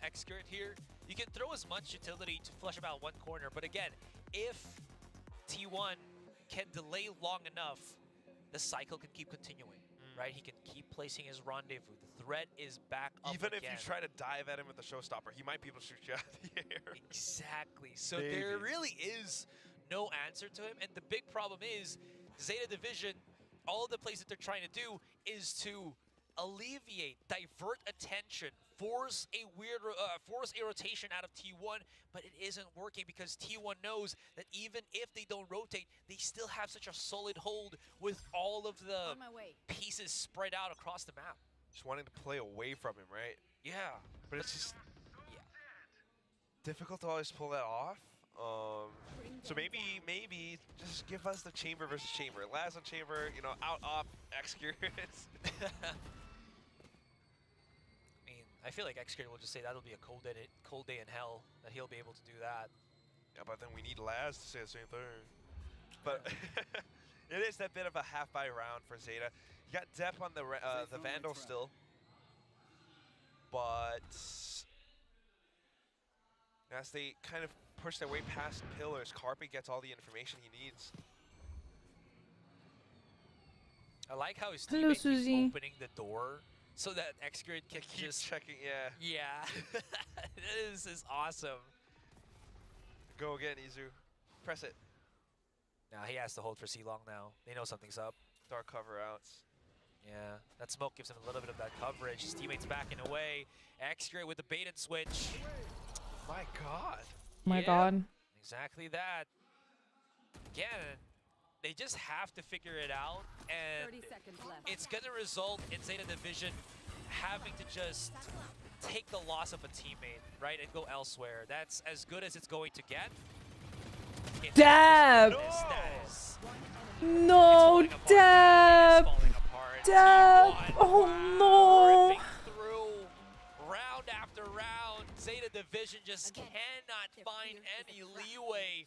Excurate here. You can throw as much utility to flush about one corner, but again, if T1 can delay long enough, the cycle can keep continuing, right? He can keep placing his rendezvous. The threat is back up Even again. if you try to dive at him with the showstopper, he might be able to shoot you out of the air. Exactly. So Maybe. there really is no answer to him, and the big problem is Zeta Division, all of the plays that they're trying to do is to alleviate, divert attention, force a rotation out of T1, but it isn't working because T1 knows that even if they don't rotate, they still have such a solid hold with all of the On my way. pieces spread out across the map. Just wanting to play away from him, right? Yeah. But it's just difficult to always pull that off. So maybe just give us the chamber versus chamber. Laz on chamber, you know, out off Excurus. I feel like Excurate will just say that'll be a cold day in hell, that he'll be able to do that. Yeah, but then we need Laz to say the same thing. But it is that bit of a half-buy round for Zeta. You got Dep on the Vandal still. But as they kind of push their way past pillars, Carpe gets all the information he needs. I like how his Hello, teammate keeps Suzy. opening the door so that Excurate can Keep just... checking, yeah. Yeah. This is awesome. Go again, Izu. Press it. Now he has to hold for C-Long now. They know something's up. Dark cover outs. Yeah, that smoke gives him a little bit of that coverage. His teammates backing away. Excurate with the bait and switch. My God. My Yeah, god. Exactly that. Again, they just have to figure it out, and 30 seconds left. it's going to result in Zeta Division having to just take the loss of a teammate, right, and go elsewhere. That's as good as it's going to get. It's Deb! not just status. No, It's falling apart. Deb! It is falling apart. Deb! T1, Oh, wow, no. ripping through round after round. Zeta Division just cannot find any leeway.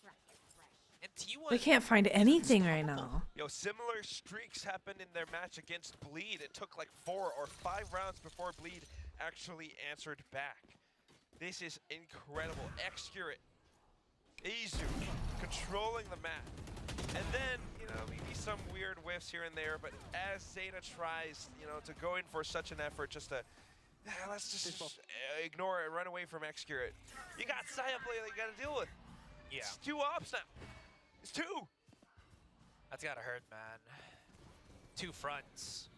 And T1 We can't find anything right now. Yo, similar streaks happened in their match against Bleed. It took like 4 or 5 rounds before Bleed actually answered back. This is incredible. Excurate. Izu controlling the map. And then, you know, maybe some weird whiffs here and there, but as Zeta tries, you know, to go in for such an effort just to, let's just ignore it, run away from Excurate. You got Saya play that you got to deal with. Yeah. It's 2 ops now. It's 2. That's gotta hurt, man. 2 fronts.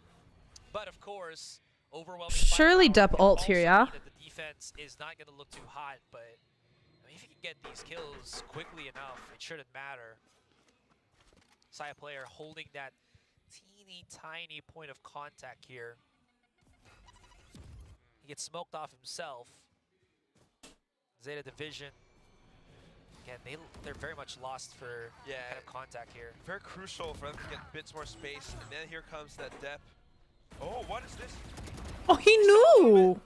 But of course, overwhelming Surely firepower Dep can ult here, also yeah? mean that the defense is not gonna look too hot, but I mean, if you can get these kills quickly enough, it shouldn't matter. Saya player holding that teeny tiny point of contact here. He gets smoked off himself. Zeta Division. Again, they're very much lost for kind of contact here. Very crucial for them to get bits more space. And then here comes that depth. Oh, what is this? Oh, he knew.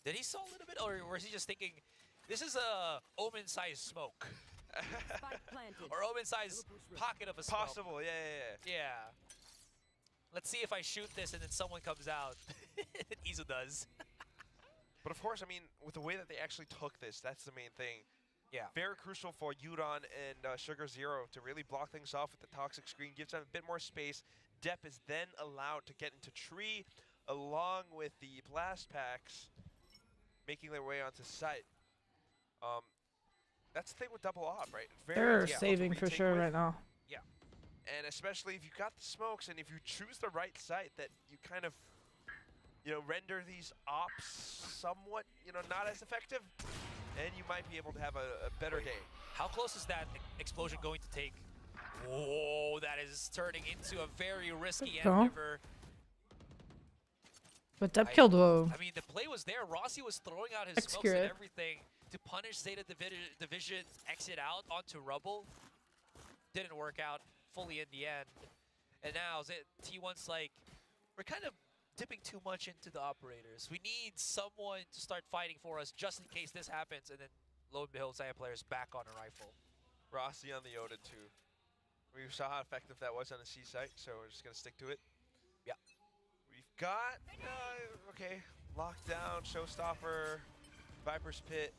Did he saw a little bit, or was he just thinking, this is a Omen-sized smoke? Or Omen-sized pocket of a smoke? Possible, yeah. Let's see if I shoot this and then someone comes out. Izu does. But of course, I mean, with the way that they actually took this, that's the main thing. Yeah. Very crucial for Yudon and Sugar Zero to really block things off with the toxic screen, gives them a bit more space. Dep is then allowed to get into tree along with the blast packs, making their way onto site. That's the thing with double op, right? They're saving for sure right now. Yeah. And especially if you got the smokes and if you choose the right site, that you kind of, you know, render these ops somewhat, you know, not as effective, and you might be able to have a better day. How close is that explosion going to take? Whoa, that is turning into a very risky endeavor. But Dep killed I mean, the play was there. Rossi was throwing out his smokes and everything to punish Zeta Division's exit out onto Rubble. Didn't work out fully in the end. And now T1's like, we're kind of dipping too much into the operators. We need someone to start fighting for us just in case this happens. And then lo and behold, Zeta player's back on a rifle. Rossi on the Yoda too. We saw how effective that was on the C site, so we're just going to stick to it. Yeah. We've got, okay, lockdown, showstopper, Viper's Pit.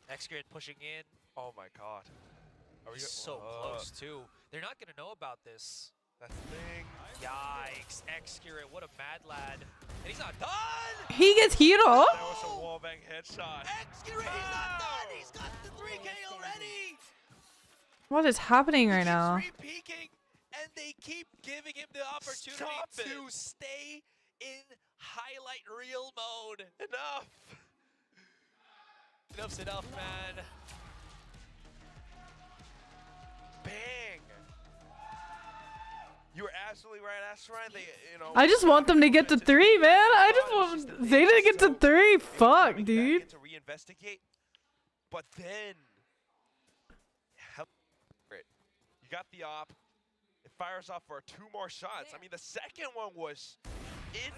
X-Grid pushing in. Oh my god. He's so close too. They're not going to know about this. That's the thing. Yikes, X-Grid, what a mad lad. And he's not done! He gets hero. That was a wallbang headshot. X-Grid, he's not done! He's got the 3K already! What is happening right now? Re-peeking, and they keep giving him the opportunity to stay in highlight reel mode. Enough! Enough's enough, man. Bang! You were absolutely right, Asteroid. They, you know. I just want them to get to 3, man. I just want Zeta to get to 3. Fuck, dude. To reinvestigate, but then you got the op. It fires off for 2 more shots. I mean, the second one was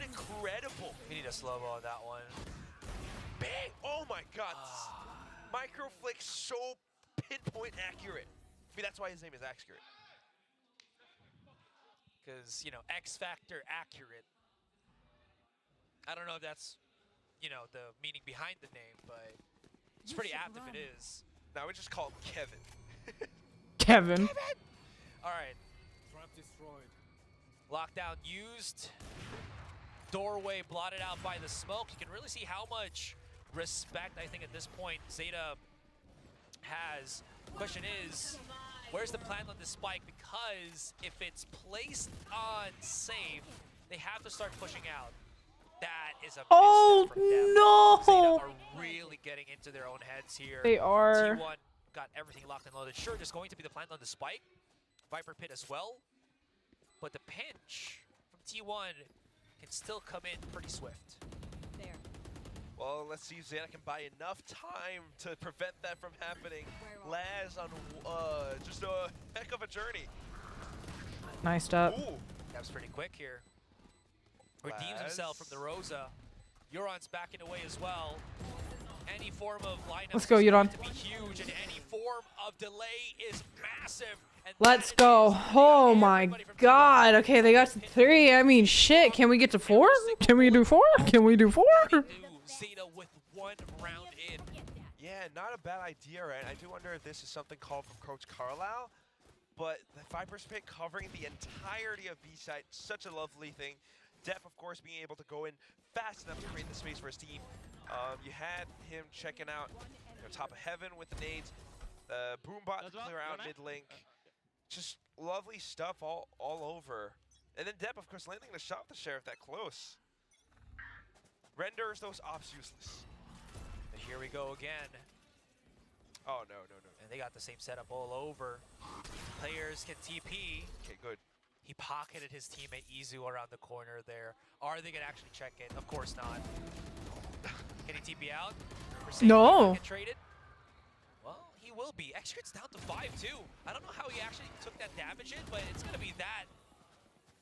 incredible. We need a slow-mo on that one. Bang! Oh my god. Micro flick so pinpoint accurate. I mean, that's why his name is Accurate. Because, you know, X Factor accurate. I don't know if that's, you know, the meaning behind the name, but it's pretty apt if it is. Now we just call him Kevin. Kevin. All right. Trap destroyed. Lockdown used. Doorway blotted out by the smoke. You can really see how much respect, I think, at this point, Zeta has. Question is, where's the plan on this spike? Because if it's placed on safe, they have to start pushing out. That is a misstep from them. No! Zeta are really getting into their own heads here. They are. T1 got everything locked and loaded. Sure, there's going to be the plan on the spike. Viper Pit as well. But the pinch from T1 can still come in pretty swift. There. Well, let's see if Zeta can buy enough time to prevent that from happening. Laz on just a heck of a journey. Nice job. Ooh. That was pretty quick here. Redeems himself from the Rosa. Euron's backing away as well. Any form of lineup Let's go, Euron. to be huge, and any form of delay is massive. And Let's go. Oh my god. Okay, they got to 3. I mean, shit. Can we get to 4? Can we do 4? Can we do 4? Zeta with 1 round in. Yeah, not a bad idea, right? I do wonder if this is something called from Coach Carlisle, but the Viper's Pit covering the entirety of B-side, such a lovely thing. Dep, of course, being able to go in fast enough to create the space for his team. You had him checking out top of heaven with the nades, Boombot to clear out mid-link. Just lovely stuff all over. And then Dep, of course, landing the shot with the Sheriff that close. Renders those ops useless. And here we go again. Oh, no. And they got the same setup all over. Players can TP. Okay, good. He pocketed his teammate Izu around the corner there. Are they going to actually check it? Of course not. Can he TP out? No. Get traded? Well, he will be. Execrate's down to 5 too. I don't know how he actually took that damage in, but it's going to be that.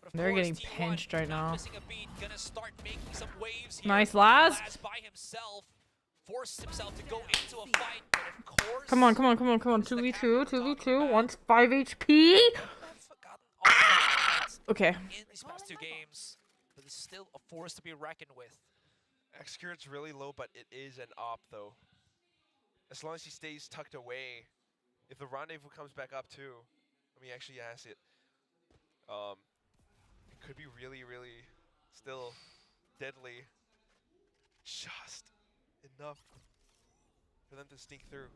But of They're course, getting T1 pinched right not now. missing a beat, gonna start making some waves here. Nice, Laz. Laz by himself. Forced himself to go into a fight, but of course... Come on, come on, come on, come on. 2v2, 2v2, one's 5 HP. Okay. In these past 2 games, but it's still a force to be reckoned with. Execurate's really low, but it is an op, though. As long as he stays tucked away, if the rendezvous comes back up, too, let me actually ask it. It could be really, really still deadly. Just enough for them to sneak through.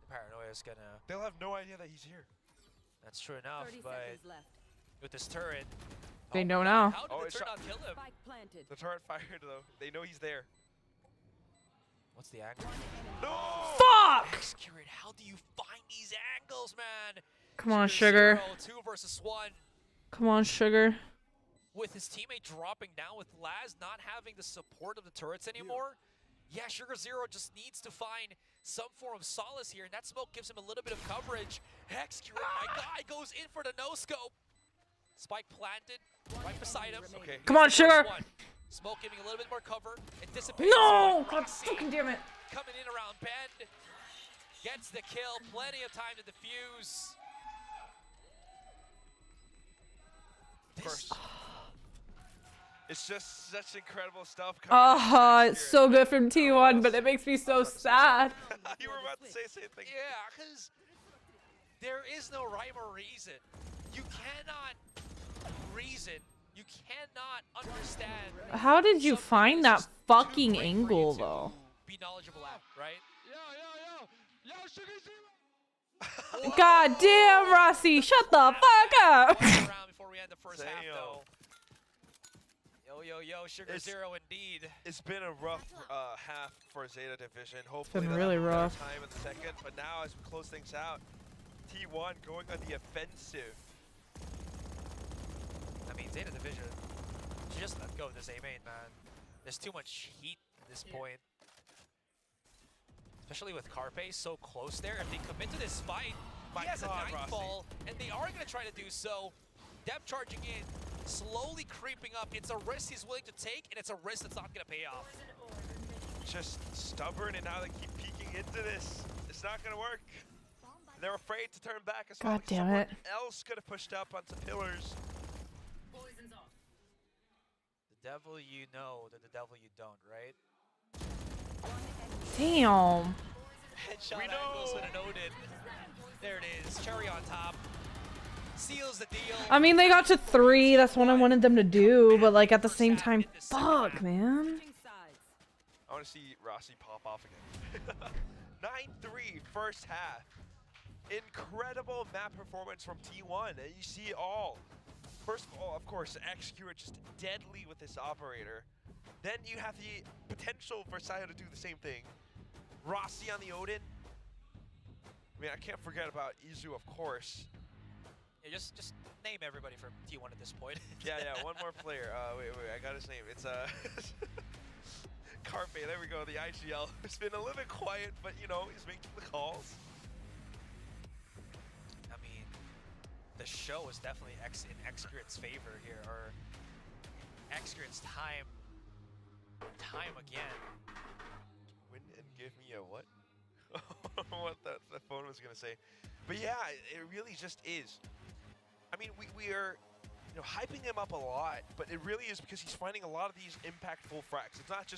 The paranoia is gonna... They'll have no idea that he's here. That's true enough, 30 but seconds left. with this turret... They oh know my now. God, how did Oh, the it's turret not kill him? Spike planted. The turret fired, though. They know he's there. What's the angle? No! Fuck! Execurate, how do you find these angles, man? Come on, Sugar. 2 versus 1. Come on, Sugar. With his teammate dropping down, with Laz not having the support of the turrets anymore, yeah, Sugar Zero just needs to find some form of solace here, and that smoke gives him a little bit of coverage. Execurate, my guy, goes in for the no-scope. Spike planted right beside him. Okay. Come on, Sugar. Smoke giving a little bit more cover. It dissipates. No! But God Rossi fucking damn it. coming in around bend. Gets the kill. Plenty of time to defuse. Of course. It's just such incredible stuff. It's so good from T1, but it makes me so sad. You were about to say the same thing. Yeah, because there is no rhyme or reason. You cannot reason. You cannot understand. How did you something find that's that just too fucking great for you angle, to though? Be knowledgeable at, right? God damn, Rossi, shut the fuck up! Around before we end the first half, Damn. though. Yo, Sugar It's- Zero indeed. It's been a rough half for Zeta Division. Hopefully been they'll really have a better rough. time in the second. But now as we close things out, T1 going on the offensive. I mean, Zeta Division, you just let go of this A main, man. There's too much heat at this point. Especially with Carpe so close there. If they commit to this fight, My he has God, a Nightfall, and they are going to try to do so. Depth charging in, slowly creeping up. It's a risk he's willing to take, and it's a risk that's not going to pay off. Just stubborn, and now they keep peeking into this. It's not going to work. They're afraid to turn back as well. God because damn someone it. else could have pushed up onto pillars. The devil you know, the devil you don't, right? Damn. Headshot We angles know. with an Odin. There it is, cherry on top. Seals the deal. I mean, they got to 3. That's what I wanted them to do, but like at the same time, fuck, man. Switching sides. I want to see Rossi pop off again. 9-3 first half. Incredible map performance from T1. And you see it all. First of all, of course, Execute just deadly with this operator. Then you have the potential for Sayo to do the same thing. Rossi on the Odin. I mean, I can't forget about Izu, of course. Yeah, just name everybody from T1 at this point. Yeah, one more player. Wait, I got his name. It's Carpe, there we go, the IGL. It's been a little bit quiet, but you know, he's making the calls. I mean, the show is definitely in Execrate's favor here, or Execrate's time again. Win and give me a what? What the phone was gonna say. But yeah, it really just is. I mean, we are, you know, hyping him up a lot, but it really is because he's finding a lot of these impactful frags. It's not just